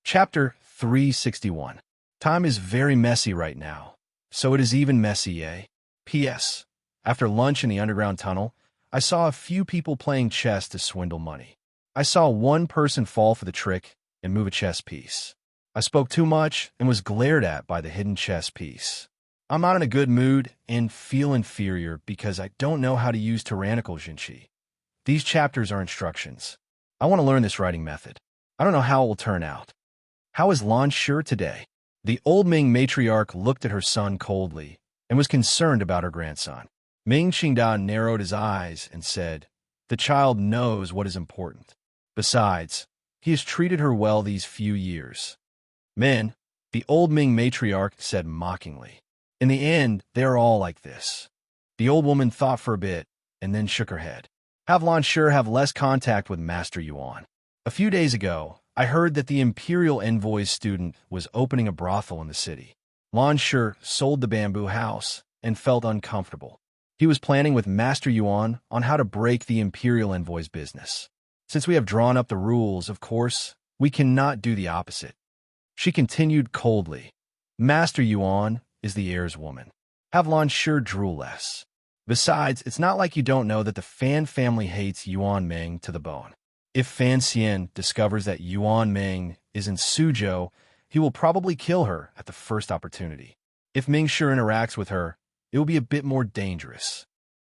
Chapter 361. Time is very messy right now. So it is even messy, eh? P.S. After lunch in the underground tunnel, I saw a few people playing chess to swindle money. I saw one person fall for the trick and move a chess piece. I spoke too much and was glared at by the hidden chess piece. I'm not in a good mood and feel inferior because I don't know how to use tyrannical Jinchi. These chapters are instructions. I want to learn this writing method. I don't know how it will turn out. How is Lan Shi today? The old Ming matriarch looked at her son coldly and was concerned about her grandson. Ming Qingdao narrowed his eyes and said, "The child knows what is important. Besides, he has treated her well these few years." "Men," the old Ming matriarch said mockingly. "In the end, they are all like this." The old woman thought for a bit and then shook her head. "Have Lan Shi have less contact with Master Yuan. A few days ago, I heard that the Imperial Envoy's student was opening a brothel in the city. Lan Shi sold the bamboo house and felt uncomfortable. He was planning with Master Yuan on how to break the Imperial Envoy's business. Since we have drawn up the rules, of course, we cannot do the opposite." She continued coldly. "Master Yuan is the heir's woman. Have Lan Shi drool less. Besides, it's not like you don't know that the Fan family hates Yuan Ming to the bone. If Fan Xian discovers that Yuan Ming is in Suzhou, he will probably kill her at the first opportunity. If Ming Shi interacts with her, it will be a bit more dangerous."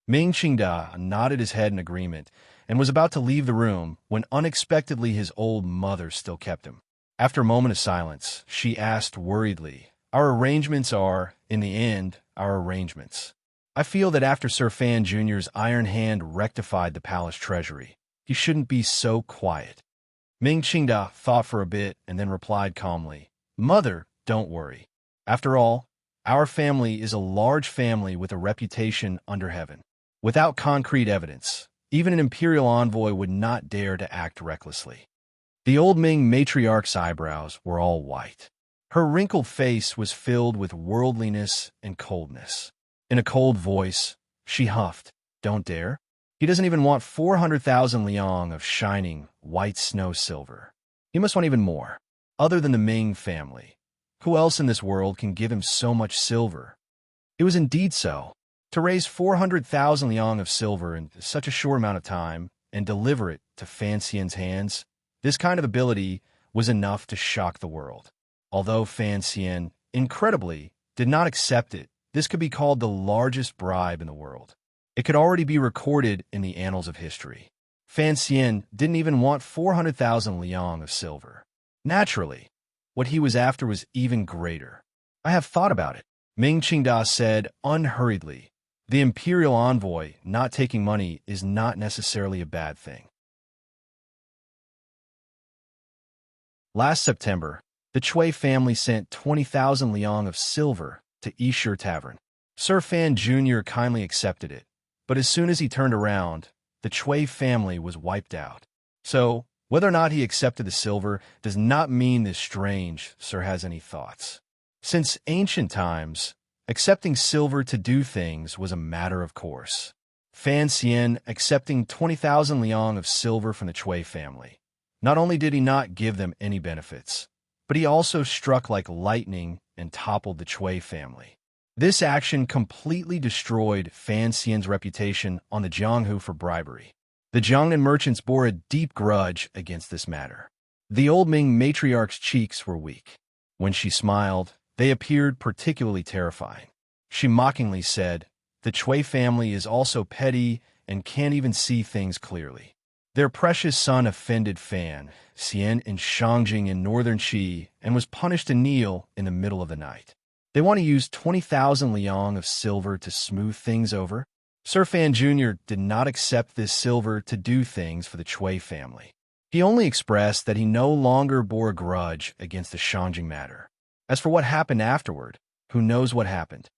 Ming Qingdao nodded his head in agreement and was about to leave the room when unexpectedly his old mother still kept him. After a moment of silence, she asked worriedly, "Our arrangements are, in the end, our arrangements. I feel that after Sir Fan Jr.'s iron hand rectified the palace treasury, he shouldn't be so quiet." Ming Qingdao thought for a bit and then replied calmly, "Mother, don't worry. After all, our family is a large family with a reputation under heaven. Without concrete evidence, even an imperial envoy would not dare to act recklessly." The old Ming matriarch's eyebrows were all white. Her wrinkled face was filled with worldliness and coldness. In a cold voice, she huffed, "Don't dare? He doesn't even want 400,000 liang of shining, white snow silver. He must want even more. Other than the Ming family, who else in this world can give him so much silver?" It was indeed so. To raise 400,000 liang of silver in such a short amount of time and deliver it to Fan Xian's hands, this kind of ability was enough to shock the world. Although Fan Xian, incredibly, did not accept it, this could be called the largest bribe in the world. It could already be recorded in the annals of history. Fan Xian didn't even want 400,000 liang of silver. Naturally, what he was after was even greater. "I have thought about it," Ming Qingdao said unhurriedly. "The imperial envoy not taking money is not necessarily a bad thing." Last September, The Chui family sent 20,000 liang of silver to Yishur Tavern. Sir Fan Jr. kindly accepted it, but as soon as he turned around, the Chui family was wiped out. So, whether or not he accepted the silver does not mean this strange Sir has any thoughts. Since ancient times, accepting silver to do things was a matter of course. Fan Xian accepting 20,000 liang of silver from the Chui family. Not only did he not give them any benefits, but he also struck like lightning and toppled the Chui family. This action completely destroyed Fan Xian's reputation on the Jianghu for bribery. The Jiangnan merchants bore a deep grudge against this matter. The old Ming matriarch's cheeks were weak. When she smiled, they appeared particularly terrifying. She mockingly said, "The Chui family is also petty and can't even see things clearly." Their precious son offended Fan Xian in Shangjing in northern Qi and was punished to kneel in the middle of the night. They want to use 20,000 liang of silver to smooth things over? Sir Fan Jr. did not accept this silver to do things for the Chui family. He only expressed that he no longer bore a grudge against the Shangjing matter. As for what happened afterward, who knows what happened?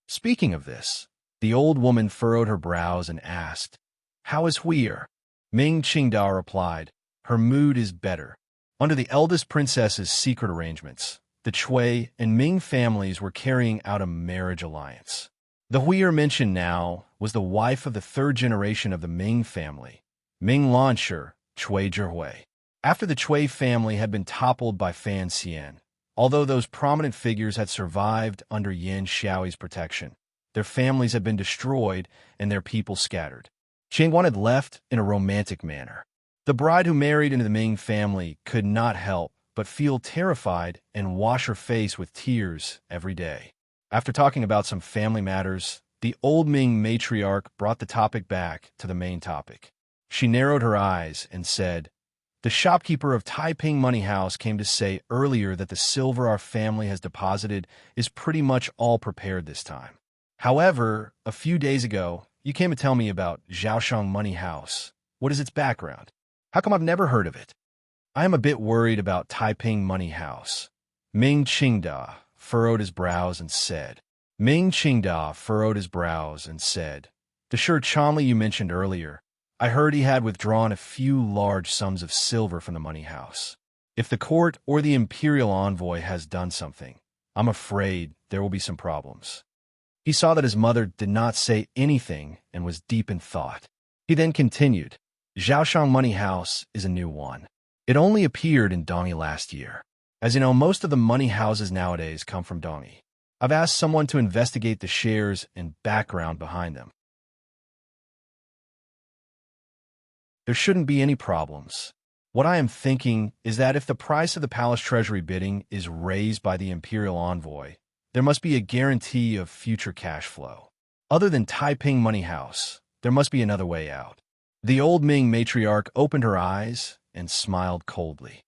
Speaking of this, the old woman furrowed her brows and asked, "How is Huir?" Ming Qingda replied, "Her mood is better." Under the eldest princess's secret arrangements, the Chui and Ming families were carrying out a marriage alliance. The Huir mentioned now was the wife of the third generation of the Ming family, Ming Lanshi, Chui Zhihui. After the Chui family had been toppled by Fan Xian, although those prominent figures had survived under Yan Xiaoyi's protection, their families had been destroyed and their people scattered. Changguan had left in a romantic manner. The bride who married into the Ming family could not help but feel terrified and wash her face with tears every day. After talking about some family matters, the old Ming matriarch brought the topic back to the main topic. She narrowed her eyes and said, "The shopkeeper of Taiping Money House came to say earlier that the silver our family has deposited is pretty much all prepared this time. However, a few days ago, you came to tell me about Zhaoshang Money House. What is its background? How come I've never heard of it?" "I am a bit worried about Taiping Money House." Ming Qingda furrowed his brows and said, The Sher Chonli you mentioned earlier, I heard he had withdrawn a few large sums of silver from the money house. If the court or the imperial envoy has done something, I'm afraid there will be some problems. He saw that his mother did not say anything and was deep in thought. He then continued, Zhaoshang Money House is a new one. It only appeared in Dongi last year. As you know, most of the money houses nowadays come from Dongi. I've asked someone to investigate the shares and background behind them. There shouldn't be any problems. What I am thinking is that if the price of the palace treasury bidding is raised by the imperial envoy, there must be a guarantee of future cash flow. Other than Taiping Money House, there must be another way out. The old Ming matriarch opened her eyes and smiled coldly.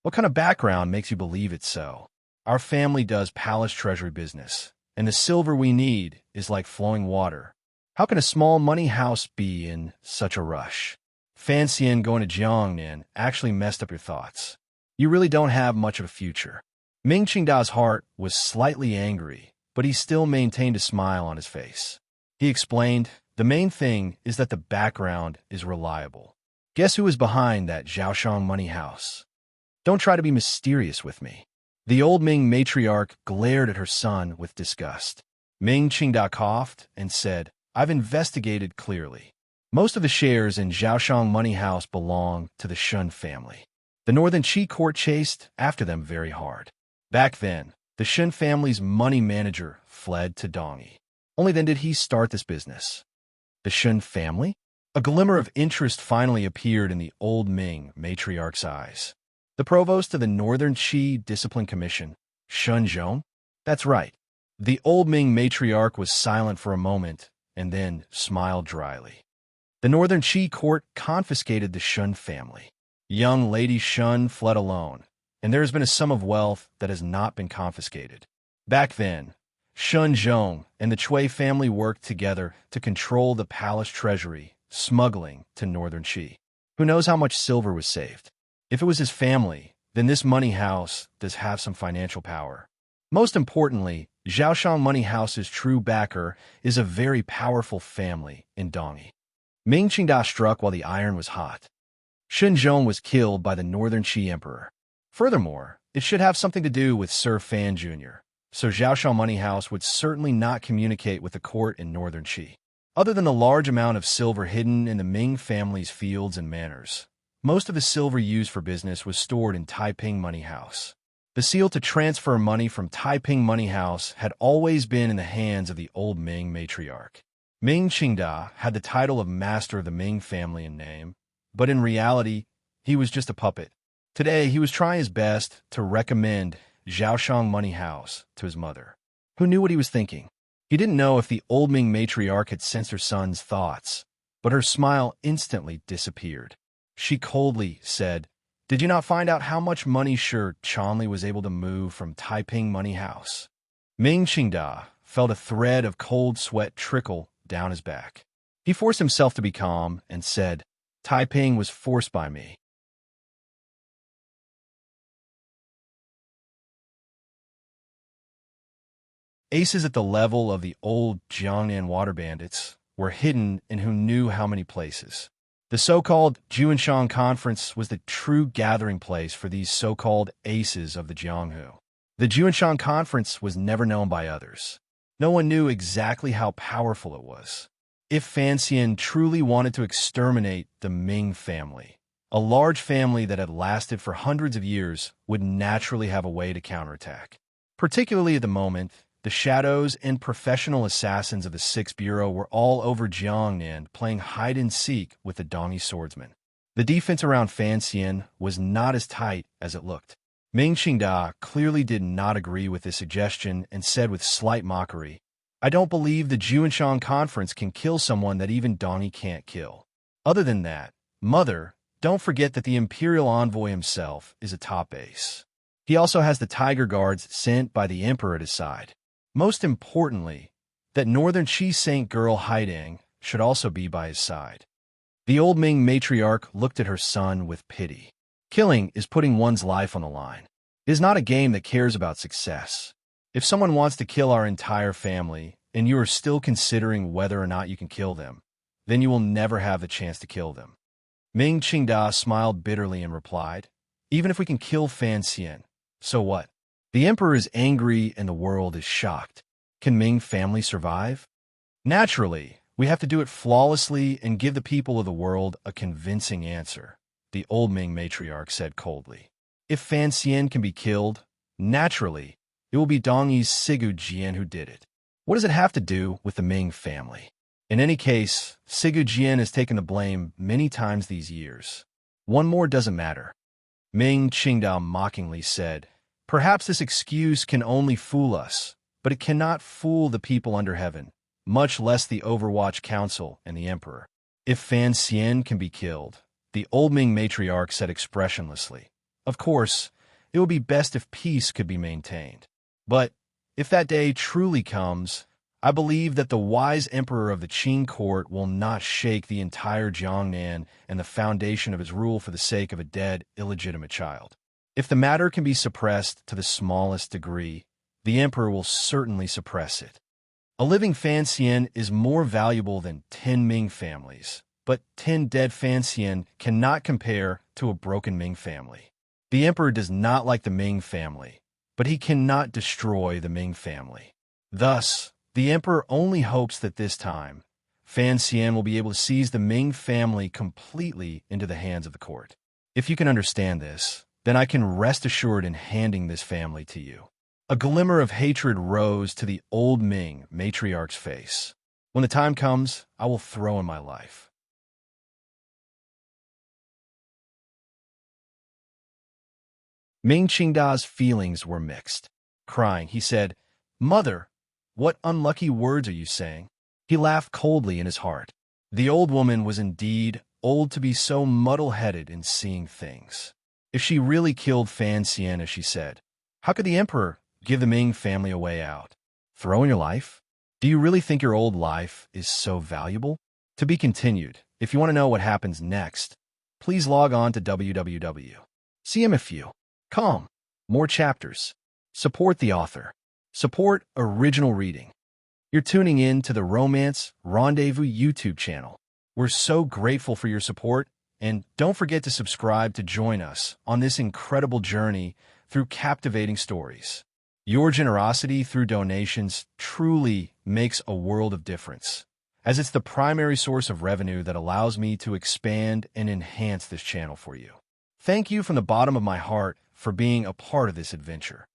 What kind of background makes you believe it's so? Our family does palace treasury business, and the silver we need is like flowing water. How can a small money house be in such a rush? Fan Xian going to Jiangnan actually messed up your thoughts. You really don't have much of a future. Ming Qingda's heart was slightly angry, but he still maintained a smile on his face. He explained, the main thing is that the background is reliable. Guess who is behind that Zhaoshang Money House? Don't try to be mysterious with me. The old Ming matriarch glared at her son with disgust. Ming Qingda coughed and said, I've investigated clearly. Most of the shares in Zhaoshang Money House belong to the Shun family. The Northern Qi court chased after them very hard. Back then, the Shun family's money manager fled to Dongi. Only then did he start this business. The Shun family? A glimmer of interest finally appeared in the old Ming matriarch's eyes. The provost of the Northern Qi Discipline Commission, Shun Zhong? That's right. The old Ming matriarch was silent for a moment and then smiled dryly. The Northern Qi court confiscated the Shun family. Young Lady Shun fled alone, and there has been a sum of wealth that has not been confiscated. Back then, Shun Zhong and the Chui family worked together to control the palace treasury, smuggling to Northern Qi. Who knows how much silver was saved? If it was his family, then this money house does have some financial power. Most importantly, Zhaoshang Money House's true backer is a very powerful family in Dongyi. Ming Qingda struck while the iron was hot. Shenzhong was killed by the Northern Qi Emperor. Furthermore, it should have something to do with Sir Fan Jr., so Zhaoshang Money House would certainly not communicate with the court in Northern Qi. Other than the large amount of silver hidden in the Ming family's fields and manors, most of the silver used for business was stored in Taiping Money House. The seal to transfer money from Taiping Money House had always been in the hands of the old Ming matriarch. Ming Qingda had the title of master of the Ming family in name, but in reality, he was just a puppet. Today, he was trying his best to recommend Zhaoshang Money House to his mother, who knew what he was thinking. He didn't know if the old Ming matriarch had sensed her son's thoughts, but her smile instantly disappeared. She coldly said, "Did you not find out how much money Shi Chanli was able to move from Taiping Money House?" Ming Qingda felt a thread of cold sweat trickle down his back. He forced himself to be calm and said, "Taiping was forced by me." Aces at the level of the old Jiangnan water bandits were hidden in who knew how many places. The so-called Juanshan Conference was the true gathering place for these so-called aces of the Jianghu. The Juanshan Conference was never known by others. No one knew exactly how powerful it was. If Fan Xian truly wanted to exterminate the Ming family, a large family that had lasted for hundreds of years would naturally have a way to counterattack. Particularly at the moment, the shadows and professional assassins of the Sixth Bureau were all over Jiangnan playing hide-and-seek with the Dongyi swordsmen. The defense around Fan Xian was not as tight as it looked. Ming Qingda clearly did not agree with this suggestion and said with slight mockery, "I don't believe the Juanshan Conference can kill someone that even Dongyi can't kill. Other than that, Mother, don't forget that the Imperial Envoy himself is a top ace. He also has the Tiger Guards sent by the Emperor at his side. Most importantly, that Northern Qi Saint girl Haidang should also be by his side." The old Ming matriarch looked at her son with pity. Killing is putting one's life on the line. It is not a game that cares about success. If someone wants to kill our entire family, and you are still considering whether or not you can kill them, then you will never have the chance to kill them. Ming Qingda smiled bitterly and replied, "Even if we can kill Fan Xian, so what? The emperor is angry and the world is shocked. Can Ming family survive? Naturally, we have to do it flawlessly and give the people of the world a convincing answer," the old Ming matriarch said coldly. "If Fan Xian can be killed, naturally, it will be Dongyi's Sigu Jian who did it. What does it have to do with the Ming family? In any case, Sigu Jian has taken the blame many times these years. One more doesn't matter." Ming Qingda mockingly said, "Perhaps this excuse can only fool us, but it cannot fool the people under heaven, much less the Overwatch Council and the Emperor. If Fan Xian can be killed," the old Ming matriarch said expressionlessly, "of course, it would be best if peace could be maintained. But if that day truly comes, I believe that the wise emperor of the Qing court will not shake the entire Jiangnan and the foundation of his rule for the sake of a dead, illegitimate child. If the matter can be suppressed to the smallest degree, the emperor will certainly suppress it. A living Fan Xian is more valuable than 10 Ming families, but 10 dead Fan Xian cannot compare to a broken Ming family. The emperor does not like the Ming family, but he cannot destroy the Ming family. Thus, the emperor only hopes that this time, Fan Xian will be able to seize the Ming family completely into the hands of the court. If you can understand this, then I can rest assured in handing this family to you." A glimmer of hatred rose to the old Ming matriarch's face. "When the time comes, I will throw in my life." Ming Qingda's feelings were mixed. Crying, he said, "Mother, what unlucky words are you saying?" He laughed coldly in his heart. The old woman was indeed old to be so muddle-headed in seeing things. If she really killed Fan Xian, as she said, how could the emperor give the Ming family a way out? Throw in your life? Do you really think your old life is so valuable? To be continued. If you want to know what happens next, please log on to www.cmfu. Calm. More chapters. Support the author. Support original reading. You're tuning in to the Romance Rendezvous YouTube channel. We're so grateful for your support, and don't forget to subscribe to join us on this incredible journey through captivating stories. Your generosity through donations truly makes a world of difference, as it's the primary source of revenue that allows me to expand and enhance this channel for you. Thank you from the bottom of my heart for being a part of this adventure.